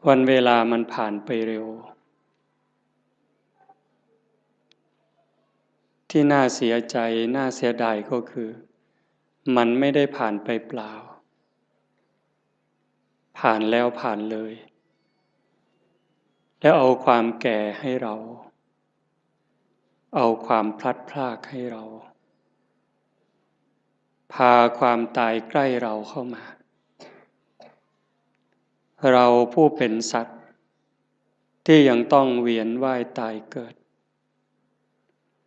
วันเวลามันผ่านไปเร็วที่น่าเสียใจน่าเสียดายก็คือมันไม่ได้ผ่านไปเปล่าผ่านแล้วผ่านเลยแล้วเอาความแก่ให้เราเอาความพลัดพรากให้เราพาความตายใกล้เราเข้ามาเราผู้เป็นสัตว์ที่ยังต้องเวียนว่ายตายเกิด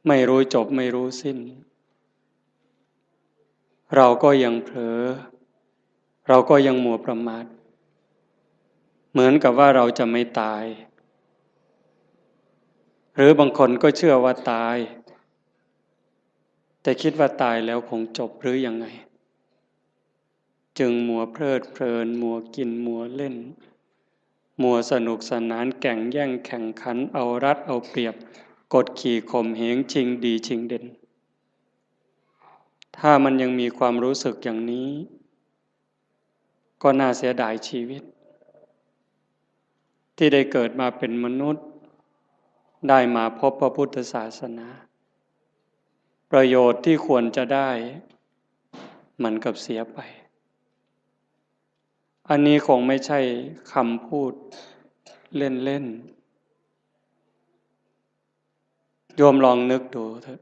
ไม่รู้จบไม่รู้สิ้นเราก็ยังเผลอเราก็ยังมัวประมาทเหมือนกับว่าเราจะไม่ตายหรือบางคนก็เชื่อว่าตายแต่คิดว่าตายแล้วคงจบหรือยังไงจึงมัวเพลิดเพลินมัวกินมัวเล่นมัวสนุกสนานแข่งแย่งแข่งขันเอารัดเอาเปรียบกดขี่ข่มเหงชิงดีชิงเด่นถ้ามันยังมีความรู้สึกอย่างนี้ก็น่าเสียดายชีวิตที่ได้เกิดมาเป็นมนุษย์ได้มาพบพระพุทธศาสนาประโยชน์ที่ควรจะได้มันกับเสียไปอันนี้คงไม่ใช่คำพูดเล่นๆโยมลองนึกดูเถอะ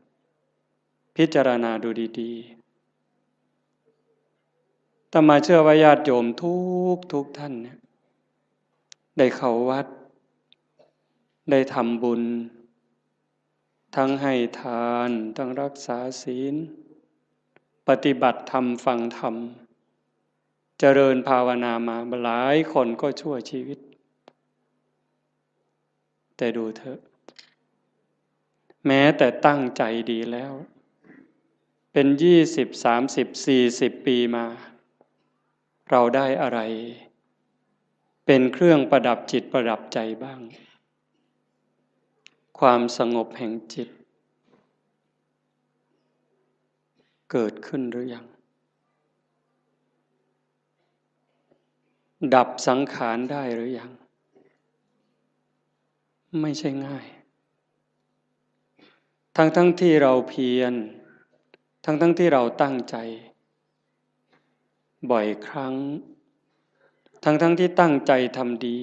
พิจารณาดูดีๆอาตมาเชื่อว่าญาติโยมทุกท่านเนี่ยได้เข้าวัดได้ทำบุญทั้งให้ทานทั้งรักษาศีลปฏิบัติธรรมฟังธรรมเจริญภาวนามาหลายคนก็ชั่วชีวิตแต่ดูเถอะแม้แต่ตั้งใจดีแล้วเป็น20 30 40 ปีมาเราได้อะไรเป็นเครื่องประดับจิตประดับใจบ้างความสงบแห่งจิตเกิดขึ้นหรือยังดับสังขารได้หรือยังไม่ใช่ง่ายทั้งที่เราเพียรทั้งที่เราตั้งใจบ่อยครั้งทั้งที่ตั้งใจทำดี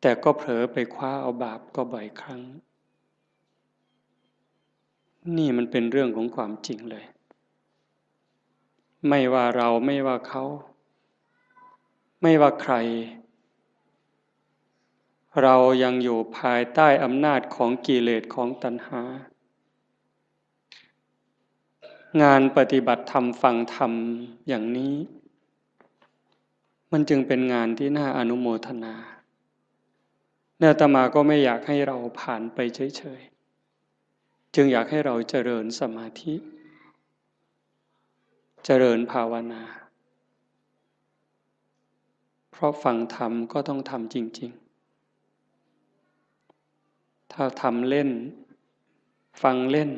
แต่ก็เผลอไปคว้าเอาบาปก็บ่อยครั้งนี่มันเป็นเรื่องของความจริงเลยไม่ว่าเราไม่ว่าเขาไม่ว่าใครเรายังอยู่ภายใต้อำนาจของกิเลสของตัณหางานปฏิบัติธรรมฟังธรรมอย่างนี้มันจึงเป็นงานที่น่าอนุโมทนาอาตมาก็ไม่อยากให้เราผ่านไปเฉยๆจึงอยากให้เราเจริญสมาธิเจริญภาวนาเพราะฟังธรรมก็ต้องทำจริงๆถ้าทำเล่นฟังเล่น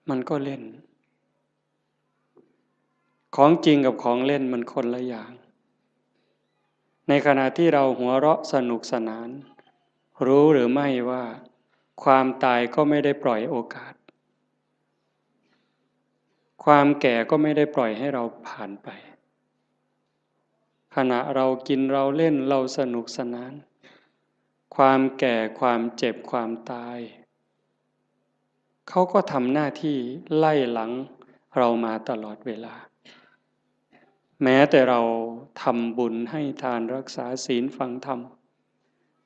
มันก็เล่นของจริงกับของเล่นมันคนละอย่างในขณะที่เราหัวเราะสนุกสนานรู้หรือไม่ว่าความตายก็ไม่ได้ปล่อยโอกาสความแก่ก็ไม่ได้ปล่อยให้เราผ่านไปขณะเรากินเราเล่นเราสนุกสนานความแก่ความเจ็บความตายเขาก็ทำหน้าที่ไล่หลังเรามาตลอดเวลาแม้แต่เราทำบุญให้ทานรักษาศีลฟังธรรม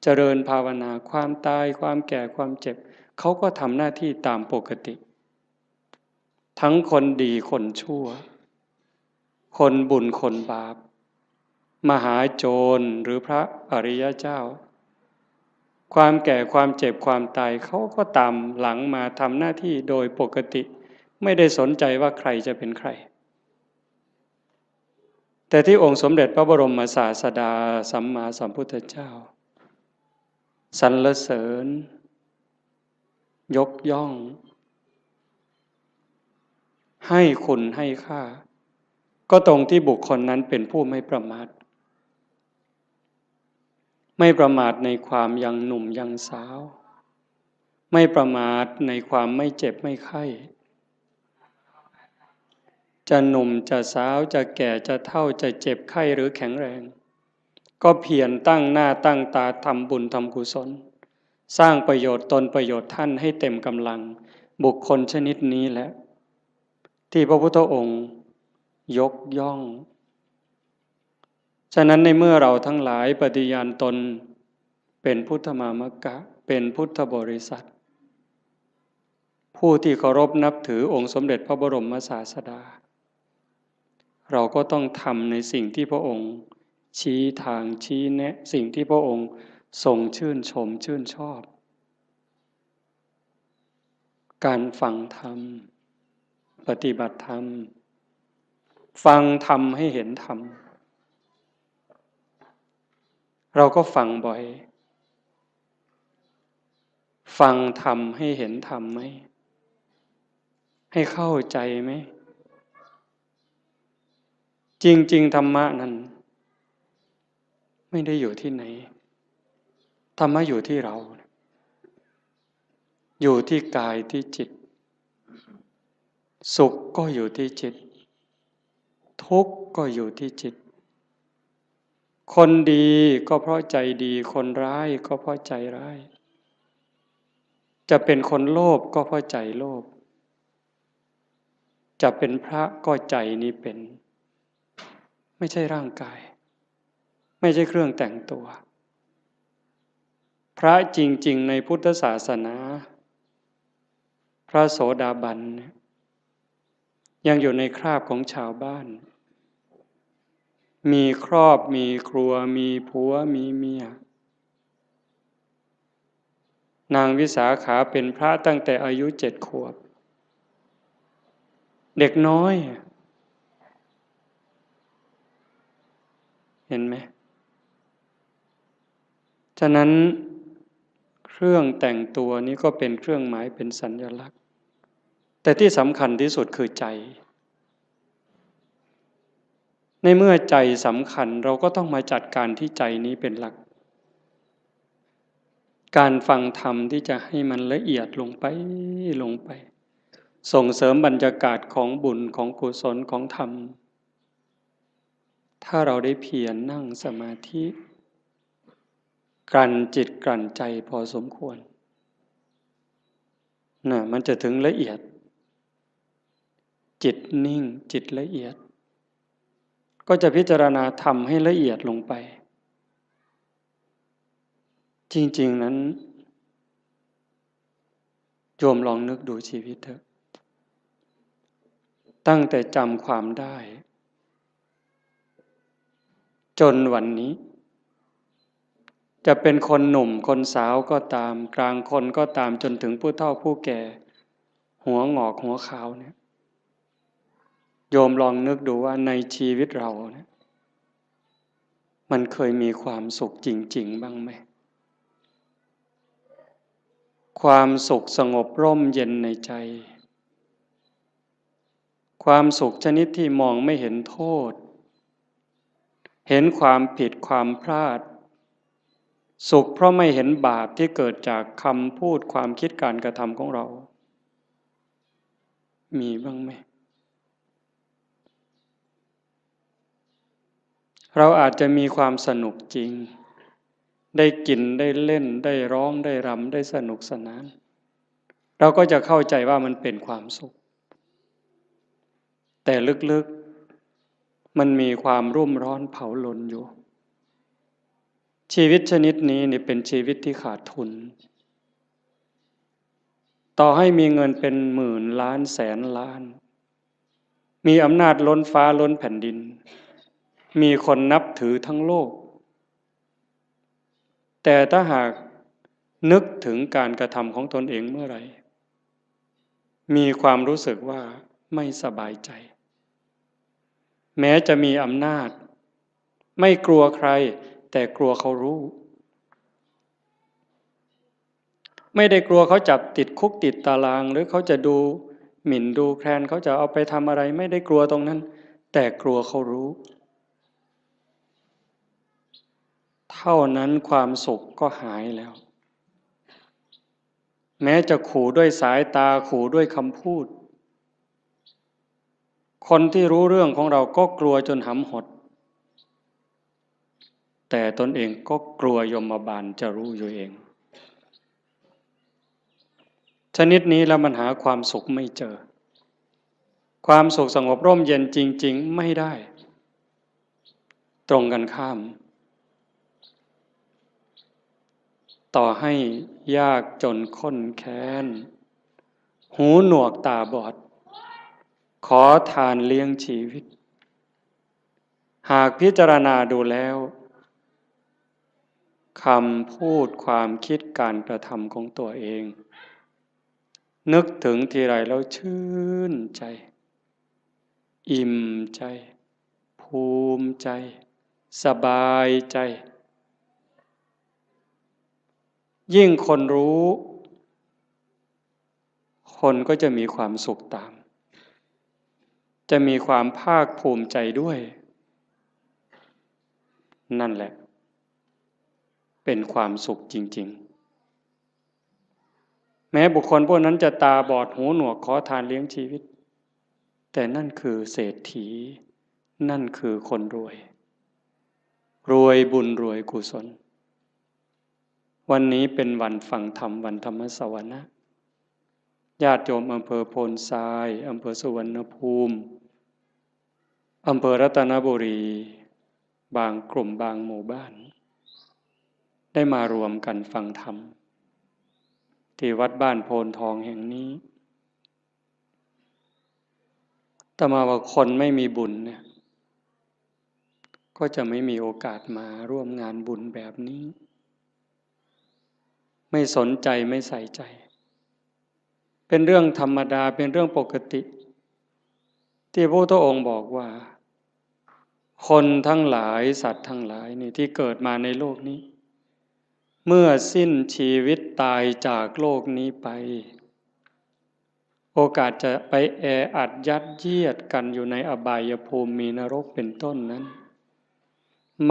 เจริญภาวนาความตายความแก่ความเจ็บเขาก็ทำหน้าที่ตามปกติทั้งคนดีคนชั่วคนบุญคนบาปมหาโจรหรือพระอริยเจ้าความแก่ความเจ็บความตายเขาก็ตามหลังมาทำหน้าที่โดยปกติไม่ได้สนใจว่าใครจะเป็นใครแต่ที่องค์สมเด็จพระบรมศาสดาสัมมาสัมพุทธเจ้าสรรเสริญยกย่องให้คุณให้ค่าก็ตรงที่บุคคลนั้นเป็นผู้ไม่ประมาท ไม่ประมาทในความยังหนุ่มยังสาว ไม่ประมาทในความไม่เจ็บไม่ไข้จะหนุ่มจะสาวจะแก่จะเฒ่าจะเจ็บไข้หรือแข็งแรงก็เพียรตั้งหน้าตั้งตาทำบุญทำกุศลสร้างประโยชน์ตนประโยชน์ท่านให้เต็มกำลังบุคคลชนิดนี้แหละที่พระพุทธองค์ยกย่องฉะนั้นในเมื่อเราทั้งหลายปฏิญาณตนเป็นพุทธมามกะเป็นพุทธบริษัทผู้ที่เคารพนับถือองค์สมเด็จพระบรมศาสดาเราก็ต้องทำในสิ่งที่พระองค์ชี้ทางชี้แนะสิ่งที่พระองค์ทรงชื่นชมชื่นชอบการฟังธรรมปฏิบัติธรรมฟังธรรมให้เห็นธรรมเราก็ฟังบ่อยฟังธรรมให้เห็นธรรมไหมให้เข้าใจไหมจริงๆธรรมะนั้นไม่ได้อยู่ที่ไหนธรรมะอยู่ที่เราอยู่ที่กายที่จิตสุขก็อยู่ที่จิตทุกข์ก็อยู่ที่จิตคนดีก็เพราะใจดีคนร้ายก็เพราะใจร้ายจะเป็นคนโลภก็เพราะใจโลภจะเป็นพระก็ใจนี้เป็นไม่ใช่ร่างกายไม่ใช่เครื่องแต่งตัวพระจริงๆในพุทธศาสนาพระโสดาบันยังอยู่ในคราบของชาวบ้านมีครอบมีครัวมีผัวมีเมียนางวิสาขาเป็นพระตั้งแต่อายุ7 ขวบเด็กน้อยเห็นไหมฉะนั้นเครื่องแต่งตัวนี้ก็เป็นเครื่องหมายเป็นสัญลักษณ์แต่ที่สำคัญที่สุดคือใจในเมื่อใจสำคัญเราก็ต้องมาจัดการที่ใจนี้เป็นหลักการฟังธรรมที่จะให้มันละเอียดลงไปส่งเสริมบรรยากาศของบุญของกุศลของธรรมถ้าเราได้เพียรนั่งสมาธิกลั่นจิตกลั่นใจพอสมควรมันจะถึงละเอียดจิตนิ่งจิตละเอียดก็จะพิจารณาธรรมให้ละเอียดลงไปจริงๆนั้นโยมลองนึกดูชีวิตเถอะตั้งแต่จำความได้จนวันนี้จะเป็นคนหนุ่มคนสาวก็ตามกลางคนก็ตามจนถึงผู้เฒ่าผู้แก่หัวงอกหัวขาวเนี่ยโยมลองนึกดูว่าในชีวิตเราเนี่ยมันเคยมีความสุขจริงๆบ้างไหมความสุขสงบร่มเย็นในใจความสุขชนิดที่มองไม่เห็นโทษเห็นความผิดความพลาดสุขเพราะไม่เห็นบาปที่เกิดจากคำพูดความคิดการกระทำของเรามีบ้างไหมเราอาจจะมีความสนุกจริงได้กินได้เล่นได้ร้องได้รำได้สนุกสนานเราก็จะเข้าใจว่ามันเป็นความสุขแต่ลึกๆมันมีความรุ่มร้อนเผาลนอยู่ชีวิตชนิดนี้นี่เป็นชีวิตที่ขาดทุนต่อให้มีเงินเป็นหมื่นล้านแสนล้านมีอำนาจล้นฟ้าล้นแผ่นดินมีคนนับถือทั้งโลกแต่ถ้าหากนึกถึงการกระทำของตนเองเมื่อไหร่มีความรู้สึกว่าไม่สบายใจแม้จะมีอำนาจไม่กลัวใครแต่กลัวเขารู้ไม่ได้กลัวเขาจับติดคุกติดตารางหรือเขาจะดูหมิ่นดูแคลนเขาจะเอาไปทำอะไรไม่ได้กลัวตรงนั้นแต่กลัวเขารู้ เท่านั้นความสุขก็หายแล้วแม้จะขู่ด้วยสายตาขู่ด้วยคำพูดคนที่รู้เรื่องของเราก็กลัวจนหำหดแต่ตนเองก็กลัวยมบาลจะรู้อยู่เองชนิดนี้แล้วมันหาความสุขไม่เจอความสุขสงบร่มเย็นจริงๆไม่ได้ตรงกันข้ามต่อให้ยากจนข้นแค้นหูหนวกตาบอดขอทานเลี้ยงชีวิตหากพิจารณาดูแล้วคำพูดความคิดการกระทำของตัวเองนึกถึงทีไรแล้วชื่นใจอิ่มใจภูมิใจสบายใจยิ่งคนรู้คนก็จะมีความสุขตามจะมีความภาคภูมิใจด้วยนั่นแหละเป็นความสุขจริงๆแม้บุคคลพวกนั้นจะตาบอดหูหนวกขอทานเลี้ยงชีวิตแต่นั่นคือเศรษฐีนั่นคือคนรวยรวยบุญรวยกุศลวันนี้เป็นวันฟังธรรมวันธรรมสวนะญาติโยมอำเภอโพนทรายอำเภอสุวรรณภูมิอำเภอรัตนบุรีบางกลุ่มบางหมู่บ้านได้มารวมกันฟังธรรมที่วัดบ้านโพนทองแห่งนี้แต่มาว่าคนไม่มีบุญเนี่ยก็จะไม่มีโอกาสมาร่วมงานบุญแบบนี้ไม่สนใจไม่ใส่ใจเป็นเรื่องธรรมดาเป็นเรื่องปกติที่พระพุทธองค์บอกว่าคนทั้งหลายสัตว์ทั้งหลายนี่ที่เกิดมาในโลกนี้เมื่อสิ้นชีวิตตายจากโลกนี้ไปโอกาสจะไปแออัดยัดเยียดกันอยู่ในอบายภูมิมีนรกเป็นต้นนั้น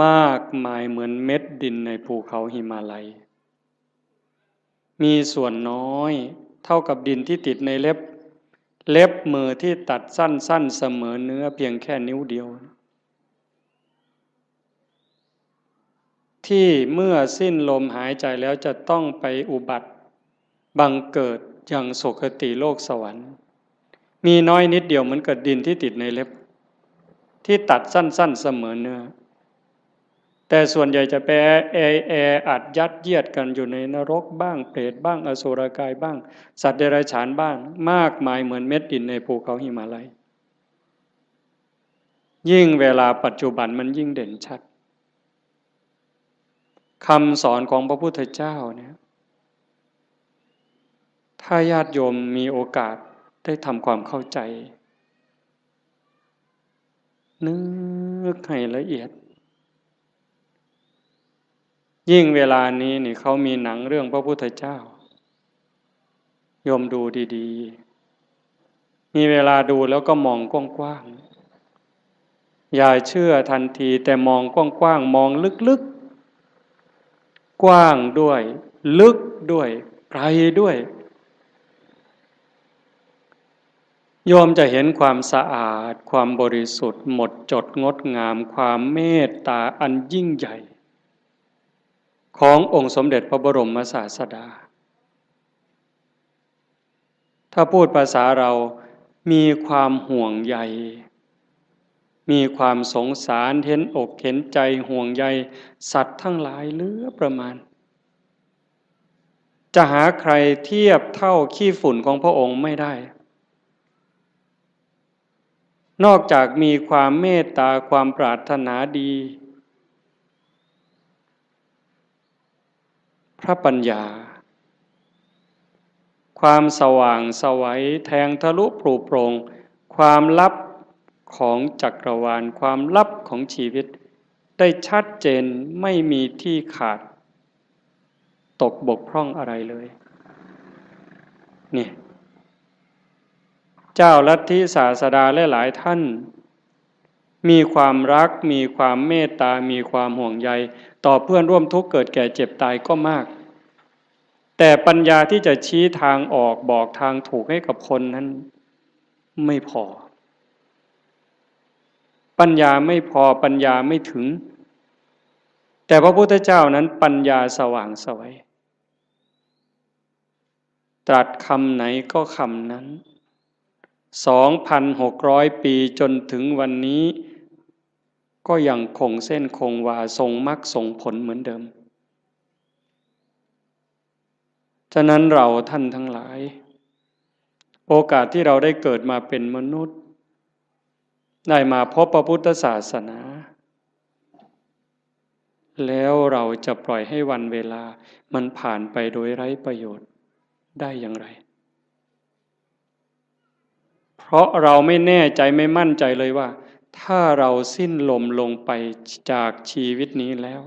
มากมายเหมือนเม็ดดินในภูเขาหิมาลัยมีส่วนน้อยเท่ากับดินที่ติดในเล็บมือที่ตัดสั้นๆเสมอเนื้อเพียงแค่นิ้วเดียวที่เมื่อสิ้นลมหายใจแล้วจะต้องไปอุบัติบังเกิดอย่างสุคติโลกสวรรค์มีน้อยนิดเดียวเหมือนกับดินที่ติดในเล็บที่ตัดสั้นๆเสมอเนื้อแต่ส่วนใหญ่จะไปแออัดยัดเยียดกันอยู่ในนรกบ้างเปรตบ้างอสุรกายบ้างสัตว์เดรัจฉานบ้างมากมายเหมือนเม็ดดินในภูเขาหิมาลัยยิ่งเวลาปัจจุบันมันยิ่งเด่นชัดคำสอนของพระพุทธเจ้าเนี่ยถ้าญาติโยมมีโอกาสได้ทำความเข้าใจนึกให้ละเอียดยิ่งเวลานี้นี่เขามีหนังเรื่องพระพุทธเจ้าโยมดูดีๆมีเวลาดูแล้วก็มองกว้างๆอย่าเชื่อทันทีแต่มองกว้างๆมองลึกๆกว้างด้วยลึกด้วยไกลด้วยโยมจะเห็นความสะอาดความบริสุทธิ์หมดจดงดงามความเมตตาอันยิ่งใหญ่ขององค์สมเด็จพระบรมศาสดาถ้าพูดภาษาเรามีความห่วงใยมีความสงสารเห็นอกเห็นใจห่วงใยสัตว์ทั้งหลายเหลือประมาณจะหาใครเทียบเท่าขี้ฝุ่นของพระองค์ไม่ได้นอกจากมีความเมตตาความปรารถนาดีพระปัญญาความสว่างไสวแทงทะลุปลุกโปร่งความลับของจักรวาลความลับของชีวิตได้ชัดเจนไม่มีที่ขาดตกบกพร่องอะไรเลยนี่เจ้าลัทธิศาสดาและหลายท่าน มีความรักมีความเมตตามีความห่วงใยต่อเพื่อนร่วมทุกข์เกิดแก่เจ็บตายก็มากแต่ปัญญาที่จะชี้ทางออกบอกทางถูกให้กับคนนั้นไม่พอปัญญาไม่พอปัญญาไม่ถึงแต่พระพุทธเจ้านั้นปัญญาสว่างไสวตรัสคำไหนก็คำนั้น 2,600 ปีจนถึงวันนี้ก็ยังคงเส้นคงวาทรงมรรคทรงผลเหมือนเดิมฉะนั้นเราท่านทั้งหลายโอกาสที่เราได้เกิดมาเป็นมนุษย์ได้มาพบพระพุทธศาสนาแล้วเราจะปล่อยให้วันเวลามันผ่านไปโดยไร้ประโยชน์ได้อย่างไรเพราะเราไม่แน่ใจไม่มั่นใจเลยว่าถ้าเราสิ้นลมลงไปจากชีวิตนี้แล้ว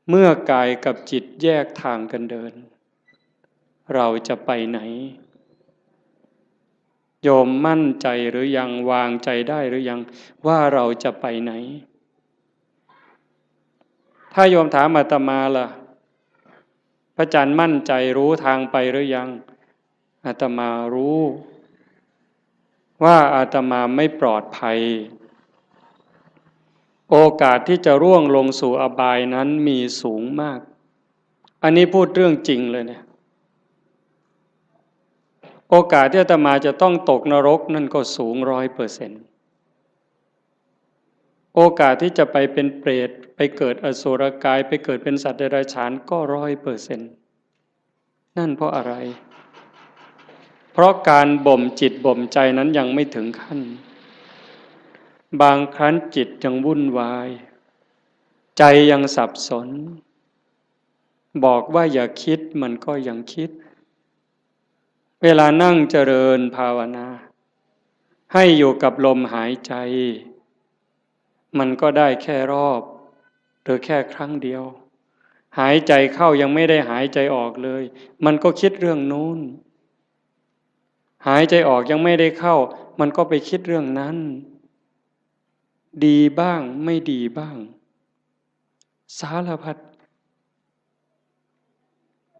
เมื่อกายกับจิตแยกทางกันเดินเราจะไปไหนโยมมั่นใจหรือยังวางใจได้หรือยังว่าเราจะไปไหนถ้าโยมถามอาตมาล่ะพระอาจารย์มั่นใจรู้ทางไปหรือยังอาตมารู้ว่าอาตมาไม่ปลอดภัยโอกาสที่จะร่วงลงสู่อบายนั้นมีสูงมากอันนี้พูดเรื่องจริงเลยเนี่ยโอกาสที่อาตมาจะต้องตกนรกนั่นก็สูง100%โอกาสที่จะไปเป็นเปรตไปเกิดอสุรกายไปเกิดเป็นสัตว์เดรัจฉานก็100%นั่นเพราะอะไรเพราะการบ่มจิตบ่มใจนั้นยังไม่ถึงขั้นบางครั้งจิตยังวุ่นวายใจยังสับสนบอกว่าอย่าคิดมันก็ยังคิดเวลานั่งเจริญภาวนาให้อยู่กับลมหายใจมันก็ได้แค่รอบหรือแค่ครั้งเดียวหายใจเข้ายังไม่ได้หายใจออกเลยมันก็คิดเรื่องนู้นหายใจออกยังไม่ได้เข้ามันก็ไปคิดเรื่องนั้นดีบ้างไม่ดีบ้างสารพัด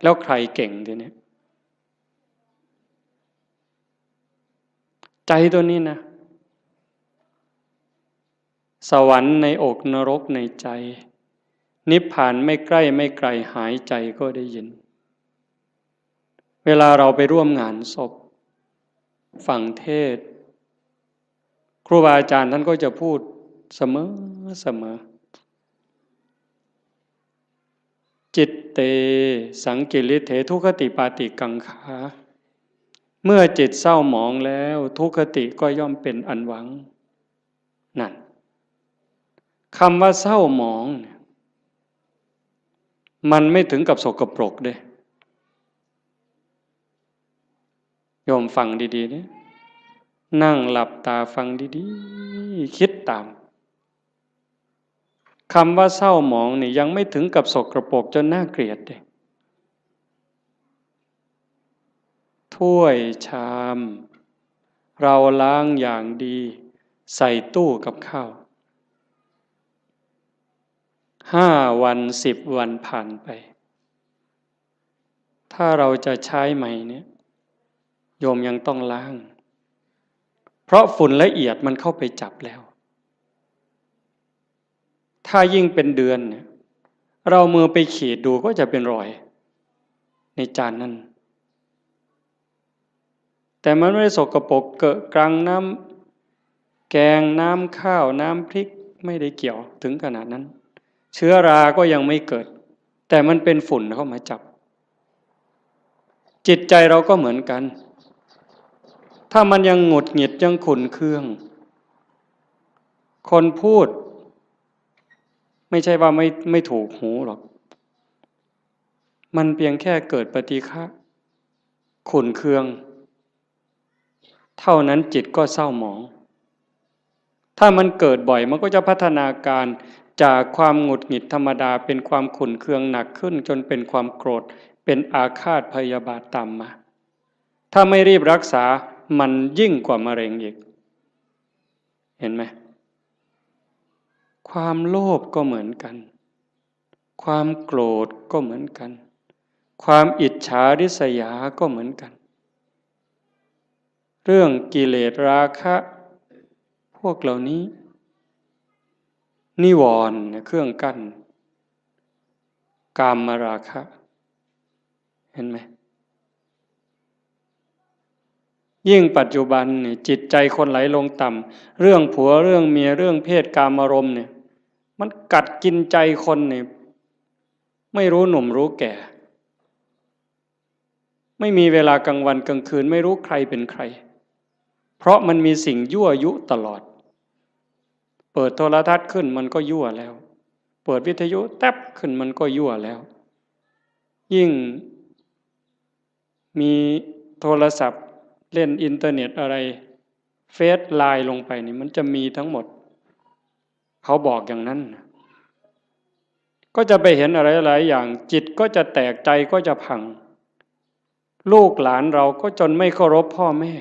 แล้วใครเก่งทีนี้ใจตัวนี้นะสวรรค์ในอกนรกในใจนิพพานไม่ใกล้ไม่ไกลหายใจก็ได้ยินเวลาเราไปร่วมงานศพฟังเทศน์ครูบาอาจารย์ท่านก็จะพูดเสมอจิตเตสังกิริเถทุคติปาติกังขาเมื่อจิตเศร้าหมองแล้วทุคติก็ย่อมเป็นอันหวังนั่นคำว่าเศร้าหมองมันไม่ถึงกับสกปรกเด้โยมฟังดีๆนี่นั่งหลับตาฟังดีๆคิดตามคำว่าเศร้าหมองนี่ยังไม่ถึงกับสกปรกจนน่าเกลียดเด้ถ้วยชามเราล้างอย่างดีใส่ตู้กับข้าว5 วัน10 วันผ่านไปถ้าเราจะใช้ใหม่เนี่ยโยมยังต้องล้างเพราะฝุ่นละเอียดมันเข้าไปจับแล้วถ้ายิ่งเป็นเดือนเนี่ยเรามือไปขีดดูก็จะเป็นรอยในจานนั้นแต่มันไม่ได้สกปรกเกอะกรังน้ำแกงน้ำข้าวน้ำพริกไม่ได้เกี่ยวถึงขนาดนั้นเชื้อราก็ยังไม่เกิดแต่มันเป็นฝุ่นเข้ามาจับจิตใจเราก็เหมือนกันถ้ามันยังหงุดหงิดยังขุ่นเคืองคนพูดไม่ใช่ว่าไม่ถูกหูหรอกมันเพียงแค่เกิดปฏิฆะขุ่นเคืองเท่านั้นจิตก็เศร้าหมองถ้ามันเกิดบ่อยมันก็จะพัฒนาการจากความหงุดหงิดธรรมดาเป็นความขุ่นเคืองหนักขึ้นจนเป็นความโกรธเป็นอาฆาตพยาบาทตามมาถ้าไม่รีบรักษามันยิ่งกว่ามะเร็งอีกเห็นไหม ความโลภก็เหมือนกันความโกรธก็เหมือนกันความอิจฉาริษยาก็เหมือนกันเรื่องกิเลสราคะพวกเหล่านี้นิวรณ์เครื่องกั้นกามราคะเห็นไหมยิ่งปัจจุบันเนี่ยจิตใจคนไหลลงต่ำเรื่องผัวเรื่องเมียเรื่องเพศกามารมณ์เนี่ยมันกัดกินใจคนเนี่ยไม่รู้หนุ่มรู้แก่ไม่มีเวลากลางวันกลางคืนไม่รู้ใครเป็นใครเพราะมันมีสิ่งยั่วยุตลอดเปิดโทรทัศน์ขึ้นมันก็ยั่วแล้วเปิดวิทยุแทบขึ้นมันก็ยั่วแล้วยิ่งมีโทรศัพท์เล่นอินเทอร์เน็ตอะไรเฟซไลน์ลงไปนี่มันจะมีทั้งหมดเขาบอกอย่างนั้นก็จะไปเห็นอะไรหลายอย่างจิตก็จะแตกใจก็จะพังลูกหลานเราก็จนไม่เคารพพ่อแม่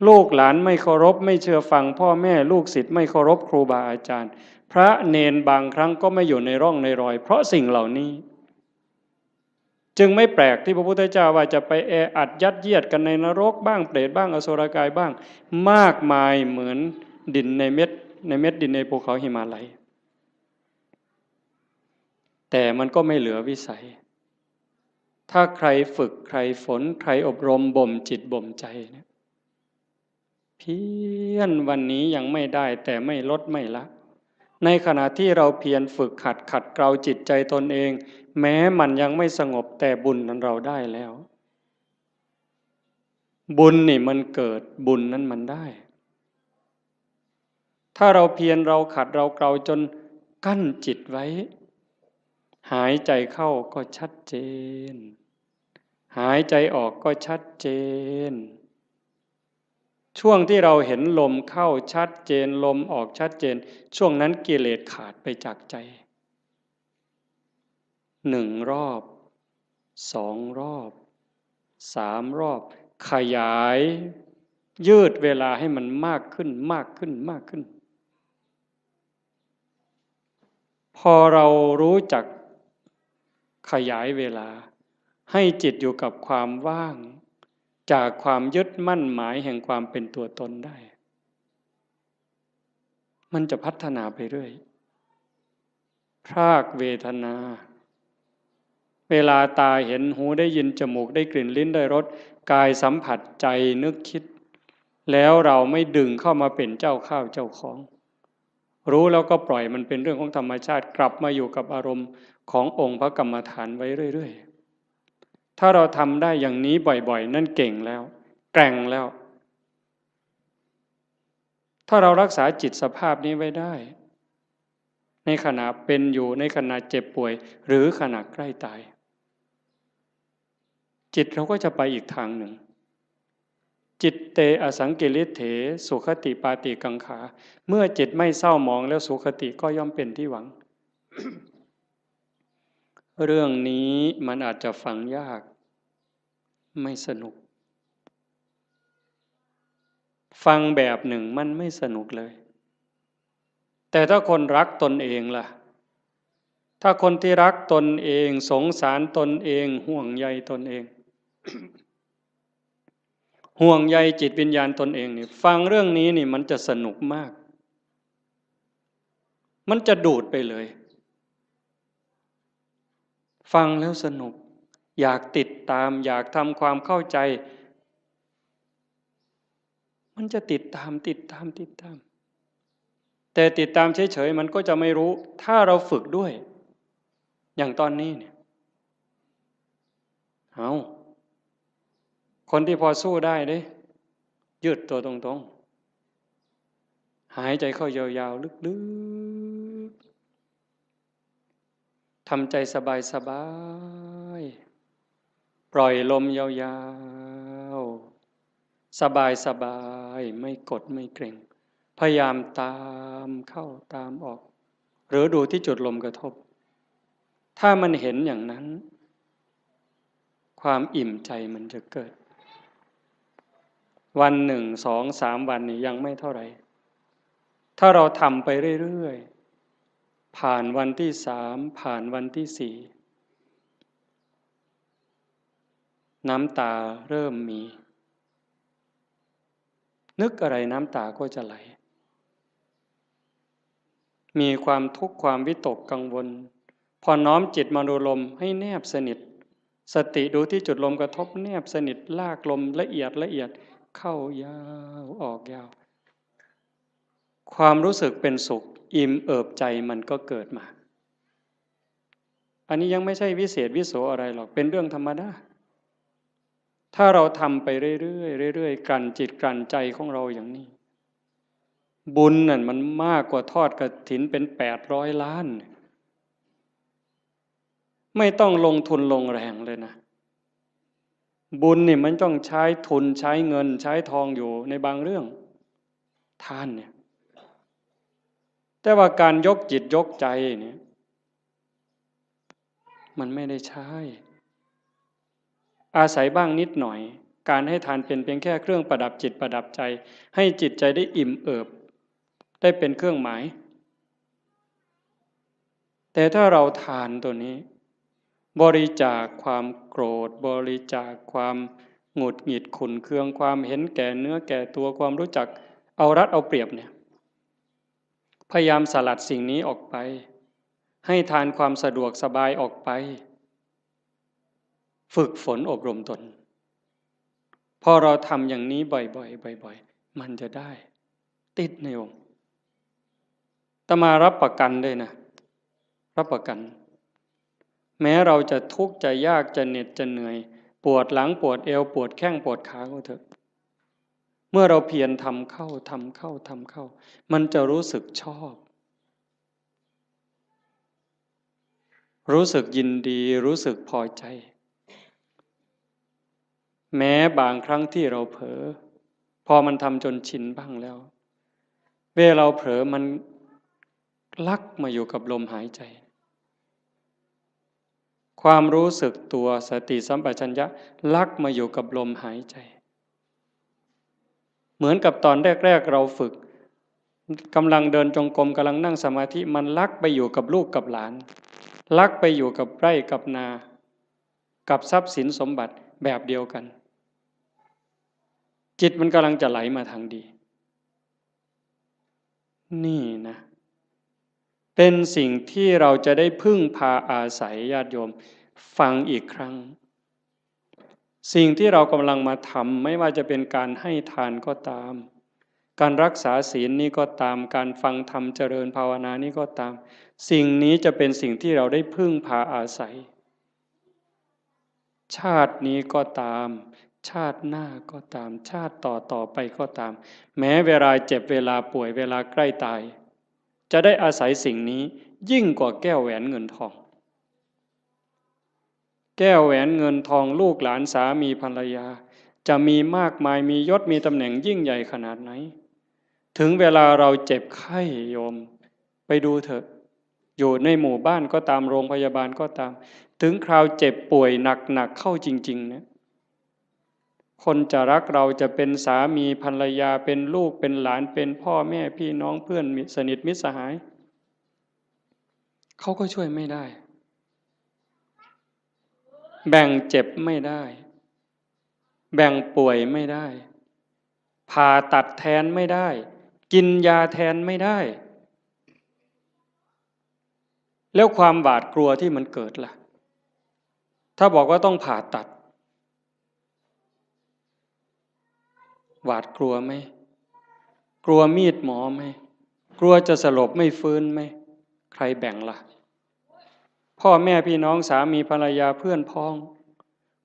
ลูกหลานไม่เคารพไม่เชื่อฟังพ่อแม่ลูกศิษย์ไม่เคารพครูบาอาจารย์พระเนนบางครั้งก็ไม่อยู่ในร่องในรอยเพราะสิ่งเหล่านี้จึงไม่แปลกที่พระพุทธเจ้าว่าจะไปแออัดยัดเยียดกันในนรกบ้างเปรตบ้างอสุรกายบ้างมากมายเหมือนดินในเม็ดดินในภูเขาหิมาลัยแต่มันก็ไม่เหลือวิสัยถ้าใครฝึกใครฝนใครอบรมบ่มจิตบ่มใจเนี่ยเพียรวันนี้ยังไม่ได้แต่ไม่ลดไม่ละในขณะที่เราเพียรฝึกขัดเกลาจิตใจตนเองแม้มันยังไม่สงบแต่บุญนั้นเราได้แล้วบุญนี่มันเกิดบุญนั้นมันได้ถ้าเราเพียรเราขัดเราเกลาจนกั้นจิตไว้หายใจเข้าก็ชัดเจนหายใจออกก็ชัดเจนช่วงที่เราเห็นลมเข้าชัดเจนลมออกชัดเจนช่วงนั้นกิเลสขาดไปจากใจ1 รอบ2 รอบ3 รอบขยายยืดเวลาให้มันมากขึ้นมากขึ้นมากขึ้นพอเรารู้จักขยายเวลาให้จิตอยู่กับความว่างจากความยึดมั่นหมายแห่งความเป็นตัวตนได้มันจะพัฒนาไปเรื่อยพรากเวทนาเวลาตาเห็นหูได้ยินจมูกได้กลิ่นลิ้นได้รสกายสัมผัสใจนึกคิดแล้วเราไม่ดึงเข้ามาเป็นเจ้าข้าวเจ้าของรู้แล้วก็ปล่อยมันเป็นเรื่องของธรรมชาติกลับมาอยู่กับอารมณ์ขององค์พระกรรมฐานไว้เรื่อยๆถ้าเราทำได้อย่างนี้บ่อยๆนั่นเก่งแล้วแกร่งแล้วถ้าเรารักษาจิตสภาพนี้ไว้ได้ในขณะเป็นอยู่ในขณะเจ็บป่วยหรือขณะใกล้ตายจิตเราก็จะไปอีกทางหนึ่งจิตเตอสังกิริเถสุขติปาติกังขาเมื่อจิตไม่เศร้าหมองแล้วสุขติก็ย่อมเป็นที่หวัง เรื่องนี้มันอาจจะฟังยากไม่สนุกฟังแบบหนึ่งมันไม่สนุกเลยแต่ถ้าคนรักตนเองล่ะถ้าคนที่รักตนเองสงสารตนเองห่วงใยตนเอง ห่วงใยจิตวิญญาณตนเองนี่ฟังเรื่องนี้นี่มันจะสนุกมากมันจะดูดไปเลยฟังแล้วสนุกอยากติดตามอยากทำความเข้าใจมันจะติดตามแต่ติดตามเฉยๆมันก็จะไม่รู้ถ้าเราฝึกด้วยอย่างตอนนี้เนี่ยเอาคนที่พอสู้ได้เด้ยืดตัวตรงๆหายใจเข้ายาวๆลึกๆทำใจสบายๆปล่อยลมยาวๆสบายๆไม่กดไม่เกร็งพยายามตามเข้าตามออกหรือดูที่จุดลมกระทบถ้ามันเห็นอย่างนั้นความอิ่มใจมันจะเกิดวัน1 2 3 วันนี่ยังไม่เท่าไหร่ ถ้าเราทำไปเรื่อยๆผ่านวันที่3ผ่านวันที่4น้ำตาเริ่มมีนึกอะไรน้ำตาก็จะไหลมีความทุกข์ความวิตกกังวลพอน้อมจิตมาดูลมให้แนบสนิทสติดูที่จุดลมกระทบแนบสนิทลากลมละเอียดละเอียดเข้ายาวออกยาวความรู้สึกเป็นสุขอิ่มเอิบใจมันก็เกิดมาอันนี้ยังไม่ใช่วิเศษวิโสอะไรหรอกเป็นเรื่องธรรมดาถ้าเราทำไปเรื่อยๆเรื่อยๆกลั่นจิตกลั่นใจของเราอย่างนี้บุญนั่นมันมากกว่าทอดกฐินเป็น800 ล้านไม่ต้องลงทุนลงแรงเลยนะบุญนี่มันต้องใช้ทุนใช้เงินใช้ทองอยู่ในบางเรื่องทานเนี่ยแต่ว่าการยกจิตยกใจเนี่ยมันไม่ได้ใช้อาศัยบ้างนิดหน่อยการให้ทานเป็นเพียงแค่เครื่องประดับจิตประดับใจให้จิตใจได้อิ่มเอิบได้เป็นเครื่องหมายแต่ถ้าเราทานตัวนี้บริจาคความโกรธบริจาคความหงุดหงิดขุ่นเคืองความเห็นแก่เนื้อแก่ตัวความรู้จักเอารัดเอาเปรียบเนี่ยพยายามสลัดสิ่งนี้ออกไปให้ทานความสะดวกสบายออกไปฝึกฝนอบรมตนพอเราทำอย่างนี้บ่อยๆบ่อยๆมันจะได้ติดในองค์อาตมารับประกันได้นะรับประกันแม้เราจะทุกข์จะยากจะเหน็ดจะเหนื่อยปวดหลังปวดเอวปวดแข้งปวดขาก็เถอะเมื่อเราเพียรทำเข้าทำเข้าทำเข้ามันจะรู้สึกชอบรู้สึกยินดีรู้สึกพอใจแม้บางครั้งที่เราเผลอพอมันทำจนชินบ้างแล้วเวลาเราเผลอมันลักมาอยู่กับลมหายใจความรู้สึกตัวสติสัมปชัญญะลักมาอยู่กับลมหายใจเหมือนกับตอนแรกๆเราฝึกกำลังเดินจงกรมกำลังนั่งสมาธิมันลักไปอยู่กับลูกกับหลานลักไปอยู่กับไร่กับนากับทรัพย์สินสมบัติแบบเดียวกันจิตมันกำลังจะไหลมาทางดีนี่นะเป็นสิ่งที่เราจะได้พึ่งพาอาศัยญาติโยมฟังอีกครั้งสิ่งที่เรากำลังมาทำไม่ว่าจะเป็นการให้ทานก็ตามการรักษาศีลนี่ก็ตามการฟังธรรมเจริญภาวนานี่ก็ตามสิ่งนี้จะเป็นสิ่งที่เราได้พึ่งพาอาศัยชาตินี้ก็ตามชาติหน้าก็ตามชาติต่อไปก็ตามแม้เวลาเจ็บเวลาป่วยเวลาใกล้ตายจะได้อาศัยสิ่งนี้ยิ่งกว่าแก้วแหวนเงินทองแก้วแหวนเงินทองลูกหลานสามีภรรยาจะมีมากมายมียศมีตำแหน่งยิ่งใหญ่ขนาดไหนถึงเวลาเราเจ็บไข้โยมไปดูเถอะอยู่ในหมู่บ้านก็ตามโรงพยาบาลก็ตามถึงคราวเจ็บป่วยหนักเข้าจริงๆเนี่ยคนจะรักเราจะเป็นสามีภรรยาเป็นลูกเป็นหลานเป็นพ่อแม่พี่น้องเพื่อนสนิทมิตรสหายเขาก็ช่วยไม่ได้แบ่งเจ็บไม่ได้แบ่งป่วยไม่ได้ผ่าตัดแทนไม่ได้กินยาแทนไม่ได้แล้วความหวาดกลัวที่มันเกิดล่ะถ้าบอกว่าต้องผ่าตัดหวาดกลัวไหมกลัวมีดหมอไหมกลัวจะสลบไม่ฟื้นไหมใครแบ่งล่ะพ่อแม่พี่น้องสามีภรรยาเพื่อนพ้อง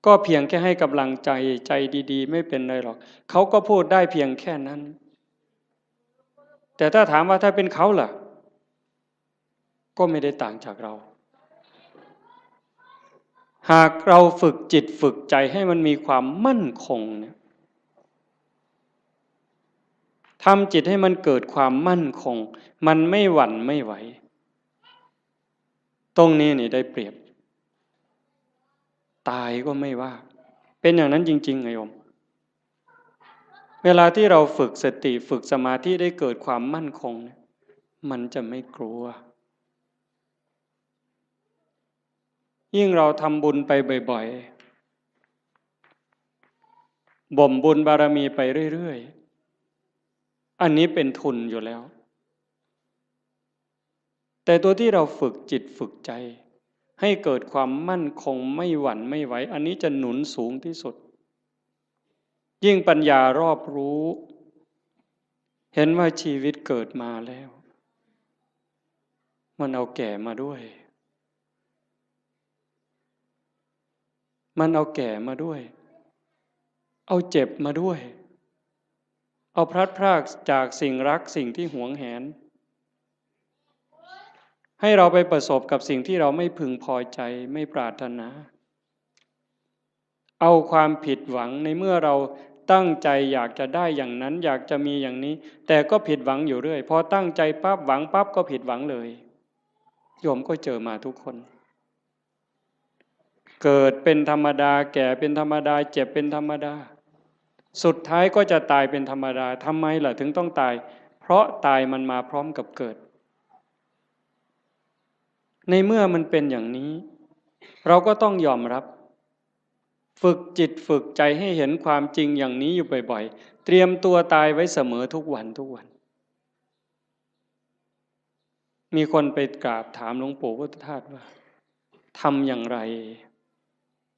ก็เพียงแค่ให้กำลังใจใจดีๆไม่เป็นไรหรอกเขาก็พูดได้เพียงแค่นั้นแต่ถ้าถามว่าถ้าเป็นเขาล่ะก็ไม่ได้ต่างจากเราหากเราฝึกจิตฝึกใจให้มันมีความมั่นคงเนี่ยทำจิตให้มันเกิดความมั่นคงมันไม่หวั่นไม่ไหวตรงนี้นี่ได้เปรียบตายก็ไม่ว่าเป็นอย่างนั้นจริงๆไงโยมเวลาที่เราฝึกสติฝึกสมาธิได้เกิดความมั่นคง มันจะไม่กลัวยิ่งเราทำบุญไปบ่อยๆบ่มบุญบารมีไปเรื่อยๆอันนี้เป็นทุนอยู่แล้วแต่ตัวที่เราฝึกจิตฝึกใจให้เกิดความมั่นคงไม่หวั่นไม่ไหวอันนี้จะหนุนสูงที่สุดยิ่งปัญญารอบรู้เห็นว่าชีวิตเกิดมาแล้วมันเอาแก่มาด้วยมันเอาแก่มาด้วยเอาเจ็บมาด้วยเอาพลัดพรากจากสิ่งรักสิ่งที่หวงแหนให้เราไปประสบกับสิ่งที่เราไม่พึงพอใจไม่ปรารถนาเอาความผิดหวังในเมื่อเราตั้งใจอยากจะได้อย่างนั้นอยากจะมีอย่างนี้แต่ก็ผิดหวังอยู่เรื่อยพอตั้งใจปั๊บหวังปั๊บก็ผิดหวังเลยโยมก็เจอมาทุกคนเกิดเป็นธรรมดาแก่เป็นธรรมดาเจ็บเป็นธรรมดาสุดท้ายก็จะตายเป็นธรรมดาทำไมล่ะถึงต้องตายเพราะตายมันมาพร้อมกับเกิดในเมื่อมันเป็นอย่างนี้เราก็ต้องยอมรับฝึกจิตฝึกใจให้เห็นความจริงอย่างนี้อยู่บ่อยๆเตรียมตัวตายไว้เสมอทุกวันทุกวันมีคนไปกราบถามหลวงปู่พุทธทาสว่าทำอย่างไร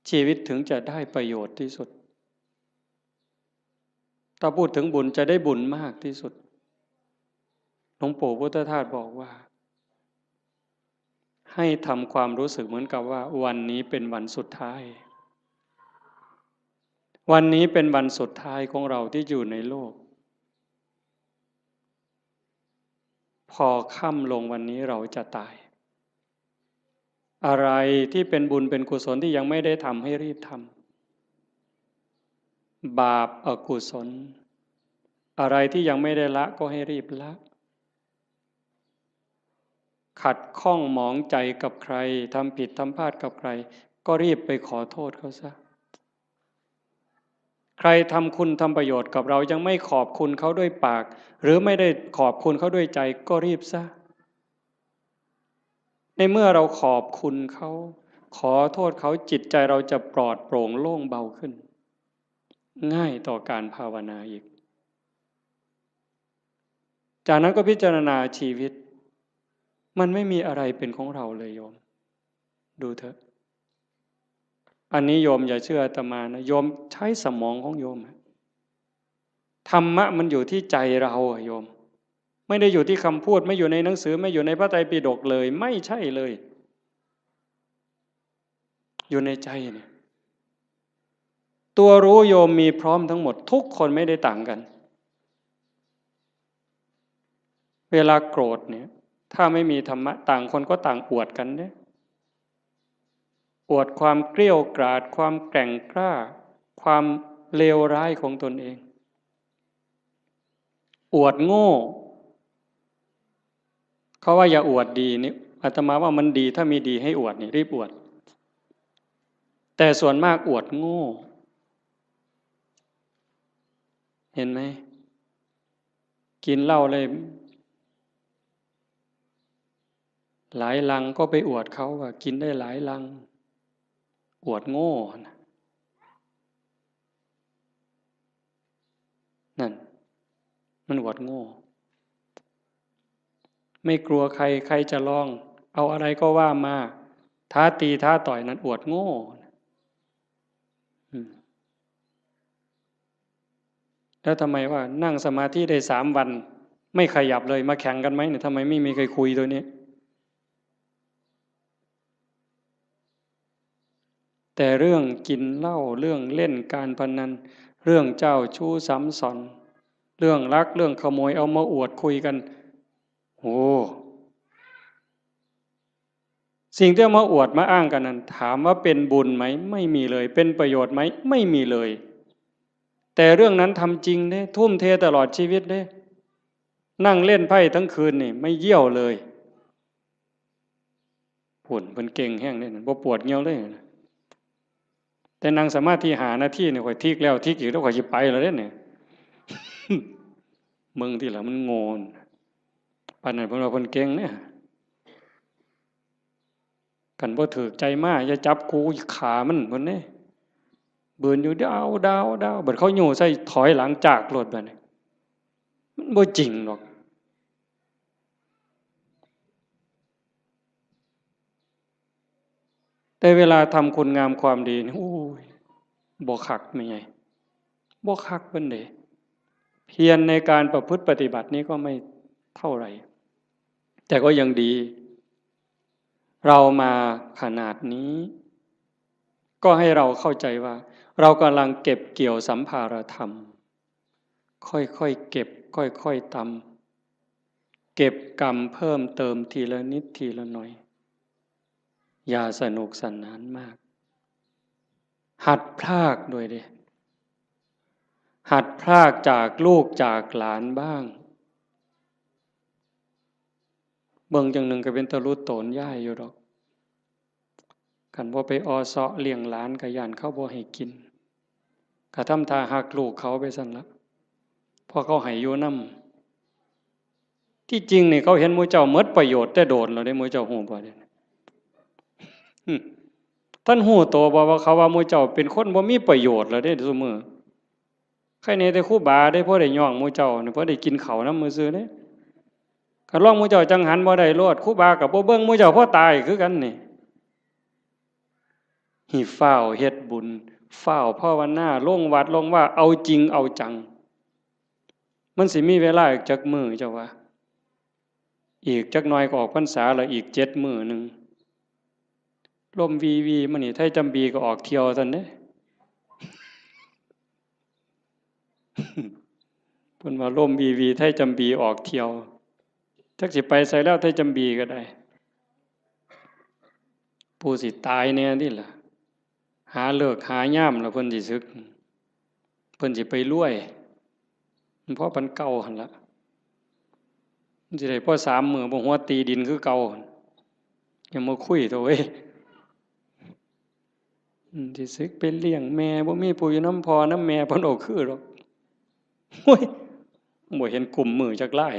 ชีวิตถึงจะได้ประโยชน์ที่สุดถ้าพูดถึงบุญจะได้บุญมากที่สุดหลวงปู่พุทธทาสบอกว่าให้ทำความรู้สึกเหมือนกับว่าวันนี้เป็นวันสุดท้ายวันนี้เป็นวันสุดท้ายของเราที่อยู่ในโลกพอค่ำลงวันนี้เราจะตายอะไรที่เป็นบุญเป็นกุศลที่ยังไม่ได้ทำให้รีบทำบาปอกุศลอะไรที่ยังไม่ได้ละก็ให้รีบละขัดข้องหมองใจกับใครทำผิดทำพลาดกับใครก็รีบไปขอโทษเขาซะใครทำคุณทำประโยชน์กับเรายังไม่ขอบคุณเขาด้วยปากหรือไม่ได้ขอบคุณเขาด้วยใจก็รีบซะในเมื่อเราขอบคุณเขาขอโทษเขาจิตใจเราจะปลอดโปร่งโล่งเบาขึ้นง่ายต่อการภาวนาอีกจากนั้นก็พิจารณาชีวิตมันไม่มีอะไรเป็นของเราเลยโยมดูเถอะอันนี้โยมอย่าเชื่ออาตมานะโยมใช้สมองของโยมธรรมะมันอยู่ที่ใจเราโยมไม่ได้อยู่ที่คำพูดไม่อยู่ในหนังสือไม่อยู่ในพระไตรปิฎกเลยไม่ใช่เลยอยู่ในใจเนี่ยตัวรู้โยมมีพร้อมทั้งหมดทุกคนไม่ได้ต่างกันเวลาโกรธเนี่ยถ้าไม่มีธรรมะต่างคนก็ต่างอวดกันเนี่ยอวดความเกรี้ยวกราดความแกร่งกล้าความเลวร้ายของตนเองอวดโง่เขาว่าอย่าอวดดีนี่อาตมาว่ามันดีถ้ามีดีให้อวดนี่รีบอวดแต่ส่วนมากอวดโง่เห็นไหมกินเหล้าเลยหลายลังก็ไปอวดเขาว่ากินได้หลายลังอวดโง่นั่นมันอวดโง่ไม่กลัวใครใครจะลองเอาอะไรก็ว่ามาท้าตีท้าต่อยนั้นอวดโง่แล้วทำไมว่านั่งสมาธิได้3 วันไม่ขยับเลยมาแข่งกันไหมเนี่ยทำไมไม่มีใครคุยตัวนี้แต่เรื่องกินเหล้าเรื่องเล่นการพนันเรื่องเจ้าชู้ซ้ำซ้อนเรื่องลักเรื่องขโมยเอามาอวดคุยกันโอ้สิ่งที่เอามาอวดมาอ้างกันนั้นถามว่าเป็นบุญไหมไม่มีเลยเป็นประโยชน์ไหมไม่มีเลยแต่เรื่องนั้นทำจริงเด้ทุ่มเทตลอดชีวิตเด้นั่งเล่นไพ่ทั้งคืนนี่ไม่เยี่ยวเลยผุ่นเป็นเก่งแห้งเลยบ่ปวดเงี้ยวเลยแต่นั่งสมาธิหาหน้าที่เนี่ยข่อยทิกแล้วทิกอีกแล้วข่อยจะไปแล้วเนี่ยมึงที่หละมันโงน ปานนั้นเพิ่นว่าเพิ่นเก่งเนี่ยกันบ่ถูกใจมาอย่าจับกูขามันเพิ่นเด้เบิ่นอยู่ดาวดาวดาวบัดเขาโยใส่ถอยหลังจากรถบัดนี้มันบ่จริงหรอกแต่เวลาทำคุณงามความดีนี่โอ้ยบ่คักแม่ใหญ่บ่คักเพิ่นเด้เพียรในการประพฤติปฏิบัตินี้ก็ไม่เท่าไหร่แต่ก็ยังดีเรามาขนาดนี้ก็ให้เราเข้าใจว่าเรากำลังเก็บเกี่ยวสัมภารธรรมค่อยๆเก็บค่อยๆตำเก็บกรรมเพิ่มเติมทีละนิดทีละหน่อยอย่าสนุกสนานมากหัดพรากด้วยดิหัดพรากจากลูกจากหลานบ้างเบิ่งจังหนึ่งก็เป็นตะลุโตนย่ายอยู่ดอกกันว่าไปออเสาะเลี้ยงหลานกะยานเขาบ่ให้กินกะทำท่าหักลูกเขาไปสั่นละพอเขาให้อยู่นำที่จริงนี่เขาเห็นหมู่เจ้าหมดประโยชน์แต่โดนแล้วได้หมู่เจ้าฮู้บ่เด้ท่านฮู้โตบ่ว่าเขาว่าหมู่เจ้าเป็นคนบ่มีประโยชน์แล้วเด้ซุมื้อใครแน่แต่ครูบาได้พอได้ย่องหมู่เจ้านี่พอได้กินข้าวนำมื้อซื่อเด้คันลองหมู่เจ้าจังหันบ่ได้โลดครูบาก็บ่เบิ่งหมู่เจ้าพอตายคือกันนี่หิฟ้าวเฮ็ดบุญฟ้าวภาวนาลงวัดลงว่าเอาจริงเอาจังมันสิมีเวลาอีกจักมื้อเจ้าว่าอีกจักหน่อยก็ออกพรรษาแล้วอีก7มื้อนึงลมวีวีมื้อนี้ไทจำบีก็ออกเที่ยวซั่นเด้เพิ่นว่าลมวีวีไทจำบีออกเที่ยวจักสิไปไสแล้วไทจำบีก็ได้ผู้สิตายแน่นี่ล่ะหาเลิกหายามแล้วเพิ่นสิสึกเพิ่นสิไปรวยเพราะปันเก่าหั่นล่ะมันสิได้พอ3 มื้อบ่หัวตีดินคือเก่าอย่ามาคุยโตเว้ยสิสึกไปเลี้ยงแม่บ่มีผู้อยู่นำพ่อนำแม่เพิ่นโอ้คือดอกโอ้ยบ่เห็นกลุ่มมือจักหลาย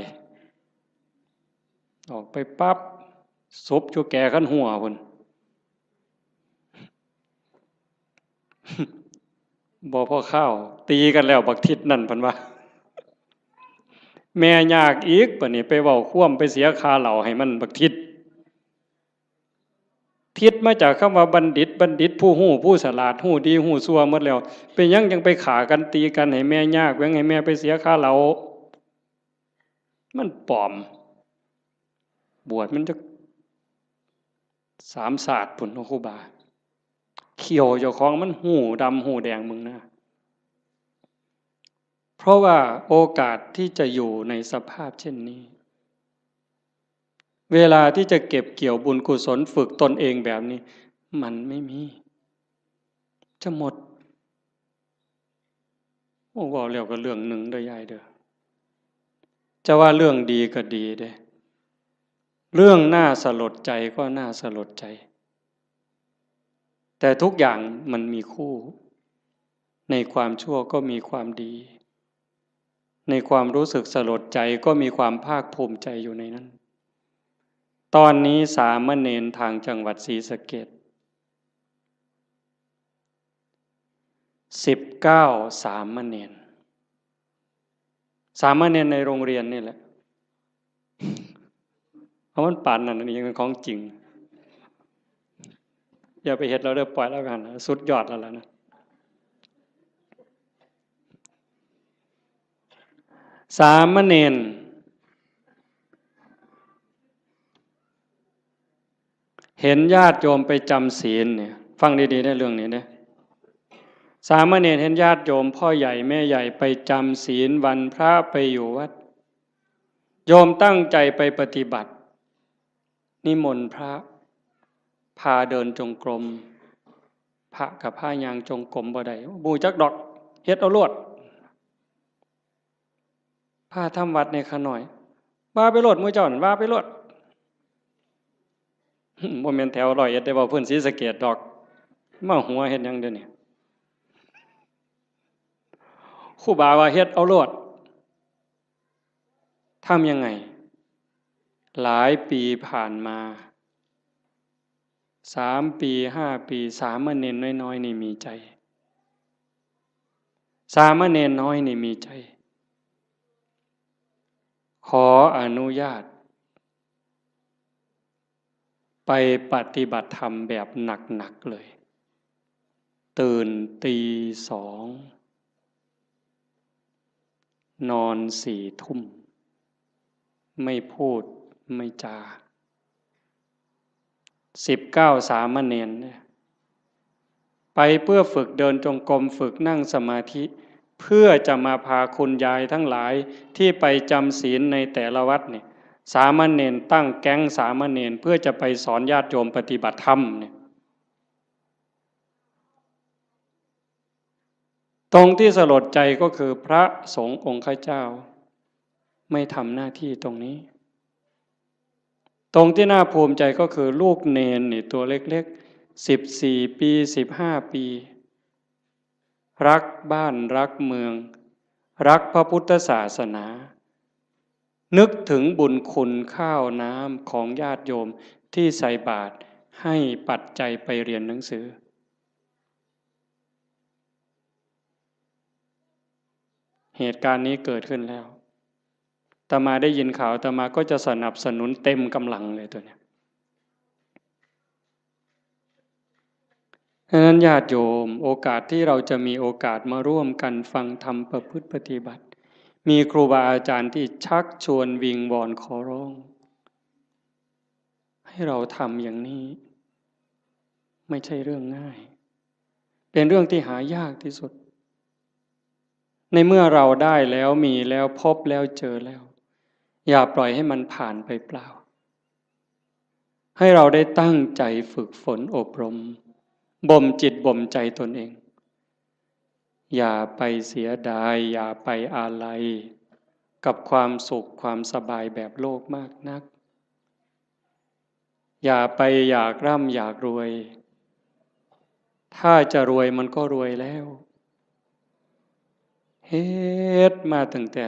ออกไปปั๊บศพอยู่แก่คันหัวพุ่นบ่พอข้าวตีกันแล้วบักทิศนั่นเพิ่นว่าแม่ยากอีกบัดนี้ไปเว้าค่วมไปเสียค่าเหล้าให้มันบักทิศทิศมาจากคำว่าบัณฑิตบัณฑิตผู้ฮู้ผู้ฉลาดฮู้ดีฮู้ชั่วหมดแล้วเป็นหยังจังไปฆ่ากันตีกันให้แม่ยากแว้งให้แม่ไปเสียค่าเหล้ามันปลอมบวชมันจะ3 ศาสตร์พุ่นเนาะครูบาเขียวเจ้าของมันหูดำหูแดงมึงนะเพราะว่าโอกาสที่จะอยู่ในสภาพเช่นนี้เวลาที่จะเก็บเกี่ยวบุญกุศลฝึกตนเองแบบนี้มันไม่มีจะหมดโอ้ว่าแล้วก็เรื่องหนึ่งเด้อยายเด้อจะว่าเรื่องดีก็ดีเด้เรื่องน่าสลดใจก็น่าสลดใจแต่ทุกอย่างมันมีคู่ในความชั่วก็มีความดีในความรู้สึกสลดใจก็มีความภาคภูมิใจอยู่ในนั้นตอนนี้สามเณรทางจังหวัดศรีสะเกษ19 สามเณรในโรงเรียนนี่แหละเพราะมันป่านนั้นนี่ยังเป็นของจริงอย่าไปเฮ็ดเราเด้อปล่อยแล้วกันสุดยอดแล้วล่ะนะสามเณรเห็นญาติโยมไปจำศีลเนี่ยฟังดีๆได้เรื่องนี้เนี่ยสามเณรเห็นญาติโยมพ่อใหญ่แม่ใหญ่ไปจำศีลวันพระไปอยู่วัดโยมตั้งใจไปปฏิบัตินิมนต์พระพาเดินจงกรมพระกับผ้ายางจงกรมบ่ได้บูจักดอกเฮ็ดเอาโลดพาทำวัดในขน่อยว่าไปโลดมื้อเจ้านั่นว่าไปโลดบ่แม่นแถว101ได้เว้าเพิ่นศรีสะเกษดอกมาหัวเฮ็ดหยังเดี๋ยวนี้ครูบาว่าเฮ็ดเอาโลดทำยังไง หลายปีผ่านมา3 ปี5 ปีสามเณรน้อยๆนี่มีใจสามเณรน้อยนี่มีใจขออนุญาตไปปฏิบัติธรรมแบบหนักๆเลยตื่นตี 2นอน4 ทุ่มไม่พูดไม่จา19สามเณรเนี่ยไปเพื่อฝึกเดินจงกรมฝึกนั่งสมาธิเพื่อจะมาพาคุณยายทั้งหลายที่ไปจำศีลในแต่ละวัดเนี่ยสามเณรตั้งแก๊งสามเณรเพื่อจะไปสอนญาติโยมปฏิบัติธรรมเนี่ยตรงที่สลดใจก็คือพระสงฆ์องค์ข้าเจ้าไม่ทำหน้าที่ตรงนี้ตรงที่น่าภูมิใจก็คือลูกเนนนี่ตัวเล็กๆ14 ปี15 ปีรักบ้านรักเมืองรักพระพุทธศาสนานึกถึงบุญคุณข้าวน้ำของญาติโยมที่ใส่บาตรให้ปัจจัยไปเรียนหนังสือเหตุการณ์นี้เกิดขึ้นแล้วอาตมาได้ยินข่าวอาตมาก็จะสนับสนุนเต็มกำลังเลยตัวเนี้ยฉะนั้นญาติโยมโอกาสที่เราจะมีโอกาสมาร่วมกันฟังธรรมประพฤติปฏิบัติมีครูบาอาจารย์ที่ชักชวนวิงวอนขอร้องให้เราทำอย่างนี้ไม่ใช่เรื่องง่ายเป็นเรื่องที่หายากที่สุดในเมื่อเราได้แล้วมีแล้วพบแล้วเจอแล้วอย่าปล่อยให้มันผ่านไปเปล่าให้เราได้ตั้งใจฝึกฝนอบรมบ่มจิตบ่มใจตนเองอย่าไปเสียดายอย่าไปอาลัยกับความสุขความสบายแบบโลกมากนักอย่าไปอยากร่ำอยากรวยถ้าจะรวยมันก็รวยแล้วเฮ็ดมาตั้งแต่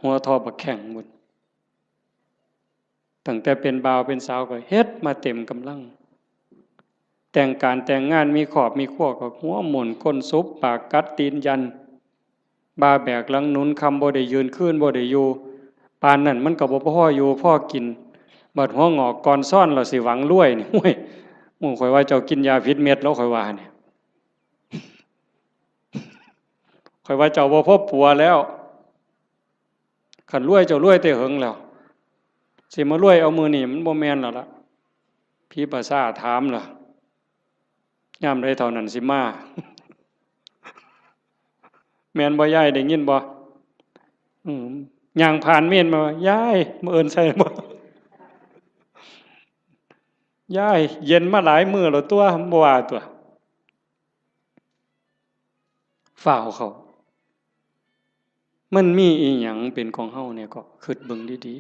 หัวทอบักแข่งหมดตั้งแต่เป็นบ่าวเป็นสาวก็เฮ็ดมาเต็มกำลังแต่งการแต่งงานมีขอบมีขั้วก็หัวหมุนก้นซุบปากกัดตีนยันบาแบกหลังหนุนคำบ่ได้ยืนขึ้นบ่ได้อยู่ปานนั่นมันก็บ่พ่ออยู่พ่อกินบัดหัวงอกก่อนซ่อนเราสิหวังรวยนี่โอ้ยหมู่ข่อยว่าเจ้ากินยาพิษเม็ดแล้วข่อยว่าเนี่ยข่อยว่าเจ้าบ่พบปัวแล้วขันรวยเจ้ารวยแต่เหิงแล้วสิมารวยเอามือนี่มันบ่แม่นแล้วล่ะพี่ภาษาถามล่ะยามใดเท่านั้นสิมาแม่นบ่ยายได้ยินบ่ย่างผ่านเม่นมายายมาเอิ้นใส่บ่ยายเย็นมาหลายมื้อแล้วตัวบ่ว่าตัวฝ่าวเขามันมีอีหยังเป็นของเฮาเนี่ยก็คิดเบิ่งดี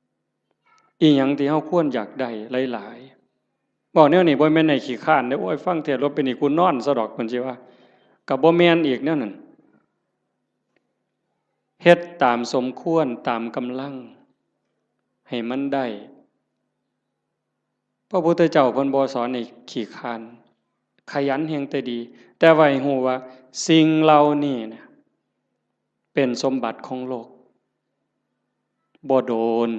ๆอีหยังที่เฮาควรอยากได้หลายๆบอกแนวนี้บ่แม่นให้ขี้คร้านเด้อโอ้ยฟังเทศน์แล้วเป็นอีกูนอนซะดอกเพิ่นสิว่าก็บ่แม่นอีกแนวนั้นเฮ็ดตามสมควรตามกำลังให้มันได้พระพุทธเจ้าเพิ่นบ่สอนให้ขี้คร้านขยันแฮงแต่ดีแต่ว่าให้ฮู้ว่าสิ่งเหล่านี้เนี่ยเป็นสมบัติของโลกบ่โดน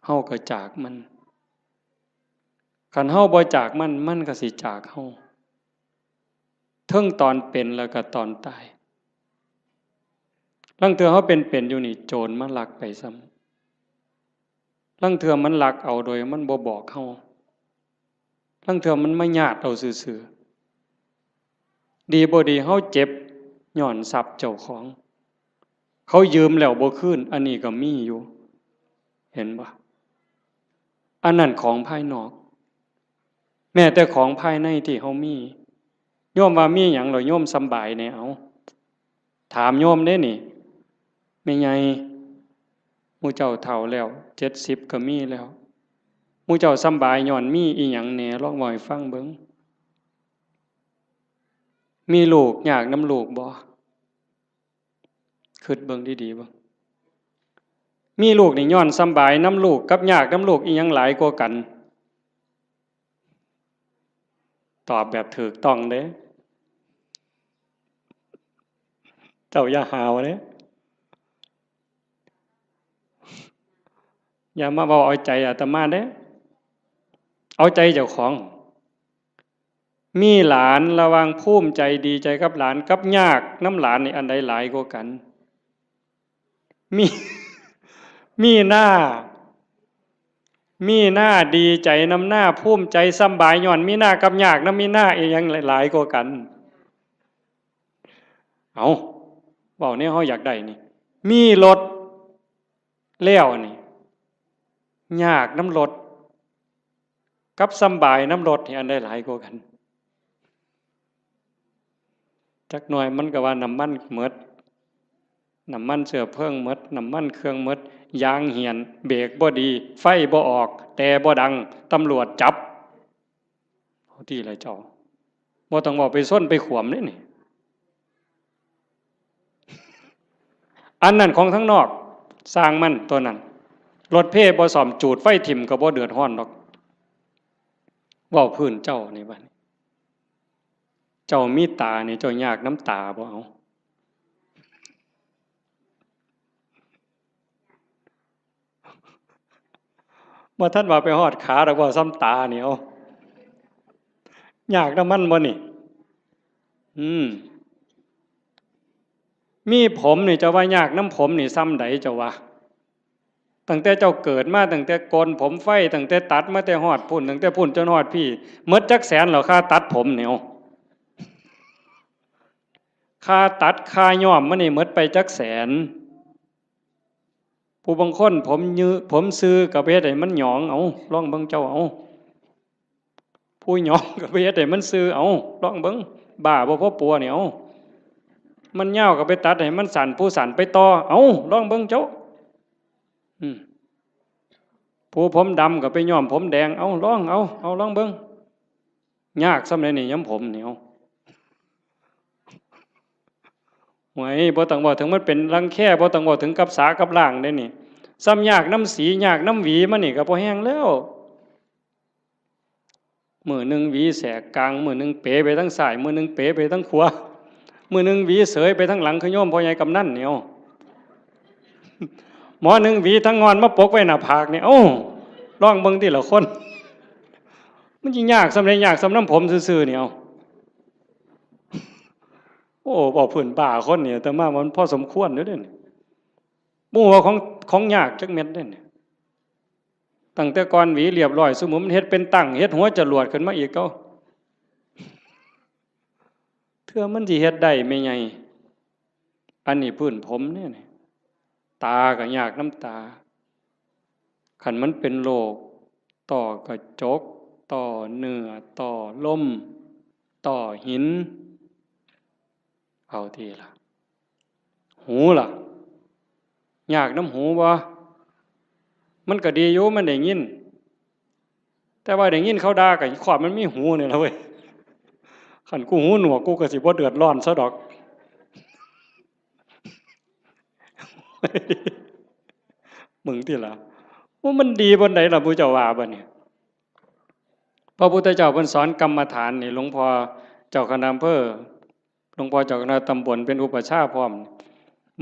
เฮาก็จากมันคันเฮาบ่จากมันมันก็สิจากเฮาเทิงตอนเป็นแล้วก็ตอนตายลางเทื่อเฮาเป็นอยู่นี่โจรมาลักไปซ้ำลางเทื่อมันลักเอาโดยมันบ่บอกเฮาลางเทื่อมันมาญาติเอาซื่อๆดีบ่ดีเฮาเจ็บย้อนทรัพย์เจ้าของเขายืมแล้วบ่คืนอันนี้ก็มีอยู่เห็นบ่อันนั้นของภายนอกแม้แต่ของภายในที่เฮามีโยมว่ามีหยังแล้วโยมสำบายแน่เอาถามโยมเด้นี่แม่ใหญ่หมู่เจ้าเฒ่าแล้ว70ก็มีแล้วหมู่เจ้าสำบายย้อนมีอีหยังแหน่ลองเว้าให้ฟังเบิ่งมีลูกยากนำลูกบ่คิดเบิ่งดีๆเบิ่ง มีลูกนี่ย้อนสำบายน้ำลูกกับยากน้ำลูกอีหยังหลายกว่ากันตอบแบบถูกต้องเด้เจ้าอย่าหาวเด้อย่ามาบอกเอาใจอาตมาเด้เอาใจเจ้าของมีหลานระวังภูมิใจดีใจกับหลานกับยากน้ำหลานนี่อันใดหลายกว่ากันมีมีหน้าดีใจน้ำหน้าภูมิใจสำบายย้อนมีหน้ากับยากน้ำมีหน้าอีหยังหลายกว่ากันเอาบอกเนี่ยเขาอยากได้นี่มีรถแล้วนี่ยากน้ำรถกับสำบายน้ำรถนี่อันใดหลายกว่ากันจักหน่อยมันก็ว่าน้ำมันหมดน้ำมันเสือเพิ่งหมดน้ำมันเครื่องหมดยางเหียนเบรกบ่ดีไฟบ่ออกแต่บ่ดังตำรวจจับเอาที่ไรเจ้าบ่ต้องบอกไปส้นไปขวมนี่อันนั้นของทั้งนอกสร้างมันตัวนั้นรถเพ่บ่ซ่อมจูดไฟถิ่มก็บ่เดือดร้อนดอกเว้าพื้นเจ้านี่บัดเจ้ามีตานี่เจ้ายากน้ำตาบ่เอาบ่ท่านว่าไปฮอดขาดอกบ่ซ้ำตานี่เอายากน้ำมันบ่นี่มีผมนี่จะว่ายากน้ำผมนี่ซ้ำใดจะว่าตั้งแต่เจ้าเกิดมาตั้งแต่โกนผมไฟตั้งแต่ตัดมาแต่ฮอดพุ่นตั้งแต่พุ่นจนฮอดพี่หมดจักแสนเหรอค่าตัดผมเนี่ยค่าตัดค่าย้อมมันนี่หมดไปจักแสนผู้บางคนผมยื้อผมซื้อกับเฮ็ดให้มันหยองเอาลองเบิ่งเจ้าเอาผู้หยองกับเฮ็ดให้มันซื้อเอาลองเบิ่งบ้าบ่พอปัวเนี่ยเอามันยาวก็ไปตัดให้มันสั่นผู้สั่นไปต่อเอาลองเบิ่งเจ้าผู้ผมดำก็ไปย้อมผมแดงเอาลองลองเบิ่งยากสำเร็จนี่ย้ำผมเหนียวหวยบ่ต้องบอกถึงมันเป็นรังแค่บ่ต้องบอกถึงกับสากับล่างได้นี่ซ้ำยากน้ำสียากน้ำหวีมันนี่ก็พอแห้งแล้วมือหนึ่งหวีแสกกลางมือหนึ่งเป๋ไปทั้งซ้ายมือหนึ่งเป๋ไปทั้งขวามือหนึ่งหวีเสยไปทั้งหลังขย่อมพ่อใหญ่กำนันเนี่ยหมอหนึ่งหวีทั้งงอนมาปกไว้หน้าผากเนี่ยลองเบิ่งทีละคนมันยิ่งยากสำเร็จยากสำน้ำผมซื่อๆเนี่ยบอกผื่นป่าคนเนี่ยแต่มามันพอสมควรด้วยเนี่ยบุ้งว่าของยากจักเม็ดเนี่ยตั้งแต่ก่อนหวีเรียบร้อยสมมุติมันเฮ็ดเป็นตั้งเฮ็ดหัวจรวดขึ้นมาอีกก็เทื่อมันสิเฮ็ดได้ไม่ไงอันนี้พื้นผมเนี่ยตาก็ยากน้ำตาขันมันเป็นโรคต่อกระจกต่อเนื้อต่อลมต่อหินเอาทีละหูล่ะยากน้ำหูบ่มันก็ดีอยู่มันได้ยินแต่ว่าได้ยินเขาด่ากับขอบมันมีหูเนี่ยละเว้ยขันกูหูหนวกกูก็สิบ่เดือดร้อนซะดอกมึงที่ละว่ามันดีบนไหนล่ะพระเจ้าว่าบ่เนี่ยพระพุทธเจ้าเพิ่นสอนกรรมฐานนี่หลวงพ่อเจ้าคณะอำเภอหลวงพ่อเจ้าคณะตำบลเป็นอุปชฌาย์พร้อม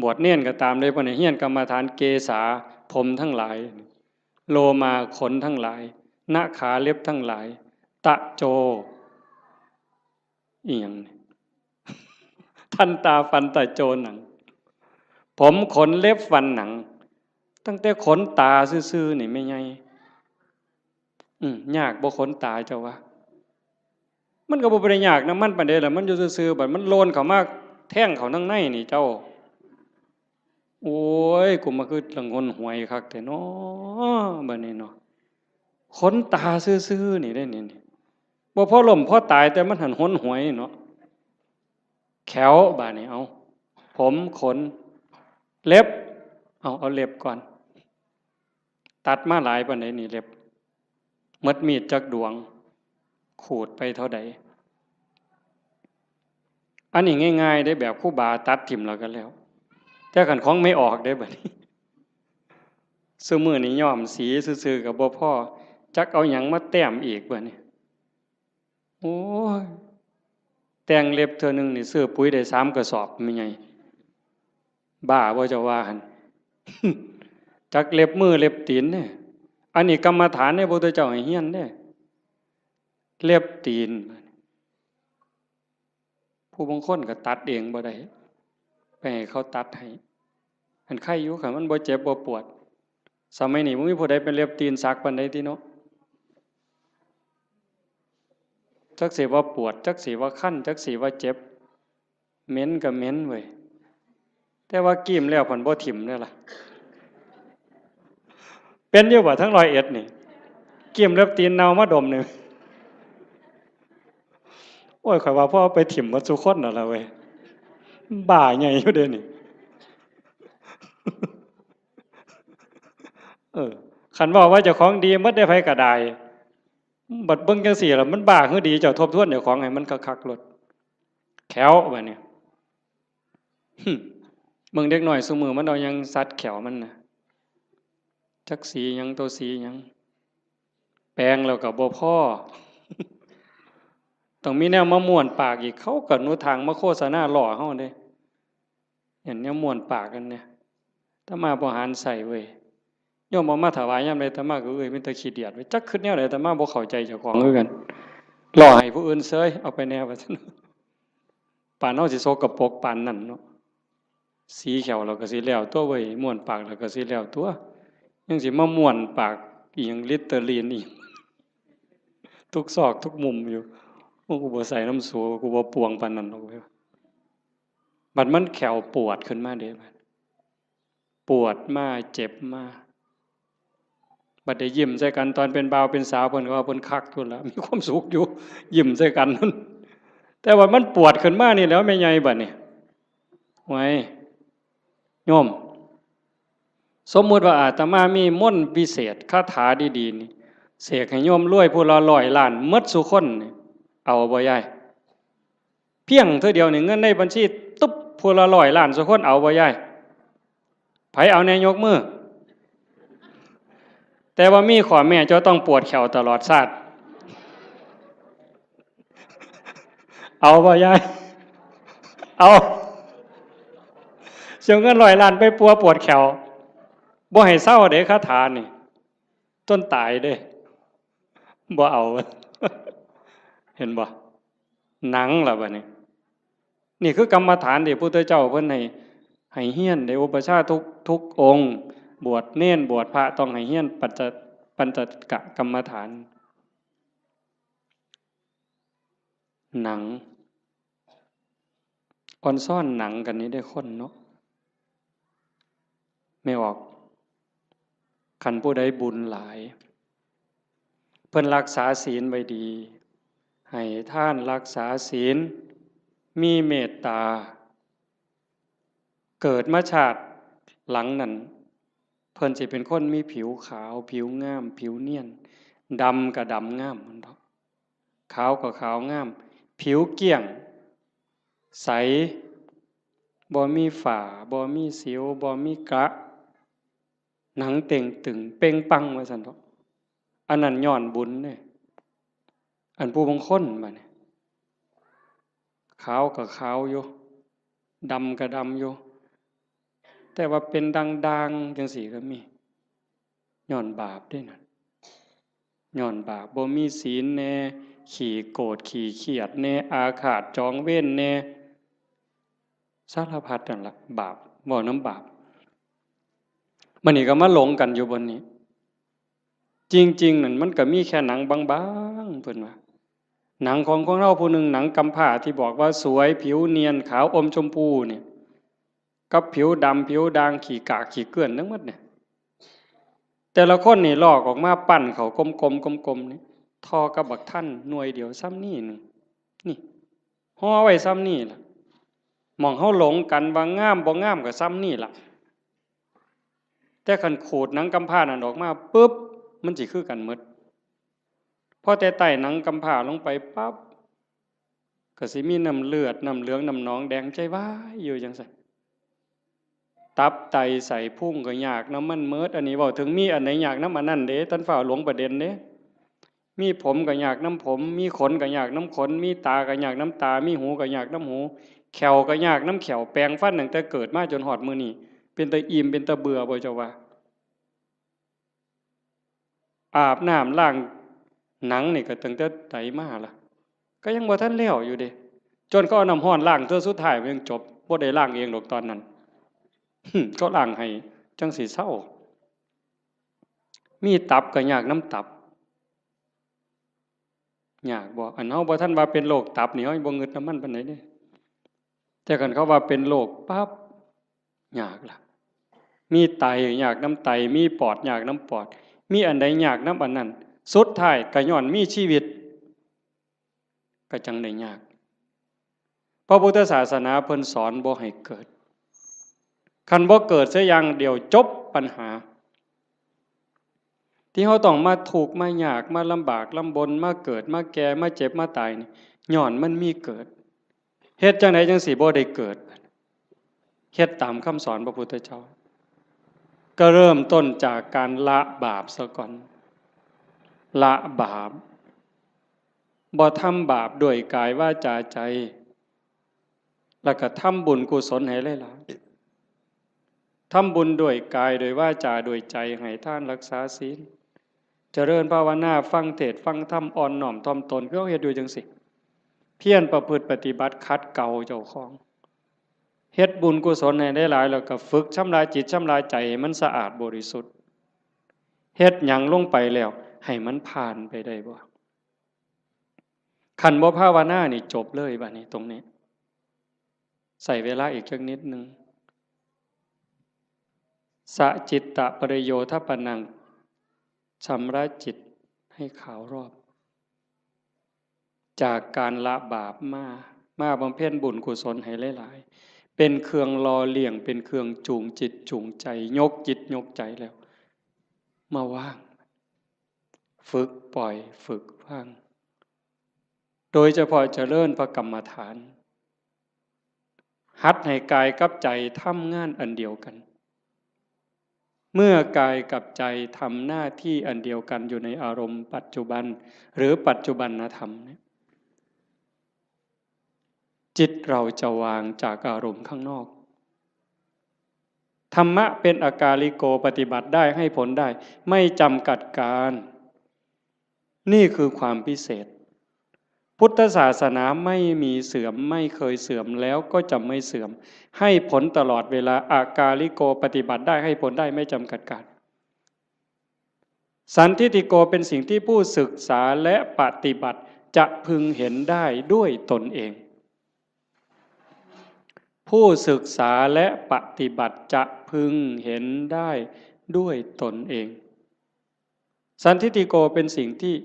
บวชเนียนก็ตามเลยเพิ่นให้เฮียนกรรมฐานเกษาผมทั้งหลายโลมาขนทั้งหลายหน้าขาเล็บทั้งหลายตะโจอีหยังทันตาฟันตะโจหนังผมขนเล็บฟันหนังตั้งแต่ขนตาซื่อๆนี่ไม่ไงยากบ่ขนตาเจ้าวะมันก็บ่ได้ยากนะมันปานใดล่ะมันอยู่ซื่อๆบัดมันโลนเข้ามาแท่งเข้าทั้งในนี่เจ้าโอ้ยกูมาคือละงนหวยคักแต่น้อบัดนี้เนาะขนตาซื่อๆนี่ได้นี่บ่พอล้มพอตายแต่มันหันหนหวยเนาะแขวบาดนี้เอาผมขนเล็บเอาเล็บก่อนตัดมาหลายปานใดนี่เล็บหมดมีดจักดวงขูดไปเท่าใดอันนี้ง่ายๆได้แบบครูบาตัดทิ่มแล้วกันแล้วแต่ขันของไม่ออกได้บัดนี้ ซุมื้อนี้ย้อมสีซื่อๆก็บ่พอจักเอาหยังมาแต้มอีกบัดนี้โอ้ยแต่งเล็บเทื่อนึงนี่ซื้อปุ๋ยได้3กระสอบแม่ใหญ่บ้าบ่เจ้าว่าหั่น จักเล็บมือเล็บตีนเนี่ยอันนี้กรรมฐานเนี่ยพระพุทธเจ้าให้เฮียนเนี่ยเล็บตีนผู้บางคนก็ตัดเองบ่ได้ไปให้เขาตัดให้อันไข้อยู่ค่ะมันบ่เจ็บบ่ปวดสมัยนี้บ่มีผู้ใดเป็นเล็บตีนสักปานใดติเนาะจักสิว่าปวดจักสิว่าคันจักสิว่าเจ็บเหม็นก็เหม็นเว้ยแต่ว่ากิ้มแล้วเพิ่นบ่ถิ่มเด้อล่ะเป็นอยู่บ่ทั้ง101นี่กิ้มเล็บตีนเน่ามาดมนึงโอ้ยข่อยว่าพ่อไปถิ่มหมดซุคนนั่นล่ะเว้ยบ้าใหญ่อยู่เด้นี่คันเว้าว่าเจ้าของดีหมดได้ไผก็ได้บัดเบิ่งจังซี่ล่ะมันบ้าคือดีเจ้าทบทวนเจ้าของให้มันคักๆโลดแขวบัดนี้เบิ่งเด็กน้อยซุมื้อมันเอาหยังสัดแขวมันน่ะจักสีหยังตัวสีหยังแปลงแล้วก็บ่พอต้องมีแนวมาม่วนปากอีกเขาก็หนูทางมาโฆษณาล่อเฮาเด้เห็นแนวม่วนปากกันเนี่ยถ้ามาบ่หารใส่เว้ยโยมเอามาถวายยามใดอาตมาก็มีแต่ขี้เดียดเว้ยจักคิดแนวใดอาตมาบ่เข้าใจเจ้าของคือกันล่อให้ผู้อื่นเสยเอาไปแนวว่าซั่นปานเฮาสิโสกปรกปานนั้นเนาะสีเขียวแล้วก็สิแล้วตัวเว้ยม่วนปากแล้วก็สิแล้วตัวยังสิมาม่วนปากอีหยังลิตเตอรีนอีกทุกซอกทุกมุมอยู่กูบ่ใส่น้ำสูกูบ่ปวงปานนั้นหรอกเว้ยบัดมันแขวปวดขึ้นมาเด้บัดปวดมาเจ็บมาบัดได้ยิ้มใส่กันตอนเป็นบ่าวเป็นสาวเพิ่นก็ว่าเพิ่นคักทุนละมีความสุขอยู่ยิ้มใส่กันนั่นแต่ว่ามันปวดขึ้นมานี่แล้วแม่ใหญ่บัดนี้ไว้โยมสมมุติว่าอาตมามีมนต์พิเศษคาถาดีๆนี่เสกให้โยมรวยผู้ละ100ล้านหมดซุคนนี่เอาบ่ยายเพียงเท่าเดียวนี่เงินในบัญชีตุ๊บผู้ละ100ล้านซุคนเอาบ่ยายไผเอาแน่ยกมือแต่ว่ามีข้อแม่เจ้าต้องปวดแขวตลอดชาติเอาบ่ยายเอาเสียเงิน100ล้านไปปัวปวดแขวบ่ให้เศร้าเด้คาถานี่ต้นตายเด้บ่เอาเห็นบ่หนังล่ะบัดนี้นี่คือกรรมฐานที่พระพุทธเจ้าเพิ่นให้เฮียนได้อุปชาทุกองค์บวชเน้นบวชพระต้องให้เฮียนปัญจกะกรรมฐานหนังออนซ่อนหนังกันนี้ได้คนเนาะไม่ออกคันผู้ใดบุญหลายเพิ่นรักษาศีลไว้ดีให้ท่านรักษาศีลมีเมตตาเกิดมาชาติหลังนั้นเพิ่นสิเป็นคนมีผิวขาวผิวงามผิวเนียนดำก็ดำงามมันเนาะขาวก็ขาวงามผิวเกลี้ยงใสบ่มีฝ้าบ่มีสิวบ่มีกระหนังเต่งตึงเป่งปังว่าซั่นเนาะอันนั้นย้อนบุญเด้อันผู้บางคนบัดนี้ขาวก็ขาวอยู่ดำก็ดำอยู่แต่ว่าเป็นด่างๆจังซี่ก็มีย้อนบาปเด้นั่นย้อนบาปบ่มีศีลแน่ขี้โกรธขี้เคียดแน่อาฆาตจองเวรแน่สารพัดนั่นล่ะบาปบ่น้ำบาปมันนี่ก็มาหลงกันอยู่บนนี้จริงๆนั่นมันก็มีแค่หนังบางๆเพิ่นว่าหนังของเราผู้หนึ่งหนังกำพร้าที่บอกว่าสวยผิวเนียนขาวอมชมพูเนี่ยกับผิวดำผิวด่างขี้กากขี้เกลื่อนทั้งหมดเนี่ยแต่ละคนนี่ลอกออกมาปั้นเขากลมๆนี่ทอกับบักท่านหน่วยเดียวซ้ำนี่นึงนี่ห่อไว้ซ้ำนี่ล่ะมองเฮาหลงกันว่างามบ่งามก็ซ้ำนี่ล่ะแต่คันขูดหนังกำพร้านั่นออกมาปึ๊บมันสิคือกันหมดพอแต่ไต่หนังกำพร้าลงไปปั๊บก็สิมีน้ำเลือดน้ำเหลืองน้ำหนองแดงใจว้ายอยู่จังซั่น ตับไตใส่พุ่งก็ยากน้ำมันเมิดอันนี้เว้าถึงมีอันไหนยากน้ำอันนั้นเด้ท่านฝ่าหลวงประเด็นเด้มีผมก็ยากน้ำผมมีขนก็ยากน้ำขนมีตาก็ยากน้ำตามีหูก็ยากน้ำหูแขวก็ยากน้ำแขวแปลงฟันตั้งแต่เกิดมาจนหอดมื้อนี้เป็นตาอิ่มเป็นตาเบื่อบ่เจ้าว่าอาบน้ำล้างหนังนี่ก็ตั้งแต่ไตมาล่ะก็ยังบ่ทันแล้วอยู่เด้จนเขาเอาน้ำร้อนล้างเทื่อสุดท้ายมันยังจบบ่ได้ล้างเองดอกตอนนั้น ก็ล้างให้จังสิเศร้ามีตับก็ยากน้ำตับยากบ่อันเฮาบ่ทันว่าเป็นโรคตับนี่เฮาบ่งึดน้ำมันปานใดเด้แต่คันเขาว่าเป็นโรคปั๊บยากล่ะมีไตยากน้ำไตมีปอดยากน้ำปอดมีอันใดยากน้ำอันนั้นสุดท้ายก็ย้อนมีชีวิตก็จังได้ยากพระพุทธศาสนาเพิ่นสอนบ่ให้เกิดคันบ่เกิดเสียอย่างเดียวจบปัญหาที่เขาต้องมาถูกข์มายากมาลำบากลำบนมาเกิดมาแก่มาเจ็บมาตายนี่ย้อนมันมีเกิดเฮ็ดจังไดจังสิบ่ได้เกิดเฮ็ดตามคำสอนพระพุทธเจ้าก็เริ่มต้นจากการละบาปซะก่อนละบาปบ่ทำบาปด้วยกายวาจาใจแล้วก็ทำบุญกุศลให้หลายๆทำบุญด้วยกายด้วยวาจาด้วยใจให้ทานรักษาศีลเจริญภาวนาฟังเทศน์ฟังธรรมอ่อนน้อมถ่อมตนก็เฮ็ดอยู่จังสิเพียรประพฤติปฏิบัติขัดเกลาเจ้าของเฮ็ดบุญกุศลให้ได้หลายแล้วก็ฝึกชำระจิตชำระใจให้มันสะอาดบริสุทธิ์เฮ็ดหยังลงไปแล้วให้มันผ่านไปได้บ่คันบ่ภาวนานี่จบเลยบัดนี้ตรงนี้ใส่เวลาอีกจักนิดนึงสะจิตตะปริโยทปนังชำระจิตให้ขาวรอบจากการละบาปมาบำเพ็ญบุญกุศลให้หลายๆเป็นเครื่องรอเลี้ยงเป็นเครื่องจูงจิตจูงใจยกจิตยกใจแล้วมาว่างฝึกปล่อยฝึกว่างโดยเฉพาะเจริญพระกรรมฐานหัดให้กายกับใจทำงานอันเดียวกันเมื่อกายกับใจทำหน้าที่อันเดียวกันอยู่ในอารมณ์ปัจจุบันหรือปัจจุบันธรรมเนี่ยจิตเราจะวางจากอารมณ์ข้างนอกธรรมะเป็นอากาลิโกปฏิบัติได้ให้ผลได้ไม่จำกัดการนี่คือความพิเศษพุทธศาสนาไม่มีเสื่อมไม่เคยเสื่อมแล้วก็จะไม่เสื่อมให้ผลตลอดเวลาอากาลิโกปฏิบัติได้ให้ผลได้ไม่จำกัดการสันทิฏฐิโกเป็นสิ่งที่ผู้ศึกษาและปฏิบัติจะพึงเห็นได้ด้วยตนเองผู้ศึกษาและปฏิบัติจะพึงเห็นได้ด้วยตนเองสันทิฏฐิโกเป็นสิ่งที่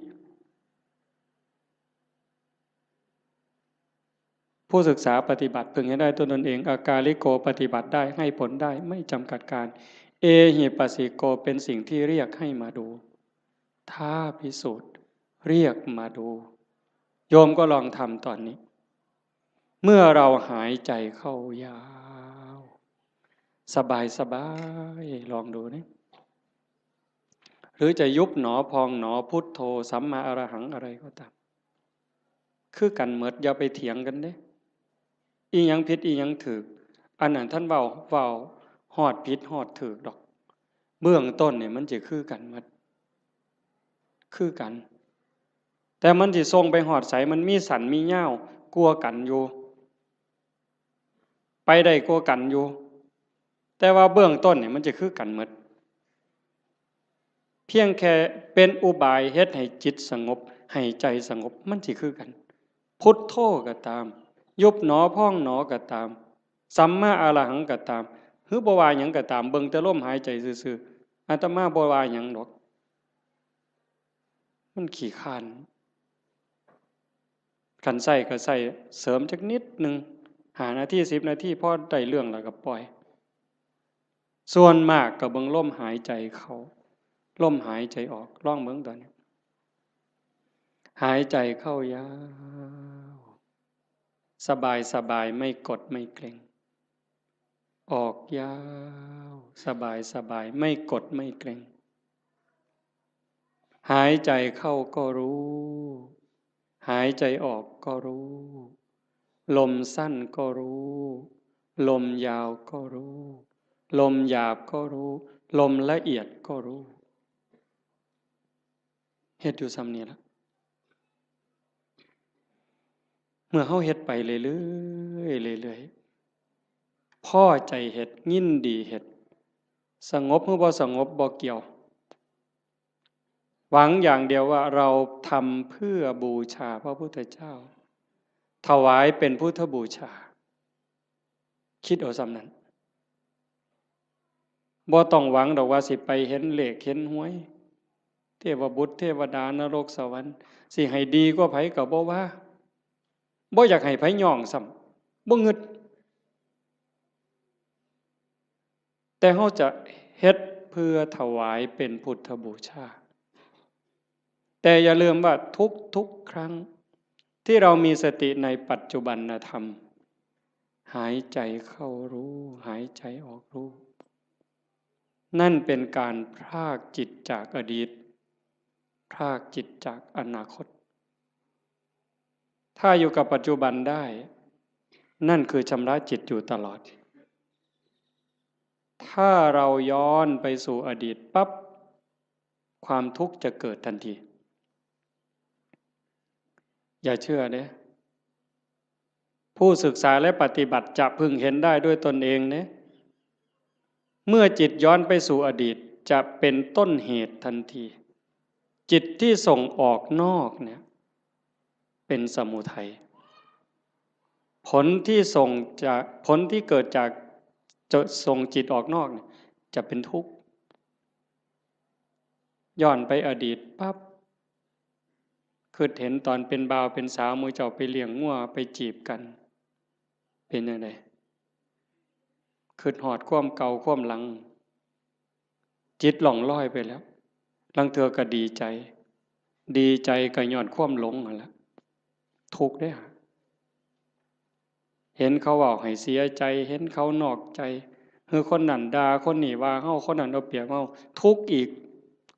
ผู้ศึกษาปฏิบัติพึงเห็นได้ด้วยตนเองอากาลิโกปฏิบัติได้ให้ผลได้ไม่จำกัดการเอหิปัสสิโกเป็นสิ่งที่เรียกให้มาดูท้าพิสูจน์เรียกมาดูโยมก็ลองทำตอนนี้เมื่อเราหายใจเข้ายาวสบายสบายลองดูนี่หรือจะยุบหนอพองหนอพุทโธสัมมาอรหังอะไรก็ตามคือกันเหมิดอย่าไปเถียงกันเด้อีหยังผิดอีหยังถูกอันนั้นท่านเว้าฮอดผิดฮอดถูกดอกเบื้องต้นเนี่ยมันจะคือกันหมดคือกันแต่มันสิส่งไปฮอดไสมันมีสันมีเหย้ากลัวกันอยู่ไปได้กลัวกันอยู่แต่ว่าเบื้องต้นเนี่ยมันจะคือกันหมดเพียงแค่เป็นอุบายเฮ็ดให้จิตสงบให้ใจสงบมันสิคือกันพุทโธก็ตามยุบหนอพองหนอก็ตามสัมมาอรหังก็ตามหรือบ่ว่าหยังก็ตามเบิ่งแต่ลมหายใจซื่อๆอาตมาบ่ว่าหยังดอกมันขี้คร้านคันใช้ก็ใช้เสริมจักนิดนึง5 นาที10 นาทีพอได้เรื่องแล้วก็ปล่อยส่วนมากก็เบิ่งลมหายใจเข้าลมหายใจออกลองเบิ่งตอนนี้หายใจเข้ายาวสบายสบายไม่กดไม่เกร็ง ออกยาวสบายสบายไม่กดไม่เกร็งหายใจเข้าก็รู้หายใจออกก็รู้ลมสั้นก็รู้ลมยาวก็รู้ลมหยาบก็รู้ลมละเอียดก็รู้เฮ็ดอยู่ซ้ำนี้ละเมื่อเฮาเฮ็ดไปเรื่อยๆเรื่อยๆพ่อใจเฮ็ดยินดีเฮ็ดสงบหรือบ่สงบบ่เกี่ยวหวังอย่างเดียวว่าเราทำเพื่อบูชาพระพุทธเจ้าถวายเป็นพุทธบูชาคิดเอาซ้ำนั้นบ่ต้องหวังดอกว่าสิไปเห็นเลขเห็นหวยเทวบุตรเทวดานรกสวรรค์สิให้ดีกว่าไผก็บ่ว่าบ่อยากให้ไผย่องซ้ำบ่งึดแต่เฮาจะเฮ็ดเพื่อถวายเป็นพุทธบูชาแต่อย่าลืมว่าทุกครั้งที่เรามีสติในปัจจุบันธรรมหายใจเข้ารู้หายใจออกรู้นั่นเป็นการพรากจิตจากอดีตพรากจิตจากอนาคตถ้าอยู่กับปัจจุบันได้นั่นคือชำระจิตอยู่ตลอดถ้าเราย้อนไปสู่อดีตปั๊บความทุกข์จะเกิดทันทีอย่าเชื่อเด้ผู้ศึกษาและปฏิบัติจะพึงเห็นได้ด้วยตนเองเด้เมื่อจิตย้อนไปสู่อดีตจะเป็นต้นเหตุทันทีจิตที่ส่งออกนอกเนี่ยเป็นสมุทัยผลที่เกิดจากจะส่งจิตออกนอกเนี่ยจะเป็นทุกข์ย้อนไปอดีตปั๊บคือเห็นตอนเป็นบ่าวเป็นสาวมือเจ้าไปเลี้ยงงัวไปจีบกันเป็นยังไงคือหอดความเก่าความหลังจิตหล่องลอยไปแล้วลังเธอก็ดีใจก็ย้อนความหลงนั่นแหละทุกข์ได้ฮะเห็นเขาว่าให้เสียใจเห็นเขานอกใจคือคนนั้นด่าคนนี้ว่าเฮาคนนั้นเอาเปรียบเฮาทุกข์อีก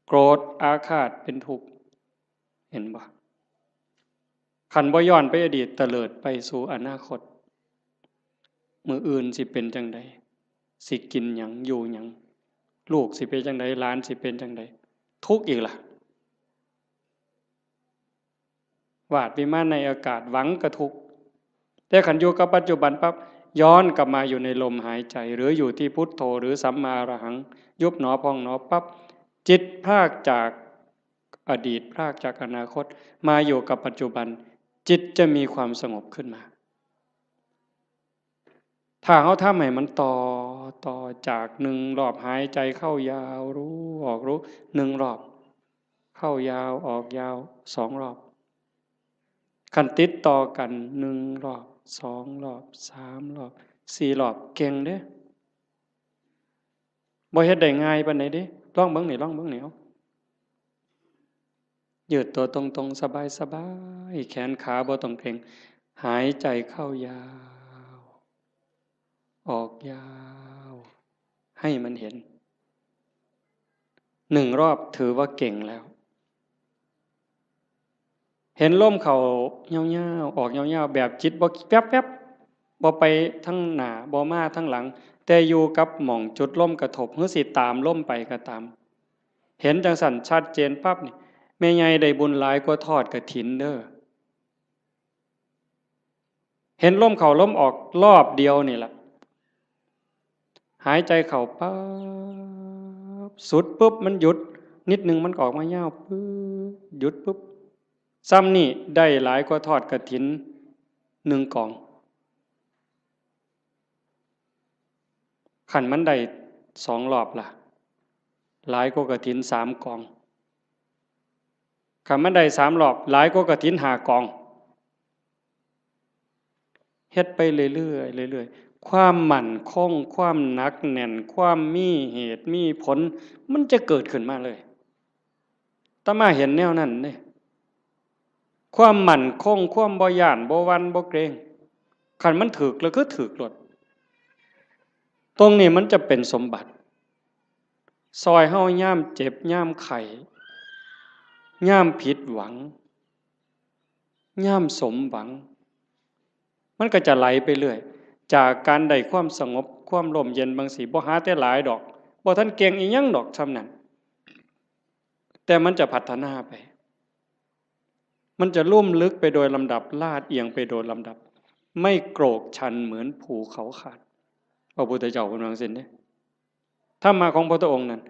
โกรธอาฆาตเป็นทุกข์เห็นบ่ขันบ่ย้อนไปอดีตเตลิดไปสู่อนาคตมืออื่นสิเป็นจังใดสิกินหยังอยู่หยังลูกสิเป็นจังใดหลานสิเป็นจังใดทุกข์อีกล่ะวาดวิมานในอากาศหวังกระทุกข์แต่ขันอยู่กับปัจจุบันปั๊บย้อนกลับมาอยู่ในลมหายใจหรืออยู่ที่พุทโธหรือสัมมาอรหังยุบหนอพองหนอปั๊บจิตพรากจากอดีตพรากจากอนาคตมาอยู่กับปัจจุบันจิตจะมีความสงบขึ้นมาถ้าเขาทำให้มันต่อจากหนึ่งรอบหายใจเข้ายาวรู้ออกรู้หนึ่งรอบเข้ายาวออกยาวสองรอบขันติดต่อกันหนึ่งรอบสองรอบสามรอบสี่รอบเก่งเด้บ่เฮ็ดได้ง่ายปานใดเด้ลองเบิ่งนี่เอายืดตัวตรงๆสบายๆแขนขาบ่ต้องเกร็งหายใจเข้ายาวออกยาวให้มันเห็นหนึ่งรอบถือว่าเก่งแล้วเห็นลมเข้ายาวๆออกยาวๆแบบจิตบ่แป๊บๆบ่ไปทั้งหน้าบ่มาทั้งหลังแต่อยู่กับหม่องจุดลมกระทบหรือสิตามลมไปก็ตามเห็นจังสั่นชัดเจนปั๊บนี่แม่ใหญ่ได้บุญหลายกว่าทอดกฐินเด้อเห็นลมเข้าลมออกรอบเดียวนี่ล่ะหายใจเข้าปั๊บสุดปุ๊บมันหยุดนิดนึงมันออกมายาวปึ๊บหยุดปุ๊บซ้ำนี่ได้หลายกว่าทอดกฐินหนึ่งกองขันมันได้สองรอบล่ะหลายกว่ากฐินสามกองขันมันได้สามรอบหลายกว่ากฐินห้ากองเฮ็ดไปเรื่อยความมั่นคงความหนักแน่นความมีเหตุมีผลมันจะเกิดขึ้นมาเลยอาตมาเห็นแนวนั้นเด้ความมั่นคงความบ่ย้านบ่หวั่นบ่เกรงคันมันถึกแล้วก็ถึกโลด ตรงนี้มันจะเป็นสมบัติซอยเฮาย่ามเจ็บย่ามไข้ย่ามผิดหวังย่ามสมหวังมันก็จะไหลไปเรื่อยจากการได้ความสงบความร่มเย็นบางสีบ่หาแต่หลายดอกบ่ทันเก่งอีหยังดอกซำนั้นแต่มันจะพัฒนาไปมันจะลุ่มลึกไปโดยลำดับลาดเอียงไปโดยลำดับไม่โกรกชันเหมือนภูเขาขาดพระพุทธเจ้าพูดว่าซั่นเด้ธรรมะของพระองค์นั้น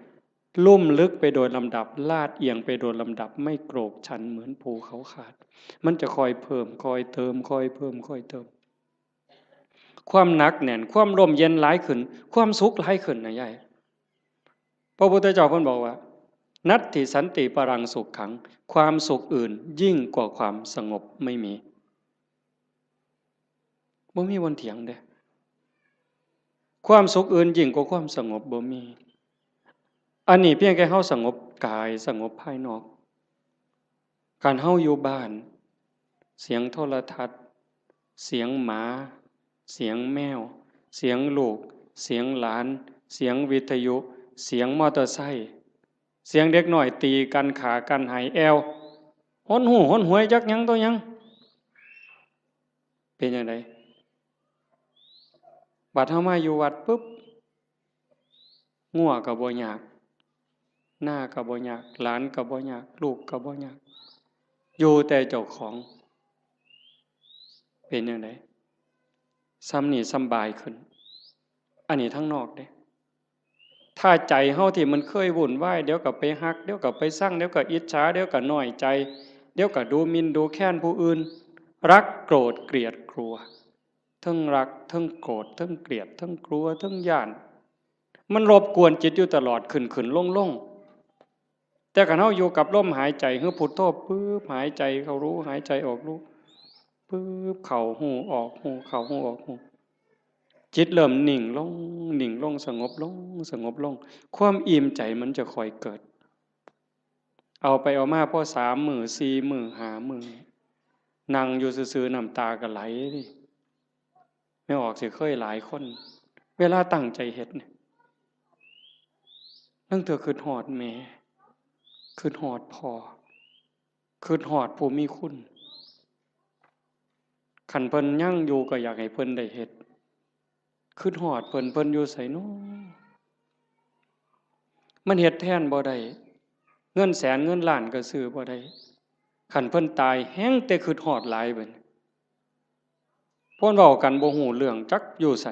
ลุ่มลึกไปโดยลำดับลาดเอียงไปโดยลำดับไม่โกรกชันเหมือนภูเขาขาดมันจะคอยเพิ่มคอยเติมคอยเพิ่มคอยเติมความหนักแน่นความร่มเย็นหลายขึ้นความสุขหลายขึ้นนะยายพระพุทธเจ้าเพิ่นบอกว่านัตถิสันติปรังสุขขังความสุขอื่นยิ่งกว่าความสงบไม่มีบ่มีวันเถียงเด้ความสุขอื่นยิ่งกว่าความสงบบ่มีอันนี้เพียงแค่เฮาสงบกายสงบภายนอกการเฮาอยู่บ้านเสียงโทรทัศน์เสียงหมาเสียงแมวเสียงลูกเสียงหลานเสียงวิทยุเสียงมอเตอร์ไซค์เสียงเด็กน้อยตีกันขากันหายแอวหนหูหนหวยจักหยังตัวหยังเป็นจังไดบัดเฮามาอยู่วัดปุ๊บงัวก็บ่ยากหน้าก็บ่ยากหลานก็บ่ยากลูกก็บ่ยากอยู่แต่เจ้าของเป็นจังไดซ้ำนี่สำบายขึ้นอันนี้ทั้งนอกเด้ถ้าใจเฮาที่มันเคยวุ่นวายเดี๋ยวก็ไปฮักเดี๋ยวก็ไปสั่งเดี๋ยวก็อิจฉาเดี๋ยวก็น้อยใจเดี๋ยวก็ดูหมิ่นดูแคลนผู้อื่นรักโกรธเกลียดกลัวทั้งรักทั้งโกรธทั้งเกลียดทั้งกลัวทั้งย่านมันรบกวนจิตอยู่ตลอดขึ้นลงแต่คันเฮาอยู่กับลมหายใจคือพุทโธปึ๊บหายใจเข้ารู้หายใจออกรู้ปึ๊บเข้าหูออกหูเข้าหูออกหูจิตเริ่มนิ่งลงสงบลงสงบลงความอิ่มใจมันจะค่อยเกิดเอาไปเอามาพอ3 มื้อ4 มื้อ5 มื้อนั่งอยู่ซื่อๆน้ำตาก็ไหลดิไม่ออกสิเคยหลายคนเวลาตั้งใจเฮ็ดเนี่ยตั้งแต่คิดฮอดแม่คิดฮอดพ่อคิดฮอดผู้มีคุณคันเพิ่นยังอยู่ก็อยากให้เพิ่นได้เฮ็ดคิดฮอดเพิ่นอยู่ไสน้อมันเฮ็ดแทนบ่ได้เงินแสนเงินล้านก็ซื้อบ่ได้คันเพิ่นตายแฮงแต่คิดฮอดหลายเบิดเพิ่นเว้ากันบ่ฮู้เรื่องจักอยู่ไส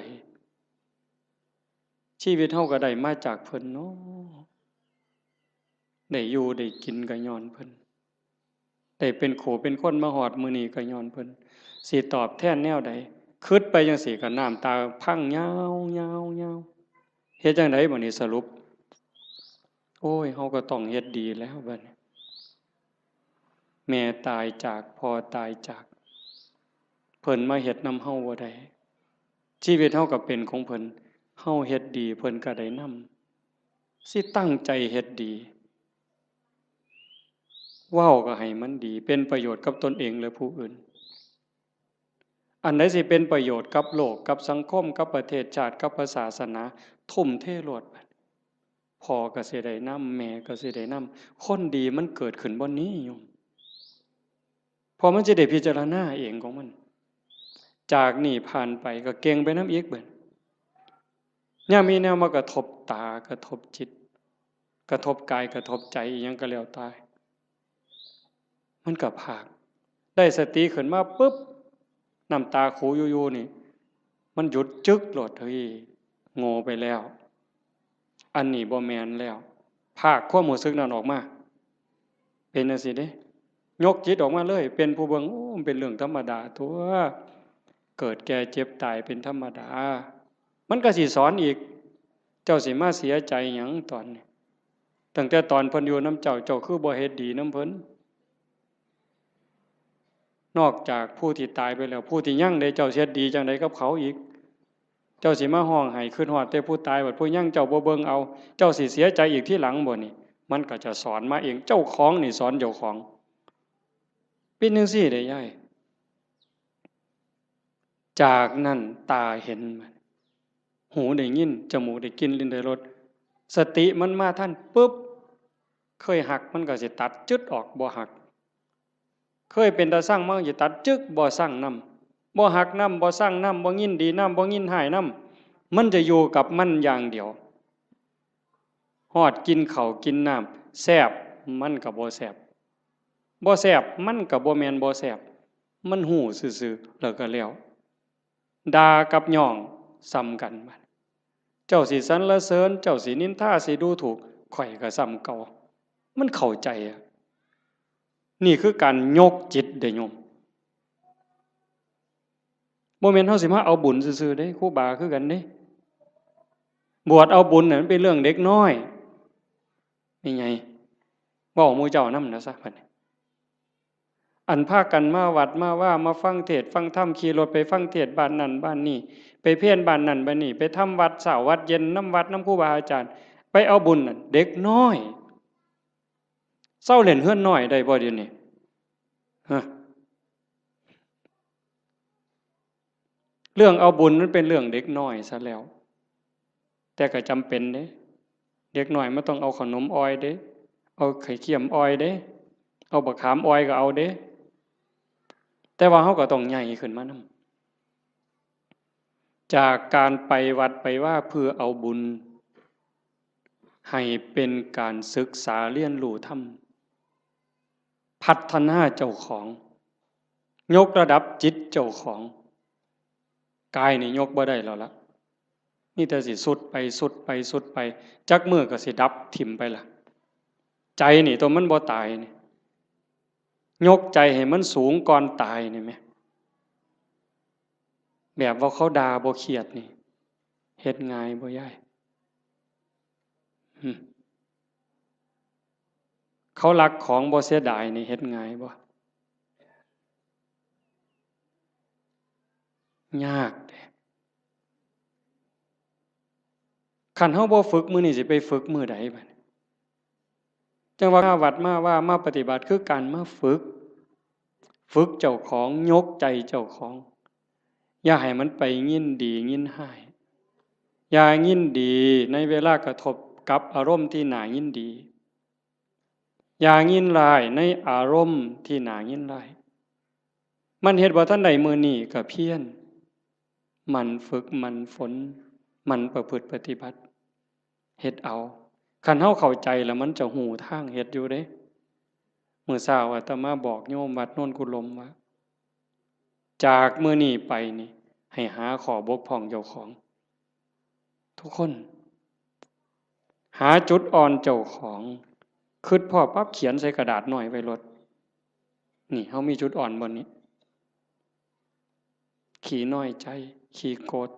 ชีวิตเฮาก็ได้มาจากเพิ่นเนาะได้อยู่ได้กินก็ย้อนเพิ่นได้เป็นโขเป็นคนมาฮอดมื้อนี้ก็ย้อนเพิ่นสิตอบแทนแนวใดคิดไปจังซี่ก็น้ำตาพังยาวๆๆเฮ็ดจังไดบัดนี้สรุปโอ้ยเฮาก็ต้องเฮ็ดดีแล้วบัดนี้แม่ตายจากพ่อตายจากเพิ่นมาเฮ็ดนำเฮาบ่ได้ชีวิตเฮาก็เป็นของเพิ่นเฮาเฮ็ดดีเพิ่นก็ได้นำสิตั้งใจเฮ็ดดีเว้าก็ให้มันดีเป็นประโยชน์กับตนเองและผู้อื่นอันใดสิเป็นประโยชน์กับโลกกับสังคมกับประเทศชาติกับศาสนาทุ่มเทโลดบัดพ่อก็สิได้นำแม่ก็สิได้นำคนดีมันเกิดขึ้นบ่นี้โยมพอมันจะได้พิจารณาเองของมันจากนี่ผ่านไปก็เก่งไปนำอีกเบิดยามมีแนวมากระทบตากระทบจิตกระทบกายกระทบใจอิหยังก็แล้วแต่มันก็พากได้สติขึ้นมาปึ๊บน้ำตาขูอยู่ๆนี่มันหยุดจึกโลดเฮ้ยโง่ไปแล้วอันนี้บ่แม่นแล้วภาคความรู้สึกนั้นออกมาเป็นจังซี่เด้ยกจิตออกมาเลยเป็นผู้เบิ่งโอ้มันเป็นเรื่องธรรมดาตั่วเกิดแก่เจ็บตายเป็นธรรมดามันก็สิสอนอีกเจ้าสิมาเสียใจหยังตอนนี้ตั้งแต่ตอนเพิ่นอยู่นำเจ้าเจ้าคือบ่เฮ็ดดีนำเพิ่นนอกจากผู้ที่ตายไปแล้วผู้ที่ยังได้เจ้าเฮ็ดดีจังไดกับเขาอีกเจ้าสิมาฮ้องไห้คิดฮอดแต่ผู้ตายบัดผู้ยังเจ้าบ่เบิ่งเอาเจ้าสิเสียใจอีกทีหลังบ่นี่มันก็จะสอนมาเองเจ้าของนี่สอนเจ้าของเป็นจังซี่เด้ยายจากนั้นตาเห็นมัน หูได้ยินจมูกได้กลิ่นลิ้นได้รสสติมันมาท่านปุ๊บเคยหักมันก็สิตัดจึดออกบ่หักเคยเป็นตาสร้างมันสิตัดจึกบ่สร้างนำบ่หักนำบ่สร้างนำบ่ยินดีนำบ่ยินหายนำมันจะอยู่กับมันอย่างเดียวฮอดกินข้าวกินน้ำแซ่บมันก็บ่แซ่บบ่แซ่บมันก็บ่แม่นบ่แซ่บมันหู้ซื่อๆแล้วก็แล้วด่ากับย่องซ้ำกันบัดเจ้าสิสรรเสริญเจ้าสินินทาสิดูถูกข่อยก็ซ้ำเก่ามันเข้าใจอะนี่คือการยกจิตเด้อโยมบ่แม่นเฮาสิมาเอาบุญซื่อๆเด้ครูบาคือกันเด้บวชเอาบุญน่ะมันเป็นเรื่องเด็กน้อยนี่ไงเว้าหมู่เจ้านำนะซะบัดนี้อันพากันมาวัดมาว่ามาฟังเทศน์ฟังธรรมขี่รถไปฟังเทศน์บ้านนั้นบ้านนี้ไปเพี้ยนบ้านนั้นบ้านนี้ไปทำวัดเช้าวัดเย็นน้ำวัดน้ำครูบาอาจารย์ไปเอาบุญน่ะเด็กน้อยเศร้าเล่นเฮือนน้อยได้บ่เดี๋ยวนี้ฮะเรื่องเอาบุญนั้นเป็นเรื่องเด็กน้อยซะแล้วแต่ก็จำเป็นเด้เด็กน้อยมันต้องเอาขนมอ้อยเด้เอาไข่เค็มอ้อยเด้เอาบักขามอ้อยก็เอาเด้แต่ว่าเฮาก็ต้องใหญ่ขึ้นมานำจากการไปวัดไปว่าเพื่อเอาบุญให้เป็นการศึกษาเรียนรู้ธรรมพัฒนาเจ้าของยกระดับจิตเจ้าของกายนี่ยกบ่ได้แล้วล่ะนี่แต่สิสุดไปสุดไปสุดไปจักมือก็สิดับถิ่มไปล่ะใจนี่ตัวมันบ่ตายนี่ยกใจให้มันสูงก่อนตายนี่แหมแบบว่าเขาด่าบ่เครียดนี่เฮ็ดง่ายบ่ยายเขารักของบ่เสียดายนี่เฮ็ดง่ายบ่ยากเด้คันเฮาบ่ฝึกมื้อนี้สิไปฝึกมื้อใดบัดจังว่ามาวัดมาว่ามาปฏิบัติคือการมาฝึกเจ้าของยกใจเจ้าของอย่าให้มันไปยินดียินหายอย่ายินดีในเวลากระทบกับอารมณ์ที่น่ายินดีอย่ายินร้ายในอารมณ์ที่น่ายินร้ายมันเฮ็ดบ่ทันใดมื้อนี้ก็เพียรมันฝึกมันฝนมันประพฤติปฏิบัติเฮ็ดเอาคันเฮาเข้าใจแล้วมันจะหูทางเฮ็ดอยู่เด้มื้อเช้าอาตมาบอกโยมวัดโน่นกุลมว่าจากมื้อนี้ไปนี่ให้หาข้อบกพร่องเจ้าของทุกคนหาจุดอ่อนเจ้าของคิดพอปั๊บเขียนใส่กระดาษหน่อยไว้รถนี่เฮามีจุดอ่อนบ่นี้ขี้น้อยใจขี้โกรธ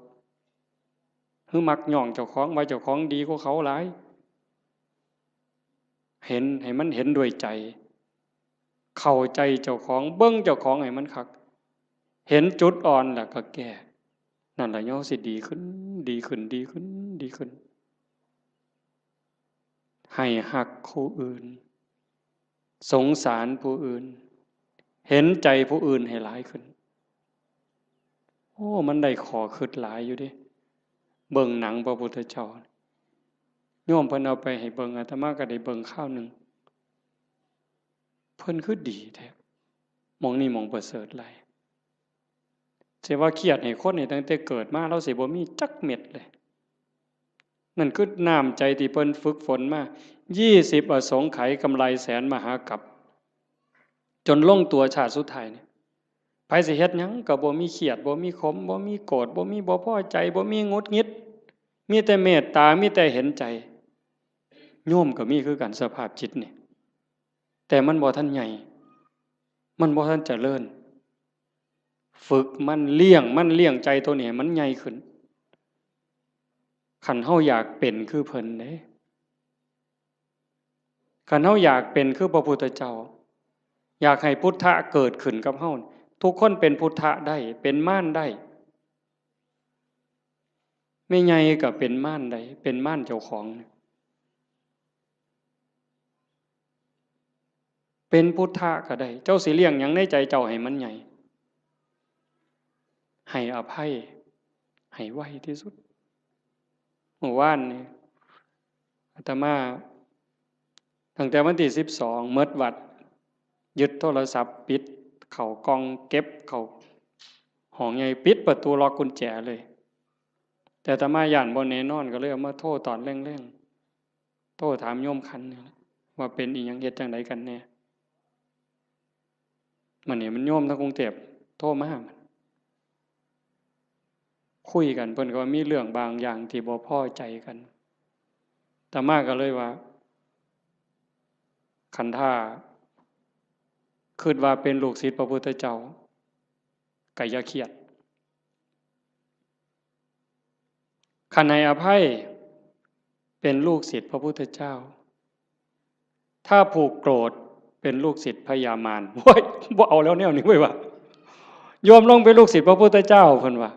หรือมักย่องเจ้าของว่าเจ้าของดีกว่าเขาหลายเห็นให้มันเห็นด้วยใจเข้าใจเจ้าของเบิ่งเจ้าของให้มันคักเห็นจุดอ่อนแล้วก็แก้นั่นล่ะย่อสิดีขึ้นดีขึ้นดีขึ้นดีขึ้นให้หักผู้อื่นสงสารผู้อื่นเห็นใจผู้อื่นให้หลายขึ้นโอ้มันได้ขอคิดหลายอยู่เด้เบิ่งหนังพระพุทธเจ้าโยมเพิ่นเอาไปให้เบิ่งอาตมาก็ได้เบิ่งข้าวนึงเพิ่นคือดีแท้หม้องนี้หม้องประเสริฐหลายสิว่าเครียดให้คนนี่ตั้งแต่เกิดมาเราสิบ่มีจักเม็ดเลยนั่นคือน้ำใจที่เพิ่นฝึกฝนมา20อสงไขยกำไรแสนมหากัปจนลงตัวชาติสุดท้ายนี่ไผสิเฮ็ดหยังก็บ่มีเครียดบ่มีขมบ่มีโกรธบ่มีบ่พอใจบ่มีหงุดหงิดมีแต่เมตตามีแต่เห็นใจโยมก็มีคือกันสภาพจิตนี่แต่มันบ่ทันใหญ่มันบ่ทันเจริญฝึกมันเลี้ยงใจตัวนี้มันใหญ่ขึ้นคันเฮาอยากเป็นคือเพิ่นเด้คันเฮาอยากเป็นคือพระพุทธเจ้าอยากให้พุทธะเกิดขึ้นกับเฮาทุกคนเป็นพุทธะได้เป็นม่านได้ไม่ใหญ่ก็เป็นม่านได้เป็นม่านเจ้าของเป็นพุทธะก็ได้เจ้าสิเลี้ยงหยังในใจเจ้าให้มันใหญ่ให้อภัยให้ไวที่สุด เมื่อวานนี่อาตมาตั้งแต่วันที่12เมิดวัดยึดโทรศัพท์ปิดเข้ากล่องเก็บเข้าห้องใหญ่ปิดประตูล็อกกุญแจเลยแต่อาตมาย่านบ่แน่นอนก็เลยเอามาโทรตอนแรงๆโทรถามโยมคันนี่ว่าเป็นอีหยังเฮ็ดจังไดกันแน่มันนี่มันโยมทางกรุงเทพโทรมาคุยกันเพิ่นก็ว่ามีเรื่องบางอย่างที่บ่พอใจกันอาตมาก็เลยว่าคันท่าคิดว่าเป็นลูกศิษย์พระพุทธเจ้าก็อย่าเครียดคันให้อภัยเป็นลูกศิษย์พระพุทธเจ้าถ้าผูกโกรธเป็นลูกศิษย์พญามารโอ้ยบ่เอาแล้วแนวนี้เว้ยว่าโยมลงเป็นลูกศิษย์พระพุทธเจ้าเพิ่นว่า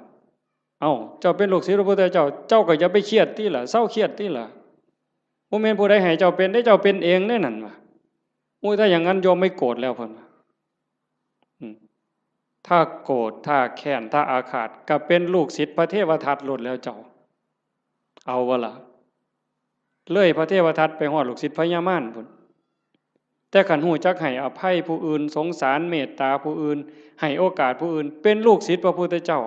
เอ้าเจ้าเป็นลูกศิษย์พระพุทธเจ้าเจ้าก็อย่าไปเครียดติล่ะเศร้าเครียดติล่ะบ่แม่นผู้ใดให้เจ้าเป็นได้เจ้าเป็นเองแน่นั่นว่าโอ้ยถ้าอย่างนั้นโยมไม่โกรธแล้วเพิ่นว่าถ้าโกรธถ้าแค้นถ้าอาฆาตก็เป็นลูกศิษย์พระเทวทัตหลุดแล้วเจ้าเอาวะล่ะเลยพระเทวทัตไปฮอดลูกศิษย์พญามารพุ่นแต่ขันหูจักให้อภัยผู้อื่นสงสารเมตตาผู้อื่นให้โอกาสผู้อื่นเป็นลูกศิษย์พระพุทธเจ้า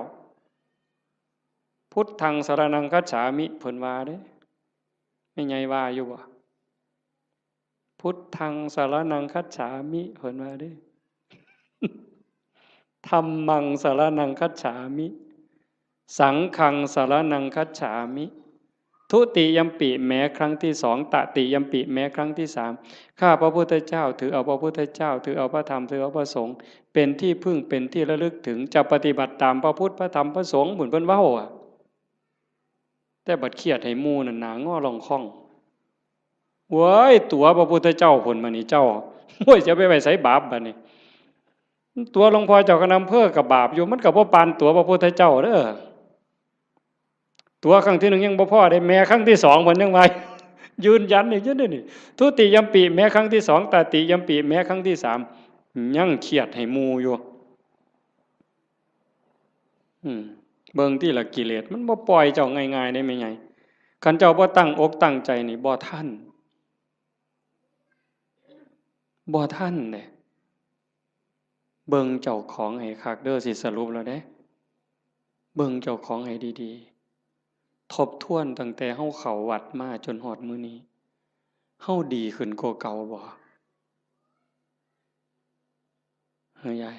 พุทธังสรณังคัจฉามิเพิ่นว่าเด้ไม่ไงว่าอยู่บ่พุทธังสรณังคัจฉามิเพิ่นว่าเด้ธัมมังสรณังคัจฉามิสังฆังสรณังคัจฉามิทุติยัมปิแม้ครั้งที่สองตติยัมปิแม้ครั้งที่สามข้าพระพุทธเจ้าถือเอาพระพุทธเจ้าถือเอาพระธรรมถือเอาพระสงฆ์เป็นที่พึ่งเป็นที่ระลึกถึงจะปฏิบัติตามพระพุทธพระธรรมพระสงฆ์บุญเพิ่นเว้าอ่ะแต่บัดเครียดให้หมู่นั่นหน้างอลองค่องเว้ยตัวพระพุทธเจ้าผลมานี่เจ้าโอ้ยจะไปไว้ไสบาปบัดนี้ตัวหลวงพ่อเจ้าคณะอำเภอกับบาปอยู่มันก็บ่ปานตัวพระพุทธเจ้าเด้อตัวครั้งที่1ยังบ่พอได้แม้ครั้งที่2เพิ่นยังว่ายืนยันอีกอยู่นี่ทุติยัมปิแม้ครั้งที่2ตติยัมปิแม้ครั้งที่3ยังเครียดให้หมู่อยู่เบิ่งที่ละกิเลสมันบ่ปล่อยเจ้าง่ายๆได้แม่ใหญ่คันเจ้าบ่ตั้งอกตั้งใจนี่บ่ทันเด้เบิ่งเจ้าของให้คักเด้อสิสรุปแล้วเด้เบิ่งเจ้าของให้ดีๆทบทวนตั้งแต่เฮาเข้าวัดมาจนฮอดมื้อนี้เฮาดีขึ้นกว่าเก่าบ่เฮ้ยยาย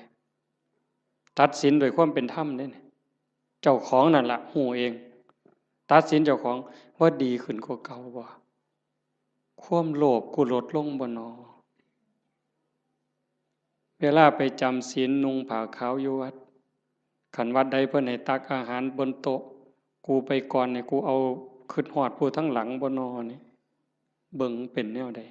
ตัดสินด้วยความเป็นธรรมเด้เจ้าของนั่นล่ะฮู้เองตัดสินเจ้าของว่าดีขึ้นกว่าเก่าบ่ความโลภกูลดลงบ่น้อเวลาไปจำศีลนุ่งผ้าขาวอยู่วัดคันวัดใดเพิ่นให้ตักอาหารบนโต๊ะกูไปก่อนนี่กูเอาขึ้นฮอดผู้ทั้งหลังบ่น้อนี่เบิ่งเป็นแนวใด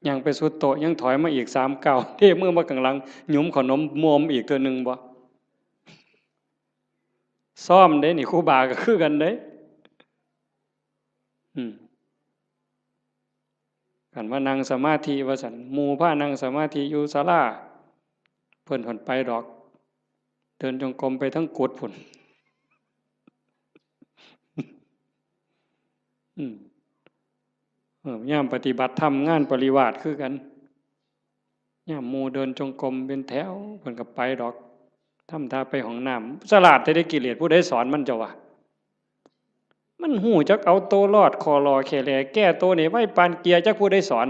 ยังไปสุดโต๊ะยังถอยมาอีก3ก้าวเทมือมาข้างหลังหยุมขนมมวมอีกเทื่อนึงบ่ซ้อมเด้นี่ครูบาก็คือกันเด้กันว่านั่งสมาธิว่าซั่นหมู่พานั่งสมาธิอยู่ศาลาเพิ่นผ่อนไปดอกเดินจงกรมไปทั้งกุดพุ่นยามปฏิบัติธรรมงานปริวาสคือกันยามหมู่เดินจงกรมเป็นแถวเพิ่นก็ไปดอกทำท่าไปห้องน้ำฉลาดแต่ได้กิเลสผู้ใดสอนมันเจ้าวะมันหูจักเอาโตรอดคอรอแค่แลแก้โตนี่ไว้ปานเกียร์จักผู้ใดสอน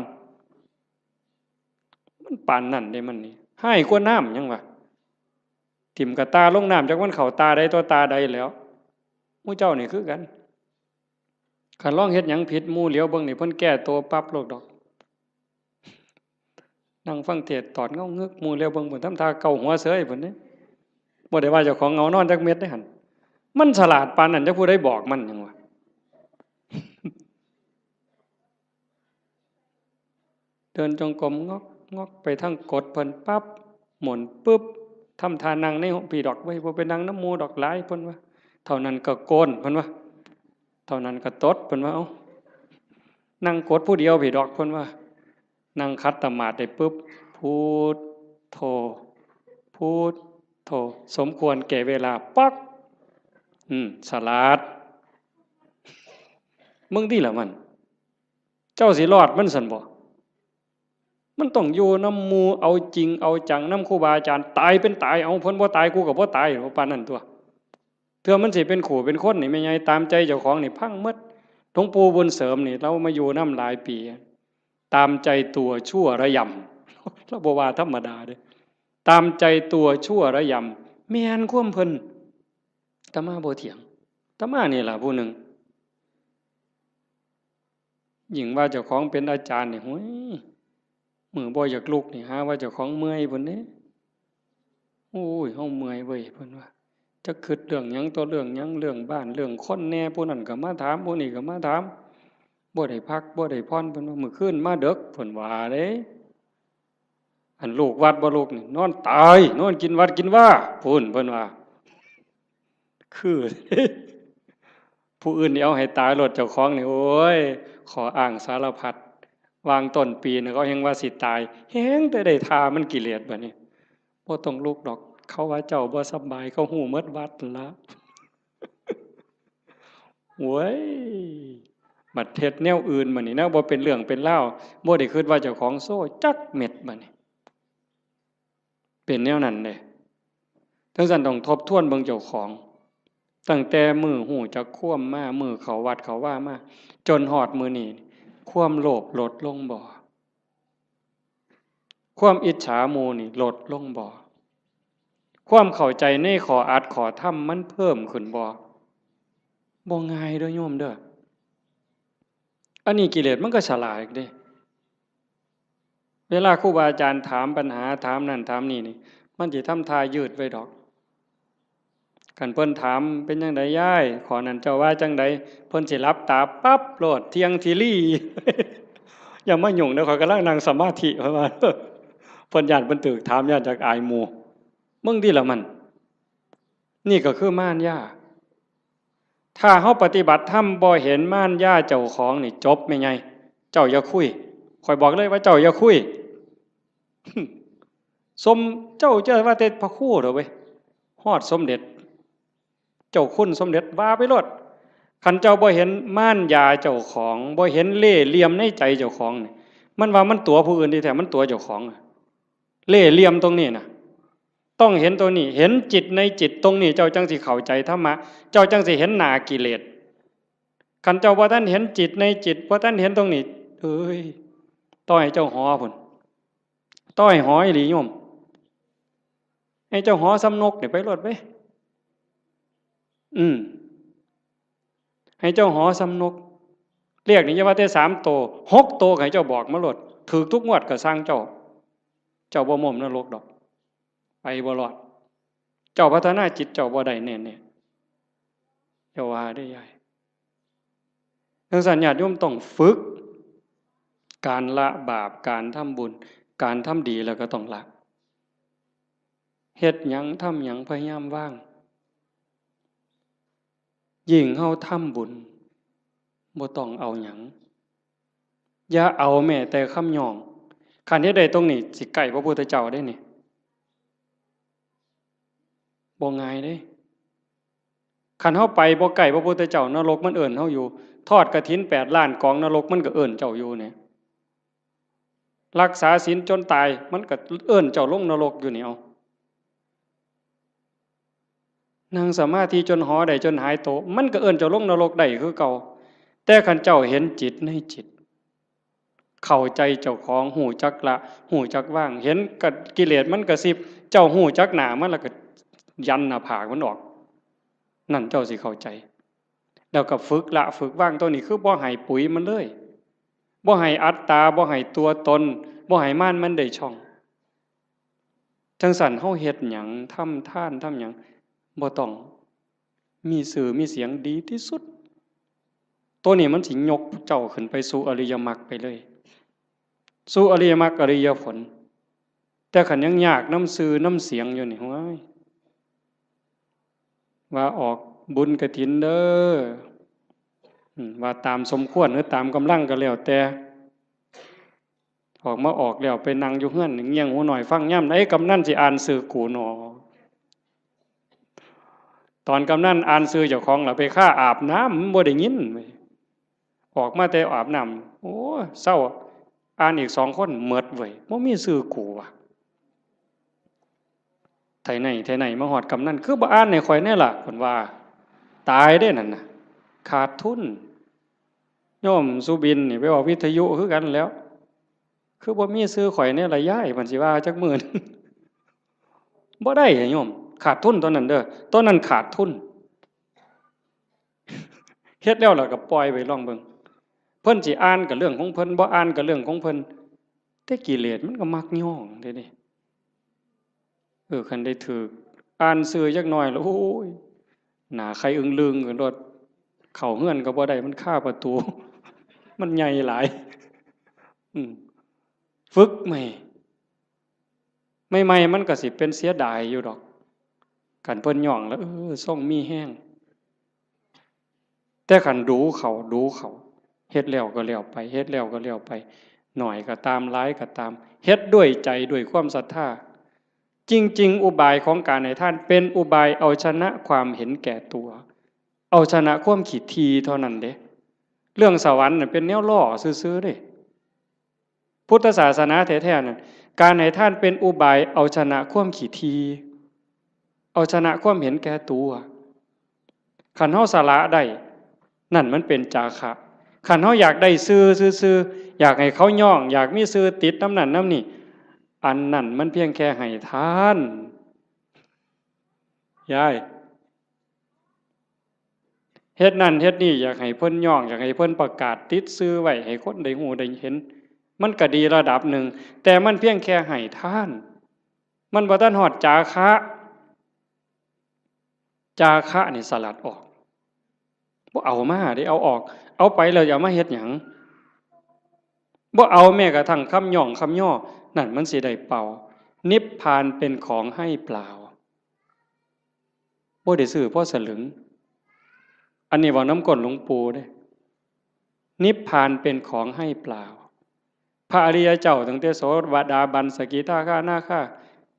มันปานนั่นได้มันนี่ให้กว่าน้ำยังวะทิ่มกับตาลงน้ำจักมันเข้าตาใดตัวตาใดแล้วหมู่เจ้านี่คือกันคันลองเฮ็ดหยังผิดหมู่เหลียวเบิ่งนี่เพิ่นแก้โตปั๊บโลกดอกนั่งฟังเทศน์ตอดเงาเงึกหมู่เหลียวเบิ่งเพิ่นทำท่าเกาหัวเสยเพิ่นเด้บ่ได้ว่าเจ้าของเงานอนจักเม็ดได้หั่นมันฉลาดปานนั้นจักผู้ใดบอกมันหยังวะเดินจงกรมงอกไปทั้งกดเพิ่นปั๊บหมุนปึ๊บทำท่านั่งในพี่ดอกไว้บ่ไปนั่งน้ำหมู่ดอกหลายเพิ่นว่าเท่านั้นก็โกนเพิ่นว่าเท่านั้นก็ตดเพิ่นว่าเอ้านั่งกดผู้เดียวพี่ดอกเพิ่นว่านั่งคัดตมาดได้ปึ๊บพุทโธพุทโธสมควรแก่เวลาปักฉลาด มึงที่ละมันเจ้าสิรอดมันสันบ่มันต้องอยู่น้ำมูเอาจริงเอาจังน้ำครูบาอาจารย์ตายเป็นตายเอาพ้นบ่ตายกูกับบ่ตายปานนั้นตัวเถื่อมันสิเป็นขู่เป็นคนนี่ไม่ไงตามใจเจ้าของนี่พังหมดหลวงปู่บุญเสริมนี่เรามาอยู่น้ำหลายปีตามใจตัวชั่วระยำเราบ่ว่าธรรมดาเด้ตามใจตัวชั่วระยำแม่นความเพิ่นอาตมาบ่เถียงอาตมานี่ล่ะผู้หนึ่งยิ่งว่าเจ้าของเป็นอาจารย์นี่โหยมือบ่อยากลุกนี่หาว่าเจ้าของเมื่อยพุ่นเด้โอ้ยเฮาเมื่อยเว้ยเพิ่นว่าจะคิดเรื่องหยังต่อเรื่องหยังเรื่องบ้านเรื่องคนแน่ผู้นั้นก็มาถามผู้นี้ก็มาถามบ่ได้พักบ่ได้พรเพิ่นว่ามื้อคืนมาดึกเพิ่นว่าเด้อันลูกวัดบ่ลูกนี่นอนตายนอนกินวัดกินว่าพุ่นเพิ่นว่าคือผู้อื่นนี่เอาให้ตายรถเจ้าของนี่โอ้ยขออ้างสารพัดวางต้นปีนี่เขาแฮงว่าสิตายแฮงแต่ได้ทามันกิเลสบัดนี้บ่ต้องลุกดอกเขาว่าเจ้าบ่สบายเขาฮู้หมดวัดละโว้ยบัดเฮ็ดแนวอื่นบัดนี้นะบ่เป็นเรื่องเป็นราวบ่ได้คิดว่าเจ้าของโซ่จักเม็ดบัดนี้เป็นแนวนั้นเด้ทั้งนั้นต้องทบทวนเบิ่งเจ้าของตั้งแต่มือหูจักคว่ำมามือเขาวัดเขาว่ามาจนหอดมือนี่ความโลภลดลงบ่ความอิจฉาหมู่นี่ลดลงบ่ความเข้าใจในขออัดขอทำมันเพิ่มขึ้นบ่ง่ายเด้อโยมเด้ออันนี้กิเลสมันก็ฉลาดอีกเด้เวลาครูบาอาจารย์ถามปัญหาถามนั่นถามนี่มันสิทำทายืดไว้ดอกคันเพิ่นถามเป็นจังไดยายขอนั้นเจ้าว่าจังไดเพิ่นสิหลับตาปั๊บโลดเที่ยงทีลี่ อย่ามายุ่งเด้อข้อยกำลังนั่งสมาธิเพิ่นว่าเพิ่นย้านเพิ่นตึกถามย้านจากอายหมู่มึงที่ละมันนี่ก็คือม่านย่าถ้าเฮาปฏิบัติธรรมบ่เห็นม่านย่าเจ้าของนี่จบแม่ไงเจ้าอย่าคุยข้อยบอกเลยว่าเจ้าอย่าคุย สมเจ้าจะว่าแต่พระครูเด้อเว้ยฮอดสมเด็จเจ้าคุณสมเด็จว่าไปโลดคันเจ้าบ่เห็นม่านยาเจ้าของบ่เห็นเล่ห์เหลี่ยมในใจเจ้าของนี่มันว่ามันตัวผู้อื่นที่แท้มันตัวเจ้าของเล่ห์เหลี่ยมตรงนี้น่ะต้องเห็นตัวนี้เห็นจิตในจิตตรงนี้เจ้าจังสิเข้าใจธรรมะเจ้าจังสิเห็นหน้ากิเลสคันเจ้าบ่ทันเห็นจิตในจิตบ่ทันเห็นตรงนี้เอ้ยต้อยเจ้าหอพุ่นต้อยหออีหลีโยมให้เจ้าหอสำนกนี่ไปโลดเว้ยให้เจ้าหอสำนกเรียกนี่จะว่าแต่3 โต6 โตให้เจ้าบอกมาโลดถูกทุกงวดก็สร้างเจ้าบ่ม่มนรกดอกไปบ่รอดเจ้าพัฒนาจิตเจ้าบ่ได้แน่ๆเจ้าว่าได้ใหญ่ทั้งสัญญาติโยมต้องฝึกการละบาปการทำบุญการทำดีแล้วก็ต้องละเฮ็ดหยังทำหยังพยายามว่างยิ่งเฮาทำบุญบ่ต้องเอาหยังอย่าเอาแม้แต่คำย่องคันเฮ็ดได้ตรงนี้สิใกล้พระพุทธเจ้าได้นี่บ่ง่ายเด้คันเฮาไปบ่ใกล้พระพุทธเจ้านรกมันเอิ้นเฮาอยู่ทอดกฐิน8 ล้านกองนรกมันก็เอิ้นเจ้าอยู่เนี่ยรักษาศีลจนตายมันก็เอิ้นเจ้าลงนรกอยู่นี่เอานั่งสมาธิจนหอได้จนหายโตมันก็เอิ้นเจ้าลงนรกได้คือเก่าแต่คันเจ้าเห็นจิตในจิตเข้าใจเจ้าของหูจักละหูจักว่างเห็นกับกิเลสมันกระซิบเจ้าหูจักหนามันแล้วก็ยันหน้าผากมันออกนั่นเจ้าสิเข้าใจแล้วก็ฝึกละฝึกว่างตัวนี้คือบ่ให้ปุ๋ยมันเลยบ่ให้อัตตาบ่ให้ตัวตนบ่ให้ม่านมันได้ช่องจังสั่นเฮาเฮ็ดหยังทำทานทำหยังบ่ต้องมีสื่อมีเสียงดีที่สุดตัวนี้มันสิยกเจ้าขึ้นไปสู่อริยมรรคไปเลยสู่อริยมรรคอริยผลแต่ขันยังยากน้ำซื่อน้ำเสียงอยู่นี่ว้ายว่าออกบุญกฐินเด้อว่าตามสมควรหรือตามกำลังก็แล้วแต่ออกมาออกแล้วไปนั่งอยู่เฮือนเงี่ยงหูหน่อยฟังย่ำไหนกำนันสิอ่านสื่อกูหนอตอนกำนันอ่านสื่อเจ้าของล่ะไปฆ่าอาบน้ำบ่ได้ยิน ออกมาแต่อาบน้ำโอ้เศร้าอ่านอีก2 คนหมดเว้ยบ่มีชื่อกูว่ะไถไหนมาฮอดกำนันคือบ่อ่านให้ข่อยแน่ล่ะเพิ่นว่าตายเด้นั่นน่ะขาดทุนโยมสุบินนี่ไปออกวิทยุคือกันแล้วคือบ่มีชื่อข่อยแน่ล่ะยายเพิ่นสิว่าจักมื้อนึงบ่ได้โยมขาดทุนตอนนั้นเด้อตอนนั้นขาดทุนเฮ็ดแล้วก็ปล่อยไว้ลองเบิ่งเพิ่นสิอ่านก็เรื่องของเพิ่นบ่อ่านก็เรื่องของเพิ่นแต่กิเลสมันก็มักย่องเด้นี่คันได้ถูกอ่านชื่อจักหน่อยแล้วโอ้ยหน้าใครอึ้งลึงกันโลดเข้าเฮือนก็บ่ได้มันคาประตูมันใหญ่หลายอืมฝึกใหม่ใหม่ๆมันก็สิเป็นเสียดายอยู่ดอกคันเพิ่นย่องแล้วทรงมีแรงแต่คันดูเขาเฮ็ดแล้วก็แล้วไปเฮ็ดแล้วก็แล้วไปหน่อยก็ตามหลายก็ตามเฮ็ดด้วยใจด้วยความศรัทธาจริงๆอุบายของการให้ท่านเป็นอุบายเอาชนะความเห็นแก่ตัวเอาชนะความขี้ทีเท่านั้นเด้เรื่องสวรรค์น่ะเป็นแนวล่อซื่อๆเด้พุทธศาสนาแท้ๆนั่นการให้ท่านเป็นอุบายเอาชนะความขี้ทีเอาชนะความเห็นแก่ตัวคันเฮาสละได้นั่นมันเป็นจาคะคันเฮาอยากได้ซื่อๆอยากให้เขาย่องอยากมีซื่อติดน้ำนั่นน้ำนี่อันนั้นมันเพียงแค่ให้ทานยายเฮ็ดนั่นเฮ็ดนี่อยากให้เพิ่นย่องอยากให้เพิ่นประกาศติดซื่อไว้ให้คนได้ฮู้ได้เห็นมันก็ดีระดับหนึ่งแต่มันเพียงแค่ให้ทานมันบ่ทันฮอดจาคะจาคะนี่สลัดออกบ่เอามาได้เอาออกเอาไปแล้วอย่ามาเฮ็ดหยังบ่เอาแม้กระทั่งคำย่องคำย่อนั่นมันสิได้เป่านิพพานเป็นของให้เปล่าบ่ได้ซื้อเพราะสลึงอันนี้เว้าน้ำก้นหลวงปู่เด้นิพพานเป็นของให้เปล่าพระอริยเจ้าตั้งแต่โสดาบันสกิทาคานาคา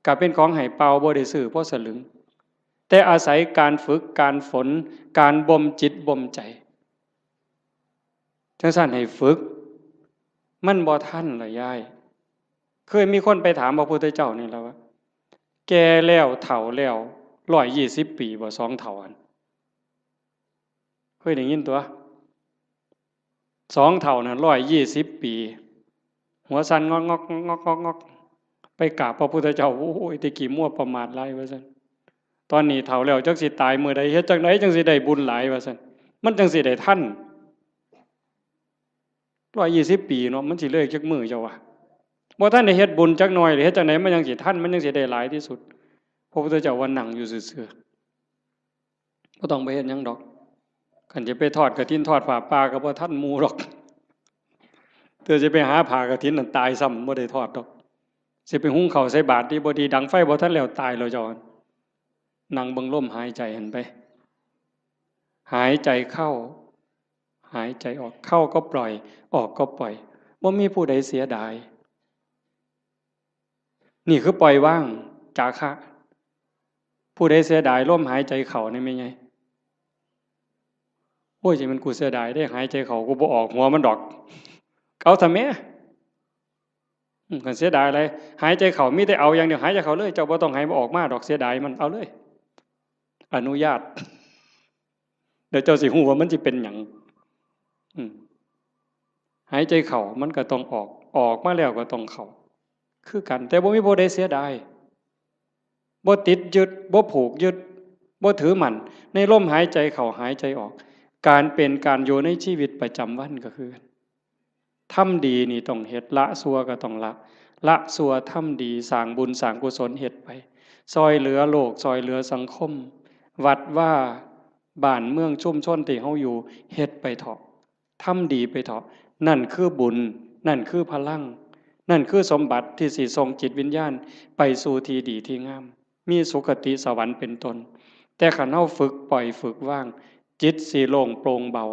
ก็เป็นของให้เป่าบ่ได้ซื้อเพราะสลึงแต่อาศัยการฝึกการฝนการบ่มจิตบ่มใจจังซั่นให้ฝึกมันบ่ทันล่ะยายเคยมีคนไปถามพระพุทธเจ้านี่แล้วว่าแก่แล้วเฒ่าแล้ว120 ปีบ่2เฒ่าอันเคยได้ยินตัว2เฒ่าน่ะ120 ปีหัวสั่นงอกไปกราบพระพุทธเจ้าโอ้ยแตะกี้มั่วประมาทหลายว่าซั่นตอนนี้เฒ่าแล้วจักสิตายมื้อใดเฮ็ดจังไดจังสิได้บุญหลายว่าซั่นมันจังสิได้ทัน120 ปีเนาะมันสิเลยจักมื้อเจ้าว่าบ่ทันได้เฮ็ดบุญจักหน่อยหรือเฮ็ดจังไดมันยังสิทันมันยังสิได้หลายที่สุดพระพุทธเจ้าว่านั่งอยู่ซื่อๆบ่ต้องไปเฮ็ดหยังดอกคันจะไปทอดกฐินทอดผ้าป่าก็บ่ทันหมู่ดอกเธอจะไปหาผ้ากฐินนั่นตายซ้ำบ่ได้ทอดดอกสิไปหุงข้าวใส่บาตรที่บ่ดีดังไฟบ่ทันแล้วตายแล้วเจ้านั่งเบิ่งลมหายใจหันไปหายใจเข้าหายใจออกเข้าก็ปล่อยออกก็ปล่อยบ่มีผู้ใดเสียดายนี่คือปล่อยว่างจาคะผู้ใดเสียดายลมหายใจเข้านี่แม่นไงโอ้ยสิมันกูเสียดายได้หายใจเข้ากูบ่ออกหัวมันดอกเอาซะแม่คันเสียดายอะไรหายใจเข้ามีแต่เอาอย่างเดียวหายใจเข้าเลยเจ้าบ่ต้องให้มันออกมาดอกเสียดายมันเอาเลยอนุญาตเดี๋ยวเจ้าสิฮู้ว่ามันสิเป็นหยังหายใจเข้ามันก็ต้องออกออกมาแล้วก็ต้องเข้าคือกันแต่บ่มีผู้ใดเสียดายบ่ติดยึดบ่ผูกยึดบ่ถือมั่นในลมหายใจเข้าหายใจออกการเป็นการอยู่ในชีวิตประจำวันก็คือทำดีนี่ต้องเฮ็ดละชั่วก็ต้องละชั่วทำดีสร้างบุญสร้างกุศลเฮ็ดไปซอยเหลือโลกซอยเหลือสังคมวัดว่าบ้านเมืองชุมชนที่เฮาอยู่เฮ็ดไปเถาะทำดีไปเถาะนั่นคือบุญนั่นคือพลังนั่นคือสมบัติที่สิส่งจิตวิญญาณไปสู่ที่ดีที่งามมีสุคติสวรรค์เป็นต้นแต่คันเฮาฝึกปล่อยฝึกว่างจิตสิโล่งโปร่งเบา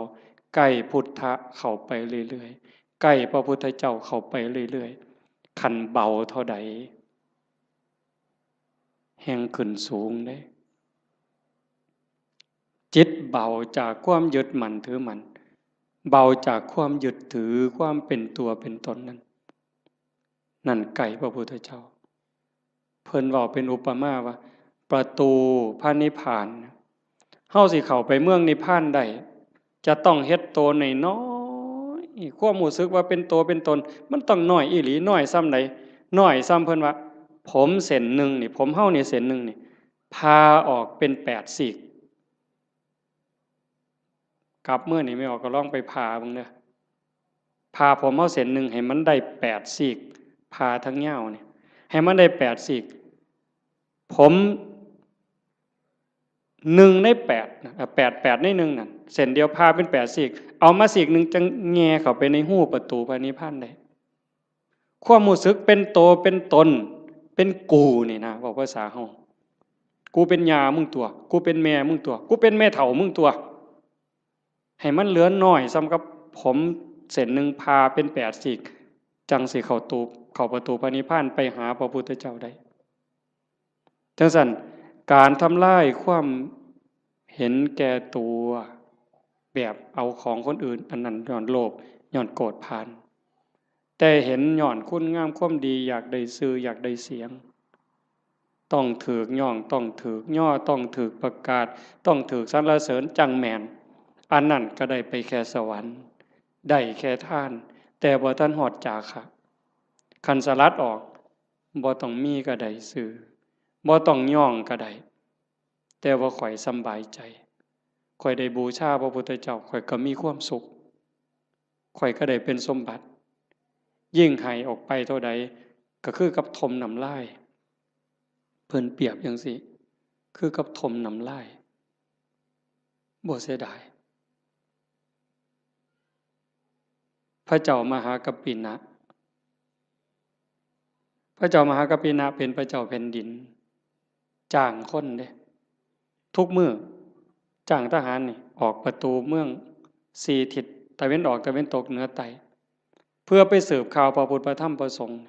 ใกล้พุทธะเข้าไปเรื่อยๆใกล้พระพุทธเจ้าเข้าไปเรื่อยๆคันเบาเท่าใดแห่งขึ้นสูงเด้จิตเบาจากความยึดมั่นถือมั่น เบาจากความยึดถือความเป็นตัวเป็นตนนั้นนั่นไก่พระพุทธเจ้าเพิ่นบอกเป็นอุปมาว่าประตูพระนิพพานเฮาสิเข้าไปเมืองนิพพานได้จะต้องเฮ็ดโตน้อยๆความรู้สึกว่าเป็นตัวเป็นตนมันต้องน้อยอีหลีน้อยซ้ำใดน้อยซ้ำเพิ่นว่าผมเส้นหนึ่งนี่ผมเฮานี่เส้นหนึ่งนี่พาออกเป็น8ซีกกลับเมื่อนี่ไม่ออกก็ลองไปพาเบิ่งเด้อพาผมเฮาเส้นหนึ่งให้มันได้8ซีกพาทั้งยาวนี่ให้มันได้8ซีกผม1 ใน 8นะ8ใน1นั่นเส้นเดียวพาเป็น8ซีกเอามาซีกหนึ่งจังแง่เข้าไปในหูประตูพระนิพพานได้ความรู้สึกเป็นโตเป็นตนเป็นกูนี่นะบอกภาษาเฮากูเป็นยามึงตัวกูเป็นแม่มึงตัวกูเป็นแม่เฒ่ามึงตัวให้มันเหลือน้อยซ้ำกับผมเส้นหนึ่งพาเป็น8ซีกจังสิเข้าประตูพระนิพพานไปหาพระพุทธเจ้าได้จังซั่นการทำลายความเห็นแก่ตัวแบบเอาของคนอื่นอันนั้นย้อนโลภย้อนโกรธพานแต่เห็นย้อนคุณงามความดีอยากได้ชื่ออยากได้เสียงต้องถูกย่องต้องถูกย่อต้องถูกประกาศต้องถูกสรรเสริญจังแม่นอันนั้นก็ได้ไปแค่สวรรค์ได้แค่ท่านแต่บ่ทันฮอดจาคะคันสลัดออกบ่ต้องมีก็ได้ชื่อบ่ต้องย่องก็ได้แต่ว่าข่อยสำบายใจข่อยได้บูชาพระพุทธเจ้าข่อยก็มีความสุขข่อยก็ได้เป็นสมบัติยิ่งให้ออกไปเท่าใดก็คือกับทมน้ำลายเพิ่นเปรียบจังซี่คือกับทมน้ำลายบ่เสียดายพระเจ้ามหากัปปินะพระเจ้ามหากัปปินะเป็นพระเจ้าแผ่นดินจ้างคนเด้ทุกมื้อจ้างทหารนี่ออกประตูเมือง4ทิศตะเว้นออกตะเว้นตกเหนือใต้เพื่อไปสืบข่าวพระพุทธพระธรรมพระสงฆ์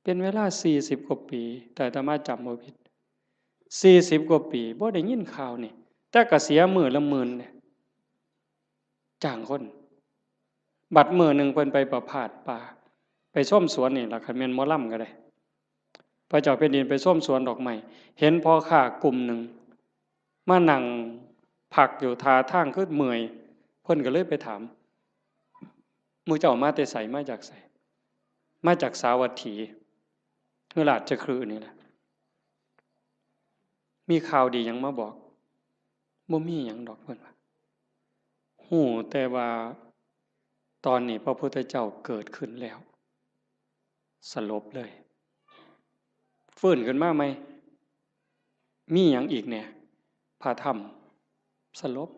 เป็นเวลา40กว่าปีแต่อาตมาจำบ่ผิด40กว่าปีบ่ได้ยินข่าวนี่แต่ก็เสียมื้อละหมื่นเนี่ยจ้างคนบัดมื้อนึงเพิ่นไปประพาสป่าไปชมสวนนี่ล่ะคันแม่นหมอลำก็ได้พระเจ้าแผ่นดินไปชมสวนดอกไม้เห็นพ่อค้ากลุ่มหนึ่งมานั่งพักอยู่ท่าทางคือเมื่อยเพิ่นก็เลยไปถามหมู่เจ้ามาแต่ไสมาจากไสมาจากสาวัตถีคือราชคฤห์นี่แหละมีข่าวดีหยังมาบอกบ่มีหยังดอกเพิ่นว่าฮู้แต่ว่าตอนนี้พระพุทธเจ้าเกิดขึ้นแล้วสลบเลยฟื้นขึ้นมาไหมมีหยังอีกเนี่ยพระธรรมสลบ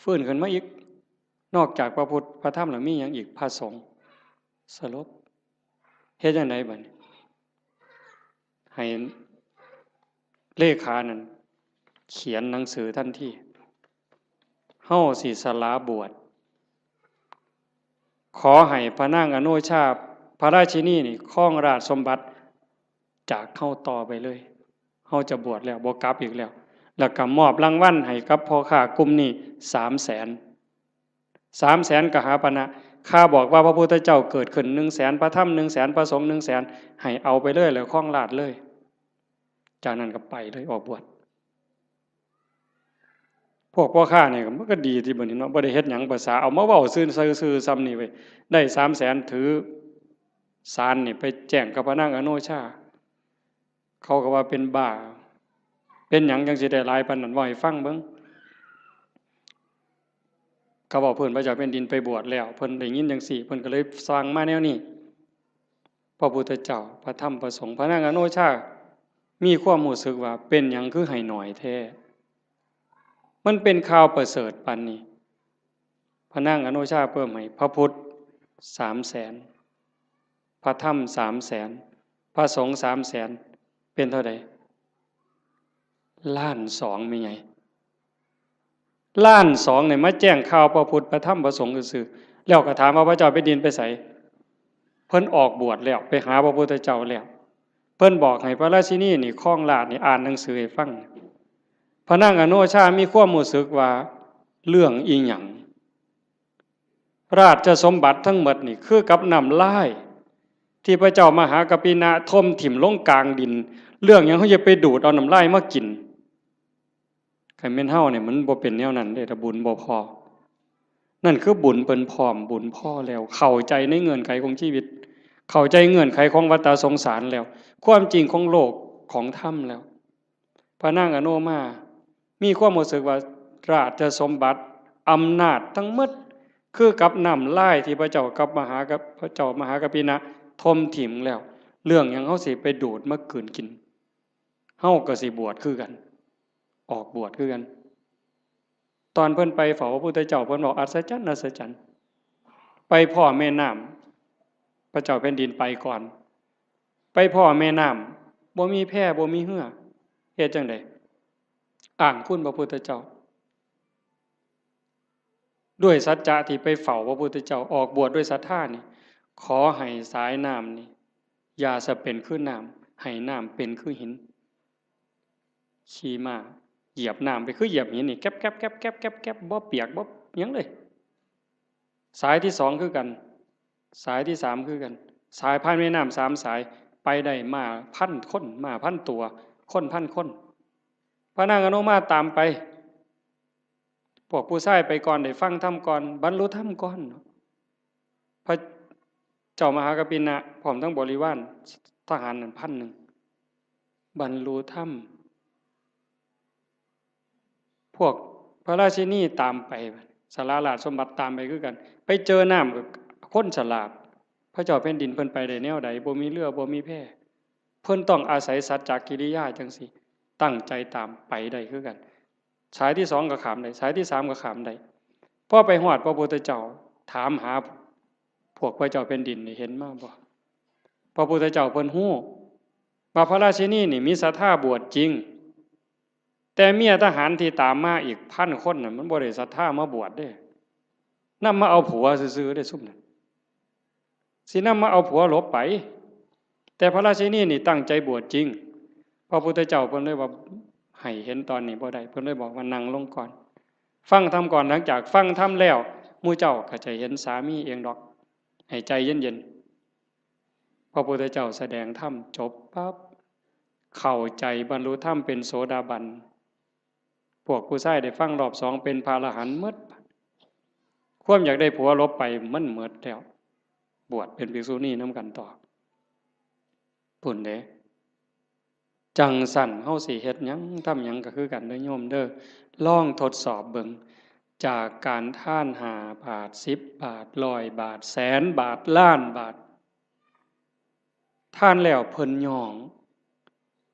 ฟื้นขึ้นมาอีกนอกจากพระพุทธพระธรรมแล้วมีหยังอีกพระสงฆ์สลบเฮ็ดจังไดบัดนี้ให้เลขานั่นเขียนหนังสือทันทีเฮาสิสละบวชขอให้พระนางอโนชาพระราชินีนี่ครองราชสมบัติจากเฮาต่อไปเลยเฮาจะบวชแล้วบ่กลับอีกแล้วก็มอบรางวัลให้กับพ่อค้ากลุ่มนี้300,000กหาปณะข้าบอกว่าพระพุทธเจ้าเกิดขึ้น100,000พระธรรม100,000พระสงฆ์100,000ให้เอาไปเลยแล้วครองราชเลยจากนั้นก็ไปเลยออกบวชพวกพ่อค้าเนี่ยมันก็ดีที่บัดนี้เนาะบ่ได้เฮ็ดหยังภาษาเอามาเว้าซื่อๆซ้ำนี่เว้ยได้300,000ถือศาลนี่ไปแจ้งกับพระนางอโนชาเขาก็ว่าเป็นบ้าเป็นหยังจังสิได้หลายปานนั้นเว้าให้ฟังเบิ่งเขาบอกเพิ่นพระเจ้าแผ่นดินไปบวชแล้วเพิ่นได้ยินจังซี่เพิ่นก็เลยสร้างมาแนวนี้พระพุทธเจ้าพระธรรมพระสงฆ์พระนางอโนชามีความรู้สึกว่าเป็นหยังคือให้น้อยแท้มันเป็นข่าวประเสริฐปานนี้พระนางอโนชาเพิ่มให้พระพุทธ300,000พระธรรม300,000พระสงฆ์300,000เป็นเท่าใด1,200,000มีไง1,200,000เนี่ยมาแจ้งข่าวพระพุทธพระธรรมพระสงฆ์ซื่อๆแล้วก็ถามว่าพระเจ้าแผ่นดินไปไสเพิ่นออกบวชแล้วไปหาพระพุทธเจ้าแล้วเพิ่นบอกให้พระราชินีนี่ครองราชย์นี่อ่านหนังสือให้ฟังพระนางอโนชามีความรู้สึกว่าเรื่องอีหยัง ราชสมบัติทั้งหมดนี่คือกับน้ำลายที่พระเจ้ามหากปินะทมถิ่มลงกลางดินเรื่องหยังเขาจะไปดูดเอาน้ำลายมากินใครแม่นเฮาเนี่ยมันบ่เป็นแนวนั้นเด้ถ้าบุญบ่พอนั่นคือบุญเปิ้นพร้อมบุญพ่อแล้วเข้าใจในเงื่อนไขของชีวิตเข้าใจเงื่อนไขของวัฏสงสารแล้วความจริงของโลกของธรรมแล้วพระนางอโนมามีความรู้สึกว่าราชสมบัติอำนาจทั้งหมดคือกับน้ำลายที่พระเจ้ากับพระเจ้ามหากปินะทมถิ่มแล้วเรื่องหยังเฮาสิไปดูดมากืนกินเฮาก็สิบวชคือกันออกบวชคือกันตอนเพิ่นไปเฝ้าพระพุทธเจ้าเพิ่นบอกอัศจรรย์อัศจรรย์ไปพ่อแม่น้ำพระเจ้าแผ่นดินไปก่อนไปพ่อแม่น้ำบ่มีแพบ่มีเหือเฮ็ดจังได๋อ้างคุณพระพุทธเจ้าด้วยสัจจะที่ไปเฝ้าพระพุทธเจ้าออกบวชด้วยศรัทธานี่ขอให้สายน้ำนี่อย่าสะเป็นคือน้ำให้น้ำเป็นคือหินขี่ม้าเหยียบน้ำไปคือเหยียบหินนี่แก๊บแก๊บแก๊บแก๊บแก๊บแก๊บบ่เปียกบ่หยังเลยสายที่สองคือกันสายที่สามคือกันสายผ่านแม่น้ำสามสายไปได้มาพันคนมาพันตัวคนพันคนพระนางอนุมาตามไปพวกผู้ชายไปก่อนได้ฟังธรรมก่อนบรรลุธรรมก่อนพระเจ้ามหากปินะพร้อมทั้งบริวารทหารนั่น1,000บรรลุธรรมพวกพระราชินีตามไปสาราราชสมบัติตามไปคือกันไปเจอน้ำกับคนฉลาดพระเจ้าแผ่นดินเพิ่นไปได้แนวใดบ่มีเรือบ่มีแพเพิ่นต้องอาศัยสัจจกิริยาจังซี่ตั้งใจตามไปได้คือกันสายที่สองก็ขามได้สายที่สามก็ขามได้พอไปฮอดพระพุทธเจ้าถามหาพวกพระเจ้าแผ่นดินนี่เห็นมาบ่พระพุทธเจ้าเพิ่นฮู้ว่าพระราชินีนี่มีศรัทธาบวชจริงแต่เมียทหารที่ตามมาอีก1,000 คนน่ะมันบ่ได้ศรัทธามาบวชเด้นำมาเอาผัวซื่อๆได้ซุ่มนั้นสินำมาเอาผัวหลบไปแต่พระราชินีนี่ตั้งใจบวชจริงพระพุทธเจ้าเพิ่นเลยว่าให้เห็นตอนนี้บ่ได้เพิ่นเลยบอกว่านั่งลงก่อนฟังธรรมก่อนหลังจากฟังธรรมแล้วหมู่เจ้าก็จะเห็นสามีเองดอกให้ใจเย็นๆพระพุทธเจ้าแสดงธรรมจบปั๊บเข้าใจบรรลุธรรมเป็นโสดาบันพวกผู้ชายได้ฟังรอบสองเป็นพระอรหันต์หมดความอยากได้ผัวลบไปมันหมดแล้วบวชเป็นภิกษุณีนำกันต่อพุ่นเด้จังสั่นเฮาสิเฮ็ดหยังทำหยังก็คือกันเด้อโยมเด้อลองทดสอบเบิ่งจากการท่าน5 บาท10 บาท100 บาทแสนบาทล้านบาทท่านแล้วเพิ่นย่อง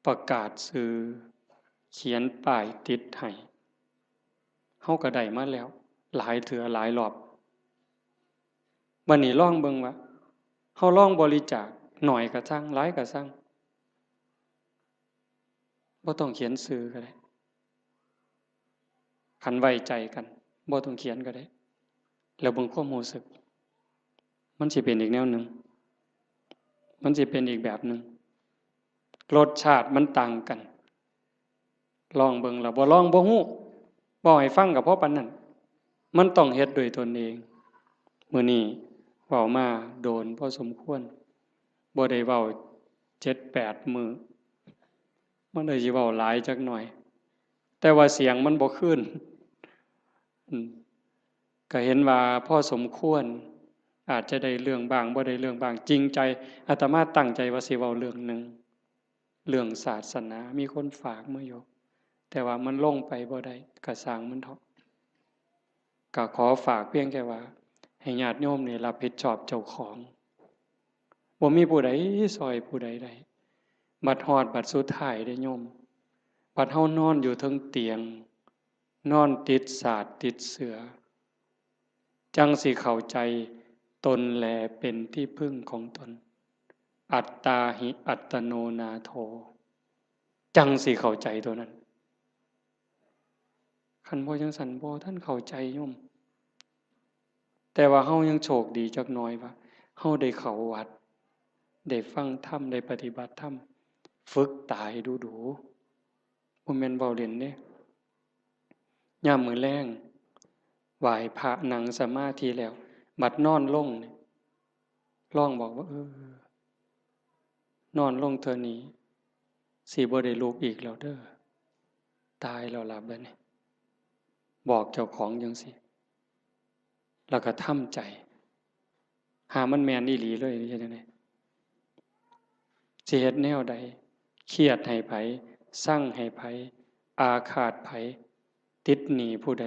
ประกาศซื้อเขียนป้ายติดให้เฮาก็ได้มาแล้วหลายเทื่อหลายรอบบัดนี้ลองเบิ่งว่าเฮาลองบริจาคน้อยก็ซังหลายก็ซังบ่ต้องเขียนชื่อก็ได้คันไว้ใจกันบ่ต้องเขียนก็ได้แล้วเบิ่งความรู้สึกมันสิเป็นอีกแนวหนึ่งมันสิเป็นอีกแบบหนึ่งรสชาติมันต่างกันลองเบิ่งแล้วบ่ลองบ่ฮู้บ่ให้ฟังก็เพราะปานนั้นมันต้องเฮ็ดด้วยตนเองมื้อนี้เว้ามาโดนพอสมควรบ่ได้เว้า7-8 มื้อมันเลยสิเว้าหลายจักหน่อยแต่ว่าเสียงมันบ่คืนก็เห็นว่าพอสมควรอาจจะได้เรื่องบ้างบ่ได้เรื่องบ้างจริงใจอาตมาตั้งใจว่าสิเว้าเรื่องหนึ่งเรื่องศาสนามีคนฝากมาอยู่แต่ว่ามันลงไปบ่ได้ก็สร้างมันเถาะก็ขอฝากเพียงแค่ว่าให้ญาติโยมนี่รับผิดชอบเจ้าของบ่มีผู้ใดซอยผู้ใดได้บัดฮอดบัดสุดท้ายเด้โยมบัดเฮานอนอยู่เทิงเตียงนอนติดสาดติดเสือจังสิเข้าใจตนแลเป็นที่พึ่งของตนอัตตาหิอัตโนนาโถจังสิเข้าใจตัวนั้นคันบ่จังสันบ่ท่านเข้าใจโยมแต่ว่าเฮายังโชคดีจักหน่อยว่าเฮาได้เข้าวัดได้ฟังธรรมได้ปฏิบัติธรรมฝึกตายดูบ่แม่นเว้าเล่นเด้ยามมื้อแลงไหว้พระนั่งสมาธิแล้ว บัดนอนลงนี่ลองบอกว่า นอนลงเธอนี้สิบ่ได้ลุกอีกแล้วเด้อตายแล้วล่ะบัดนี้บอกเจ้าของจังซี่แล้วก็ทำใจหามันแม่นอีหลีเลยนี่จังได๋สิเฮ็ดแนวใดเครียดให้ไผสั่งให้ไผอาฆาตไผติดหนี้ผู้ใด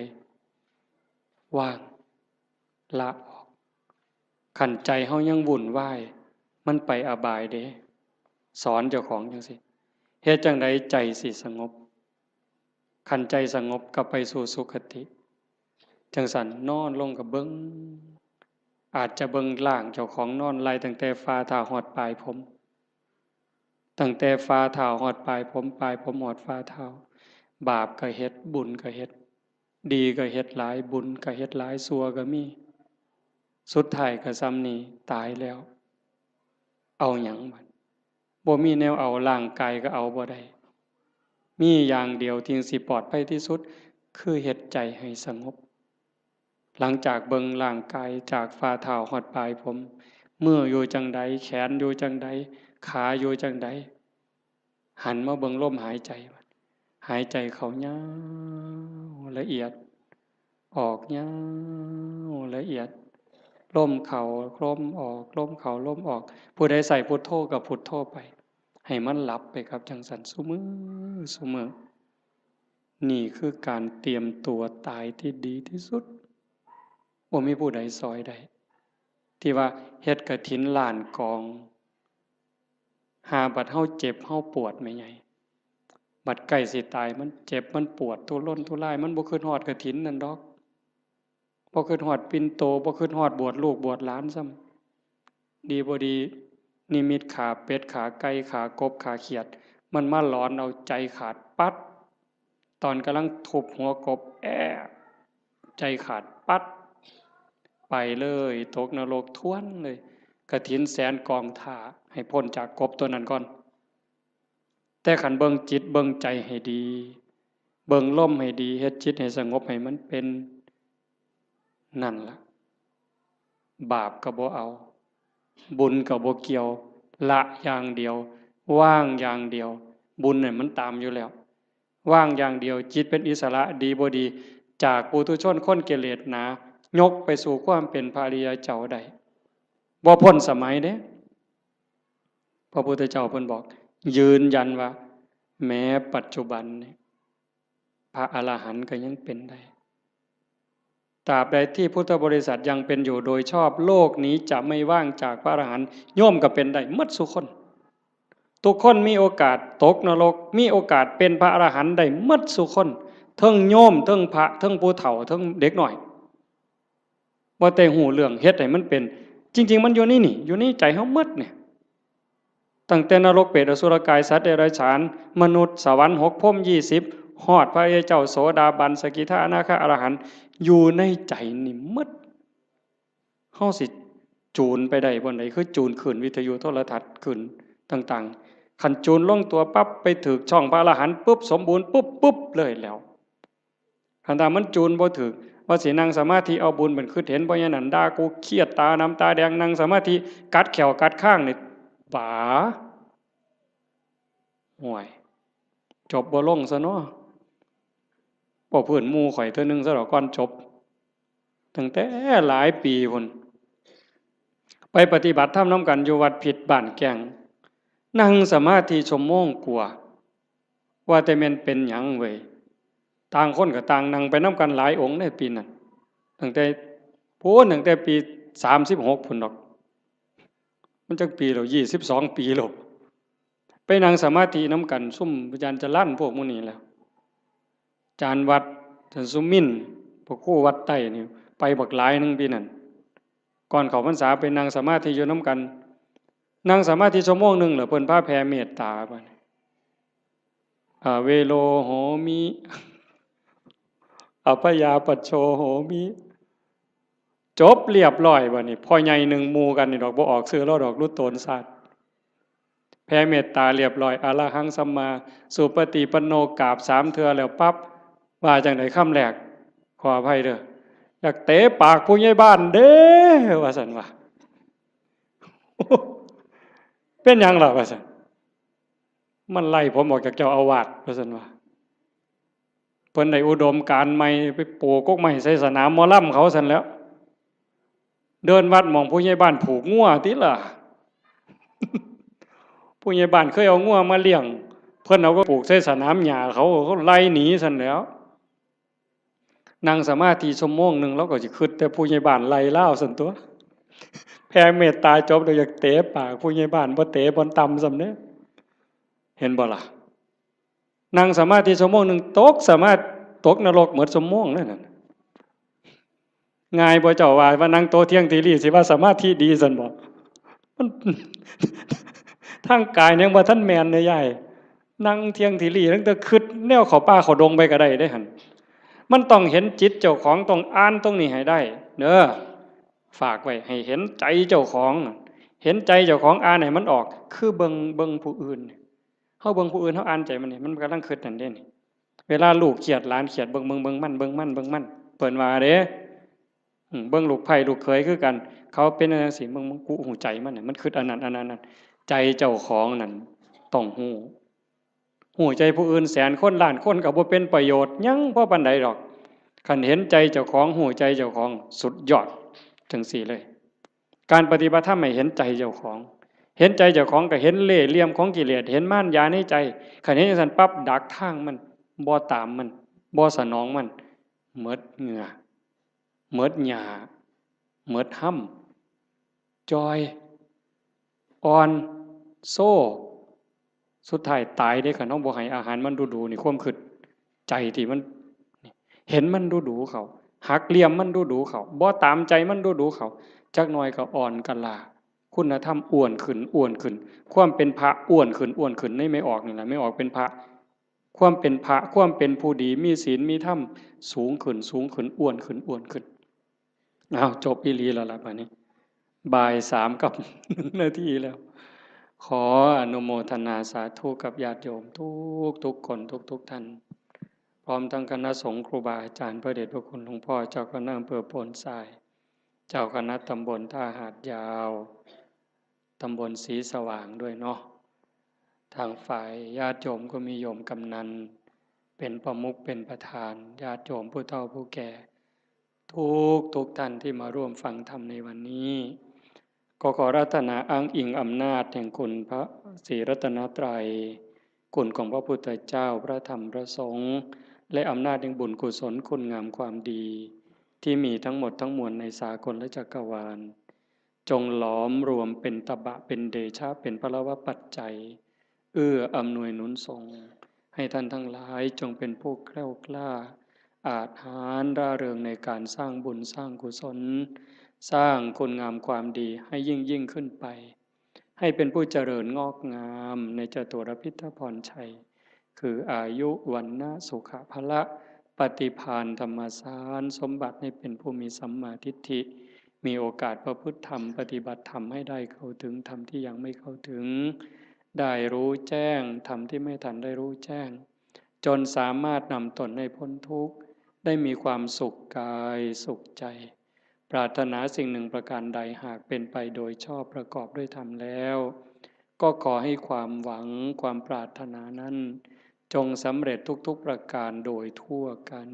ว่างละออกคันใจเฮายังวุ่นวายมันไปอบายเด้สอนเจ้าของจังซี่เฮ็ดจังไดใจสิสงบคันใจสงบก็ไปสู่สุคติจังซั่นนอนลงก็เบิ่งอาจจะเบิ่งร่างเจ้าของนอนไล่ตั้งแต่ฝ่าเท้าฮอดปลายผมตั้งแต่ฝ่าเท้าฮอดปลายผมปลายผมฮอดฝ่าเท้าบาปก็เฮ็ดบุญก็เฮ็ดดีก็เฮ็ดหลายบุญก็เฮ็ดหลายชั่วก็มีสุดท้ายก็ซ้ำนี้ตายแล้วเอาหยังบัดบ่มีแนวเอาร่างกายก็เอาบ่ได้มีอย่างเดียวที่สิปลอดภัยที่สุดคือเฮ็ดใจให้สงบหลังจากเบิ่งร่างกายจากฝ่าเท้าฮอดปลายผมมืออยู่จังใดแขนอยู่จังใดขาอยู่จังใดหันมาเบิ่งลมหายใจหายใจเข้ายาวละเอียดออกยาวละเอียดลมเข้าลมออกลมเข้าลมออกผู้ใดใส่พุทโธก็พุทโธไปให้มันหลับไปครับจังสันซุมื้อนี่คือการเตรียมตัวตายที่ดีที่สุดบ่มีผู้ใดซอยได้ที่ว่าเฮ็ดกฐินล้านกองหาบัดเฮาเจ็บเฮาปวดแม่ใหญ่บัดใกล้สิตายมันเจ็บมันปวดทุรนทุรายมันบ่คิดฮอดกฐินนั่นดอกบ่คิดฮอดปิ่นโตบ่คิดฮอดบวชลูกบวชหลานซ้ำดีบ่ดีนิมิตขาเป็ดขาไก่ขากบขาเขียดมันมาหลอนเอาใจขาดปัดตอนกำลังทุบหัวกบใจขาดปัดไปเลยตกนรกท้วนเลยกฐินแสนกองท่าให้พ้นจากกบตัวนั้นก่อนแต่ขันเบิ่งจิตเบิ่งใจให้ดีเบิ่งลมให้ดีเฮ็ดจิตให้สงบให้มันเป็นนั่นล่ะบาปก็บ่เอาบุญก็บ่เกี่ยวละอย่างเดียวว่างอย่างเดียวบุญเนี่ยมันตามอยู่แล้วว่างอย่างเดียวจิตเป็นอิสระดีบ่ดีจากปุถุชนคนกิเลสหนายกไปสู่ความเป็นพระอริยเจ้าได้บ่พ้นสมัยเด้พระพุทธเจ้าเพิ่นบอกยืนยันว่าแม้ปัจจุบันนี้พระอรหันต์ก็ยังเป็นได้ตราบใดที่พุทธบริษัทยังเป็นอยู่โดยชอบโลกนี้จะไม่ว่างจากพระอรหันต์โยมก็เป็นได้หมดทุกคนทุกคนมีโอกาสตกนรกมีโอกาสเป็นพระอรหันต์ได้หมดทุกคนทั้งโยมทั้งพระทั้งผู้เฒ่าทั้งเด็กน้อยว่าแต่หูเรื่องเฮ็ดให้มันเป็นจริงๆมันอยู่นี่อยู่ในใจเฮาหมดเนี่ยตั้งแต่นรกเปรตอสุรกายสัตว์เดรัจฉานมนุษย์สวรรค์6พรหม20ฮอดพระอริยเจ้าโสดาบันสกิทาอนาคาอรหันต์อยู่ในใจนี่หมดเฮาสิจูนไปได้บ่ไดคือจูนขึ้นวิทยุโทรทัศน์ขึ้นต่างๆคันจูนลงตัวปั๊บไปถึกช่องพระอรหันต์ปุ๊บสมบูรณ์ปุ๊บเลยแล้วคันถ้ามันจูนบ่ถึกว่าสินั่งสมาธิเอาบุญเป็นคือเห็นบ่อย่างนั้นด่ากูเครียดตาน้ำตาแดงนั่งสมาธิกัดแขวกัดข้างนี่ป๋าห่วยจบบ่ลงซะเนาะบ่เพิ่นหมู่ข่อยเทื่อนึงซะดอกก่อนจบตั้งแต่หลายปีพุ่นไปปฏิบัติธรรมนํกันอยู่วัดผิดบ้านแก่งนั่งสมาธิชั่วโมงกว่าว่าแต่แม่นเป็นหยังเว้ยต่างคนก็ต่างนั่งไปนํกันหลายองค์ในปีนั้นตั้งแต่ปี36พุ่นดอกมันจักปีแล้ว22 ปีแล้วไปนั่งสมาธินํกันซุ่มอาจารย์จรัญพวกหมู่นี้แล้วอาจารย์วัดอาจารย์สุมินพวกครูวัดใต้นี่ไปบักหลายนึงปีนั้นก่อนเข้าพรรษาไปนั่งสมาธิอยู่นํกันนั่งสมาธิชั่วโมงนึงแล้วเพิ่นพาแผ่เมตตาบัดเวโลโหมิอภยาปัชโชโหมิจบเรียบร้อยบัดนี้พ่อใหญ่หนึ่งหมู่กันนี่ดอกบ่ออกชื่อแล้วดอกรุดโตนศาสตร์แผ่เมตตาเรียบร้อยอะระหังสัมมาสุปฏิปันโนกราบ3 เทื่อแล้วปั๊บว่าจังได๋คำแรกขออภัยเด้อ อยากเตะปากผู้ใหญ่บ้านเด้ว่าสันว่าเป็นยังล่ะว่าสันมันไล่ผมออกจากเจ้าอาวาสว่าสันว่าเพิ่นได้อุดมการณ์ใหม่ไปปลูกกกไม้ใส่สนามหมอลำเขาสันแล้วเดินวัดมองผู้ใหญ่บ้านผูกงัวติล่ะผู้ใหญ่บ้านเคยเอางัวมาเลี้ยงเพิ่นเอาก็ปลูกใส่สนามหญ้าเขาไล่หนีสันแล้วนั่งสมาธิชั่วโมงหนึ่งแล้วก็จะคิดแต่ผู้ใหญ่บ้านไล่ล่าสันตัวแผ่เมตตาจบเราอยากเตะปากผู้ใหญ่บ้านบ่เตะบนตำสำเนี้ยเห็นบ่ล่ะนั่งสมาธิชั่วโมงหนึ่งตกสามารถตกนรกเหมือนชั่วโมงนั่นน่ะง่ายบ่เจ้าว่านั่งโตเที่ยงทีรีสิว่าสมาธิดีสันบ่มันทางกายยังบ่ทันแมนเนี่ยยายนั่งเที่ยงทีรีตั้งแต่คิดแนวเขาป่าเขาดงไปก็ได้หั่นมันต้องเห็นจิตเจ้าของต้องอ่านตรงนี้ให้ได้เด้อฝากไว้ให้เห็นใจเจ้าของเห็นใจเจ้าของอ่านให้มันออกคือเบิ่งผู้อื่นเฮาเบิ่งผู้อื่นเฮาอ่านใจมันนี่มันกำลังคิดนั่นเด้นี่เวลาลูกเครียดหลานเครียดเบิ่งมันเปิ้นว่าเด้เบิ่งลูกไผ่ลูกเขยคือกันเขาเป็นจังซี่เบิ่งกูหูใจมันน่ะมันคิดอันนั้นใจเจ้าของนั่นต้องหูใจผู้อื่นแสนคนล้านคนก็บ่เป็นประโยชน์หยังบ่ปานใดดอกคันเห็นใจเจ้าของหูใจเจ้าของสุดยอดจังซี่เลยการปฏิบัติธรรมให้เห็นใจเจ้าของเห็นใจเจ้าของก็เห็นเล่ห์เหลี่ยมของกิเลสเห็นมารยาในใจคันเห็นจังซั่นปั๊บดักทางมันบ่ตามมันบ่สนองมันหมดเหงื่อหมดหญ้าหมดห้ำจอยอ่อนโซ่สุดท้ายตายได้คันเฮาบ่ให้อาหารมันดูๆนี่ความคิดใจที่มันเห็นมันดูๆเขาหักเหลี่ยมมันดูๆเขาบ่ตามใจมันดูๆเขาจักหน่อยก็อ่อนกะลาคุณธรรมอ้วนขึ้นความเป็นพระอ้วนขึ้นในไม่ออกนี่แหละไม่ออกเป็นพระความเป็นพระความเป็นผู้ดีมีศีลมีธรรมสูงขึ้นอ้วนขึ้นอ้าวจบอีหลีแล้วล่ะบัดนี้บ่าย3กับ1นาทีแล้วขออนุโมทนาสาธุกับญาติโยมทุกคนทุกท่านพร้อมทั้งคณะสงฆ์ครูบาอาจารย์พระเดชพระคุณหลวงพ่อเจ้าคณะอำเภอโพนทรายเจ้าคณะตำบลท่าหาดยาวตำบลศรีสว่างด้วยเนาะทางฝ่ายญาติโยมก็มีโยมกำนันเป็นประมุขเป็นประธานญาติโยมผู้เฒ่าผู้แก่ทุกท่านที่มาร่วมฟังธรรมในวันนี้ก็ขอรัตนาอ้างอิงอำนาจแห่งคุณพระศรีรัตนตรัยคุณของพระพุทธเจ้าพระธรรมพระสงฆ์และอำนาจแห่งบุญกุศลคุณงามความดีที่มีทั้งหมดทั้งมวลในสากลและจักรวาลจงหลอมรวมเป็นตบะเป็นเดชะเป็นพลวปัจจัยอำนวยหนุนส่งให้ท่านทั้งหลายจงเป็นผู้แกล้วกล้าอาจหาญร่าเริงในการสร้างบุญสร้างกุศลสร้างคุณงามความดีให้ยิ่งขึ้นไปให้เป็นผู้เจริญงอกงามในจตุรพิทพรชัยคืออายุวันนะสุขภละปฏิภาณธรรมสารสมบัติให้เป็นผู้มีสัมมาทิฏฐิมีโอกาสประพฤติธรรมปฏิบัติธรรมให้ได้เข้าถึงธรรมที่ยังไม่เข้าถึงได้รู้แจ้งธรรมที่ไม่ทันได้รู้แจ้งจนสามารถนำตนให้พ้นทุกข์ได้มีความสุขกายสุขใจปรารถนาสิ่งหนึ่งประการใดหากเป็นไปโดยชอบประกอบด้วยธรรมแล้วก็ขอให้ความหวังความปรารถนานั้นจงสำเร็จทุกประการโดยทั่วกัน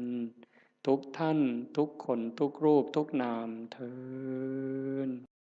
ทุกท่านทุกคนทุกรูปทุกนามเทอญ